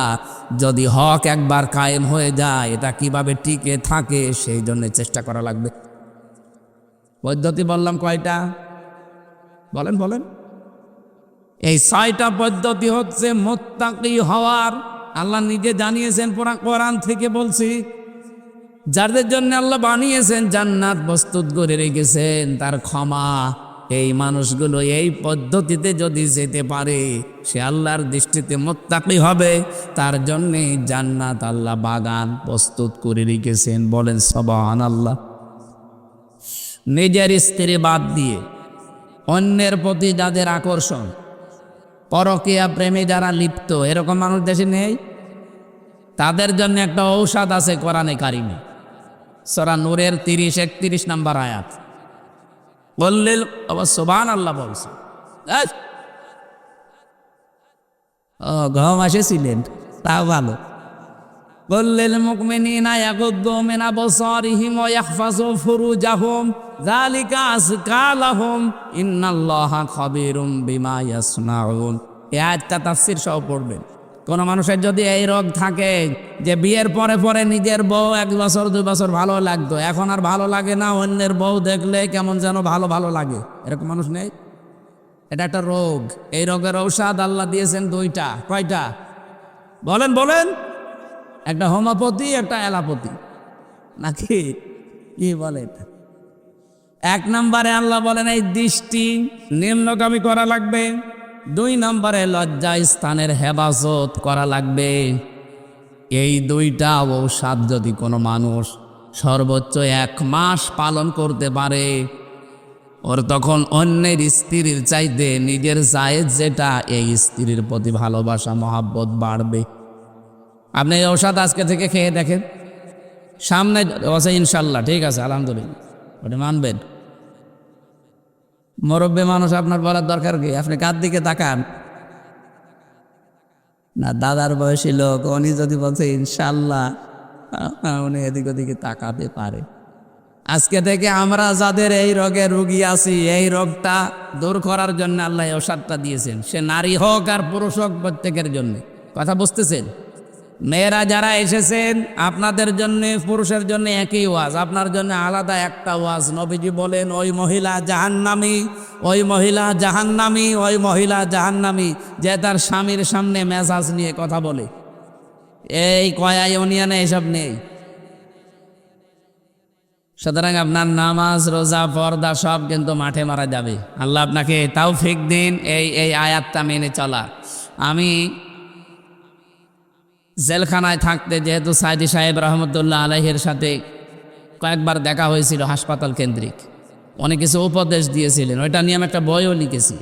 যদি হক একবার কায়েম হয়ে যায় এটা কিভাবে টিকে থাকে সেই জন্য চেষ্টা করা লাগবে। পদ্ধতি বললাম কয়টা? বলেন বলেন। এই 6টা পদ্ধতি হচ্ছে মুত্তাকি হওয়ার। আল্লাহ নিজে জানিয়েছেন, কোরআন থেকে বলছি, যাদের জন্য আল্লাহ বানিয়েছেন, জান্নাত প্রস্তুত করে রেখেছেন, তার ক্ষমা, এই মানুষগুলো এই পদ্ধতিতে যদি যেতে পারে সে আল্লাহর দৃষ্টিতে মুত্তাকি হবে। তার জন্যে জান্নাত আল্লাহ বাগান প্রস্তুত করে রেখেছেন। বলেন সুবহানাল্লাহ। নিজের স্ত্রী বাদ দিয়ে অন্যের প্রতি যাদের আকর্ষণ, পরকীয়া প্রেমে যারা লিপ্ত, এরকম মানুষ দেশে নেই। তাদের জন্য একটা ঔষধ আছে কোরআনে কারিমে, সূরা নূরের 30-31 নম্বর আয়াত। বললেন সুবহানাল্লাহ বলছে। ঘুম আসেছিলেন, তাও ভালো। বললেন মুমিনিনা ইয়াগুদ্দু মিন আবসারিহিম ওয়া ইয়াহফাযু ফুরুজাহুম যালিকা আযকা লাহুম ইন্নাল্লাহা খাবীরুম বিমা ইয়াসনাউন। এই আয়াতটা তাফসীর সহ পড়বেন। কোন মানুষের যদি এই রোগ থাকে যে বিয়ের পরে পরে নিজের বউ 1 বছর 2 বছর ভালো লাগতো, এখন আর ভালো লাগে না, অন্যের বউ দেখলে কেমন যেন ভালো ভালো লাগে, এরকম মানুষ নেই? এটা একটা রোগ। এই রোগের ঔষধ আল্লাহ দিয়েছেন 2টা। কয়টা? বলেন বলেন। একটা হোমিওপ্যাথি, একটা অ্যালোপ্যাথি, নাকি কি বলে? 1 নম্বরে আল্লাহ বলেন এই দৃষ্টি নিম্নগামী করা লাগবে। 2 নম্বরে লজ্জা স্থানের হেফাজত করা লাগবে। এই 2টা ঔষধ যদি কোনো মানুষ সর্বোচ্চ 1 মাস পালন করতে পারে, ওর তখন অন্যের স্ত্রীর চাইতে নিজের জায়েজ যেটা, এই স্ত্রীর প্রতি ভালোবাসা মহাব্বত বাড়বে। আপনি এই ঔষধ আজকে থেকে খেয়ে দেখেন, সামনে আছে ইনশাল্লাহ। ঠিক আছে, আলহামদুলিল্লাহ, ওটা মানবেন। মুরব্বী মানুষ, আপনার বলার দরকার কি? আপনি কার দিকে তাকান না? দাদার বয়সী লোক, উনি যদি বলছে ইনশাল্লাহ, উনি এদিক ওদিকে তাকাতে পারে। আজকে থেকে আমরা যাদের এই রোগে রুগী আছি, এই রোগটা দূর করার জন্য আল্লাহ এই ঔষধটা দিয়েছেন। সে নারী হোক আর পুরুষ হোক, প্রত্যেকের জন্য। কথা বুঝতেছেন? মেয়েরা যারা এসেছেন, আপনাদের জন্য পুরুষের জন্য একই ওয়াজ, আপনার জন্য আলাদা একটা ওয়াজ। নবীজি বলেন ওই মহিলা জাহান্নামী, ওই মহিলা জাহান্নামী, ওই মহিলা জাহান্নামী যে তার স্বামীর সামনে মেজাজ নিয়ে কথা বলে। এই কয়া ইউনিয়নে এসব নেই। সুতরাং আপনার নামাজ, রোজা, পর্দা সব কিন্তু মাঠে মারা যাবে। আল্লাহ আপনাকে তৌফিক দিন এই আয়াতটা মেনে চলা। আমি জেলখানায় থাকতে, যেহেতু সাইদি সাহেব রহমতুল্লাহ আলাইহির সাথে কয়েকবার দেখা হয়েছিল হাসপাতাল কেন্দ্রিক, অনেক কিছু উপদেশ দিয়েছিলেন। ওইটা নিয়ে আমি একটা বইও লিখেছি,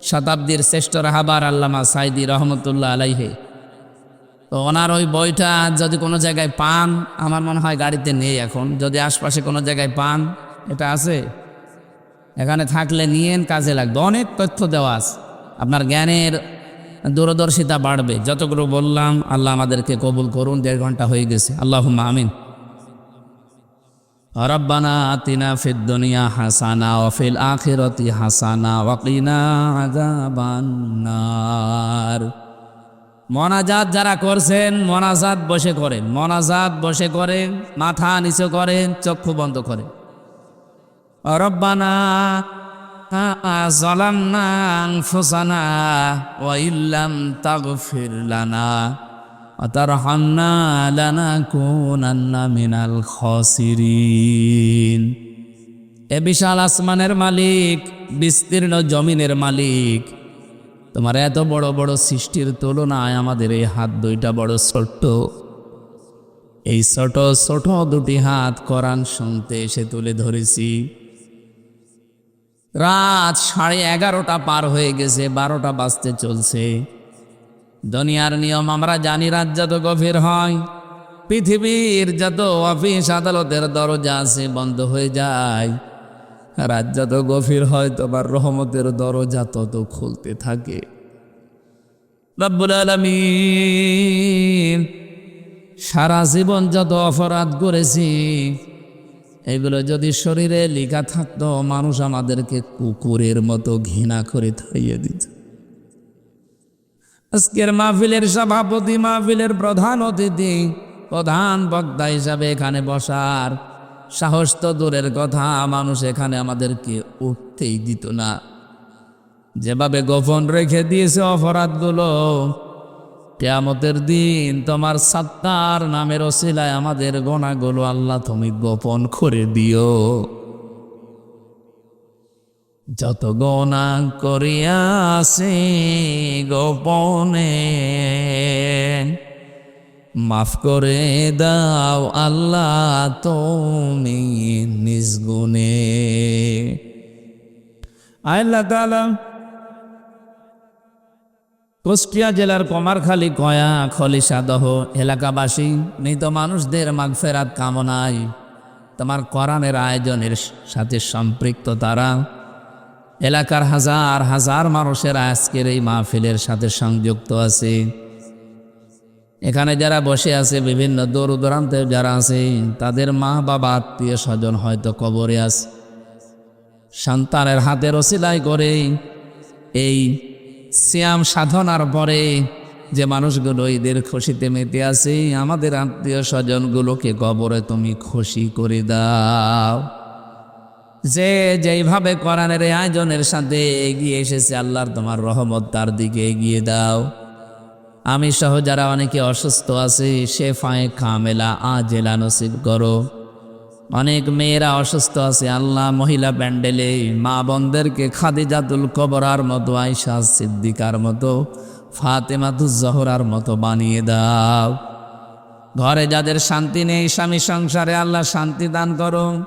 শতাব্দীর শ্রেষ্ঠ রাহাবার আল্লামা সাইদি রহমতুল্লাহ আলাইহি। তো ওনার ওই বইটা যদি কোনো জায়গায় পান, আমার মনে হয় গাড়িতে নেই এখন, যদি আশপাশে কোনো জায়গায় পান, এটা আছে, এখানে থাকলে নিয়েন, কাজে লাগবে। অনেক তথ্য দেওয়া আছে, আপনার জ্ঞানের দূরদর্শিতা বাড়বে। যতগুলো বললাম আল্লাহ আমাদেরকে কবুল করুন। 1.5 ঘন্টা হয়ে গেছে। আল্লাহুম্মা আমিন। রব্বানা আতিনা ফিদ দুনিয়া হাসানা ওয়া ফিল আখিরাতি হাসানা ওয়া কিনা আযাবান নার। মোনাজাত যারা করছেন মোনাজাত বসে করেন, মোনাজাত বসে করেন, মাথা নিচু করেন, চক্ষু বন্ধ করেন। রব্বানা যালামনা আনফুসানা ওয়া ইল্লাম তাগফির লানা ওয়া তারহামনা লানাকুনান্না মিনাল খাসিরিন। এ বিশাল আসমানের মালিক, বিস্তীর্ণ জমিনের মালিক, তোমার এত বড় বড় সৃষ্টির তুলনায় আমাদের এই হাত দুইটা বড় ছোট্ট। এই ছোট ছোট দুটি হাত কোরআন শুনতে এসে তুলে ধরেছি। রাত 11:30 পার হয়ে গেছে, 12টা বাজতে চলছে। দুনিয়ার নিয়ম আমরা জানি, রাত যত গভীর হয় পৃথিবীর যত অফিস আদালতের দরজা আছে বন্ধ হয়ে যায়। রাত যত গভীর হয় তোমার রহমতের দরজা তত খুলতে থাকে। রব্বুল আলামিন, সারা জীবন যত অপরাধ করেছি এগুলো যদি শরীরে লেখা থাকতো, মানুষ আমাদেরকে কুকুরের মতো ঘৃণা করে তাড়িয়ে দিত। আজকের মাহফিলের সভাপতি, মাহফিলের প্রধান অতিথি, প্রধান বক্তা হিসাবে এখানে বসার সাহস তো দূরের কথা, মানুষ এখানে আমাদেরকে উঠতেই দিত না। যেভাবে গোপন রেখে দিয়েছে অপরাধগুলো, কিয়ামতের দিন তোমার সাত্তার নামের ওসিলায় আমাদের গোনাগুলো আল্লাহ তুমি গোপন করে দিও। যত গোনা করিয়াছে গোপনে মাফ করে দাও আল্লাহ তুমি নিজ গুণে। আল্লাহ তাআলা কুষ্টিয়া জেলার কমারখালী, কয়া, খলিশাদহ এলাকাবাসী মৃত মানুষদের মাগফিরাত কামনায় তোমার কোরআনের আয়োজনের সাথে সম্পৃক্ত তারা এলাকার হাজার হাজার মানুষের আজকের এই মাহফিলের সাথে সংযুক্ত আছে। এখানে যারা বসে আছে, বিভিন্ন দূর দূরান্তে যারা আছে, তাদের মা বাবা আত্মীয় স্বজন হয়তো কবরে আছে। সন্তানের হাতের ওসিলাই করে এই সিয়াম সাধনার পরে যে মানুষগুলো ঈদের খুশিতে মেতে আছে, আমাদের আত্মীয় স্বজনগুলোকে কবরে তুমি খুশি করে দাও। যে যেইভাবে কোরআনের আয়োজনের সাথে এগিয়ে এসেছে, আল্লাহর তোমার রহমত তার দিকে এগিয়ে দাও। আমি সহ যারা অনেকে অসুস্থ আছে, শেফায়ে কামেলা আজেলা নসিব করো। অনেক মেয়েরা অসুস্থ আছে, আল্লাহ মহিলা প্যান্ডেলে মা বোনদেরকে খাদিজাতুল কুবরার মতো, আয়েশা সিদ্দিকার মতো, ফাতেমাতুজ জহরার মতো বানিয়ে দাও। ঘরে যাদের শান্তি নেই, স্বামী সংসারে আল্লাহ শান্তি দান করো।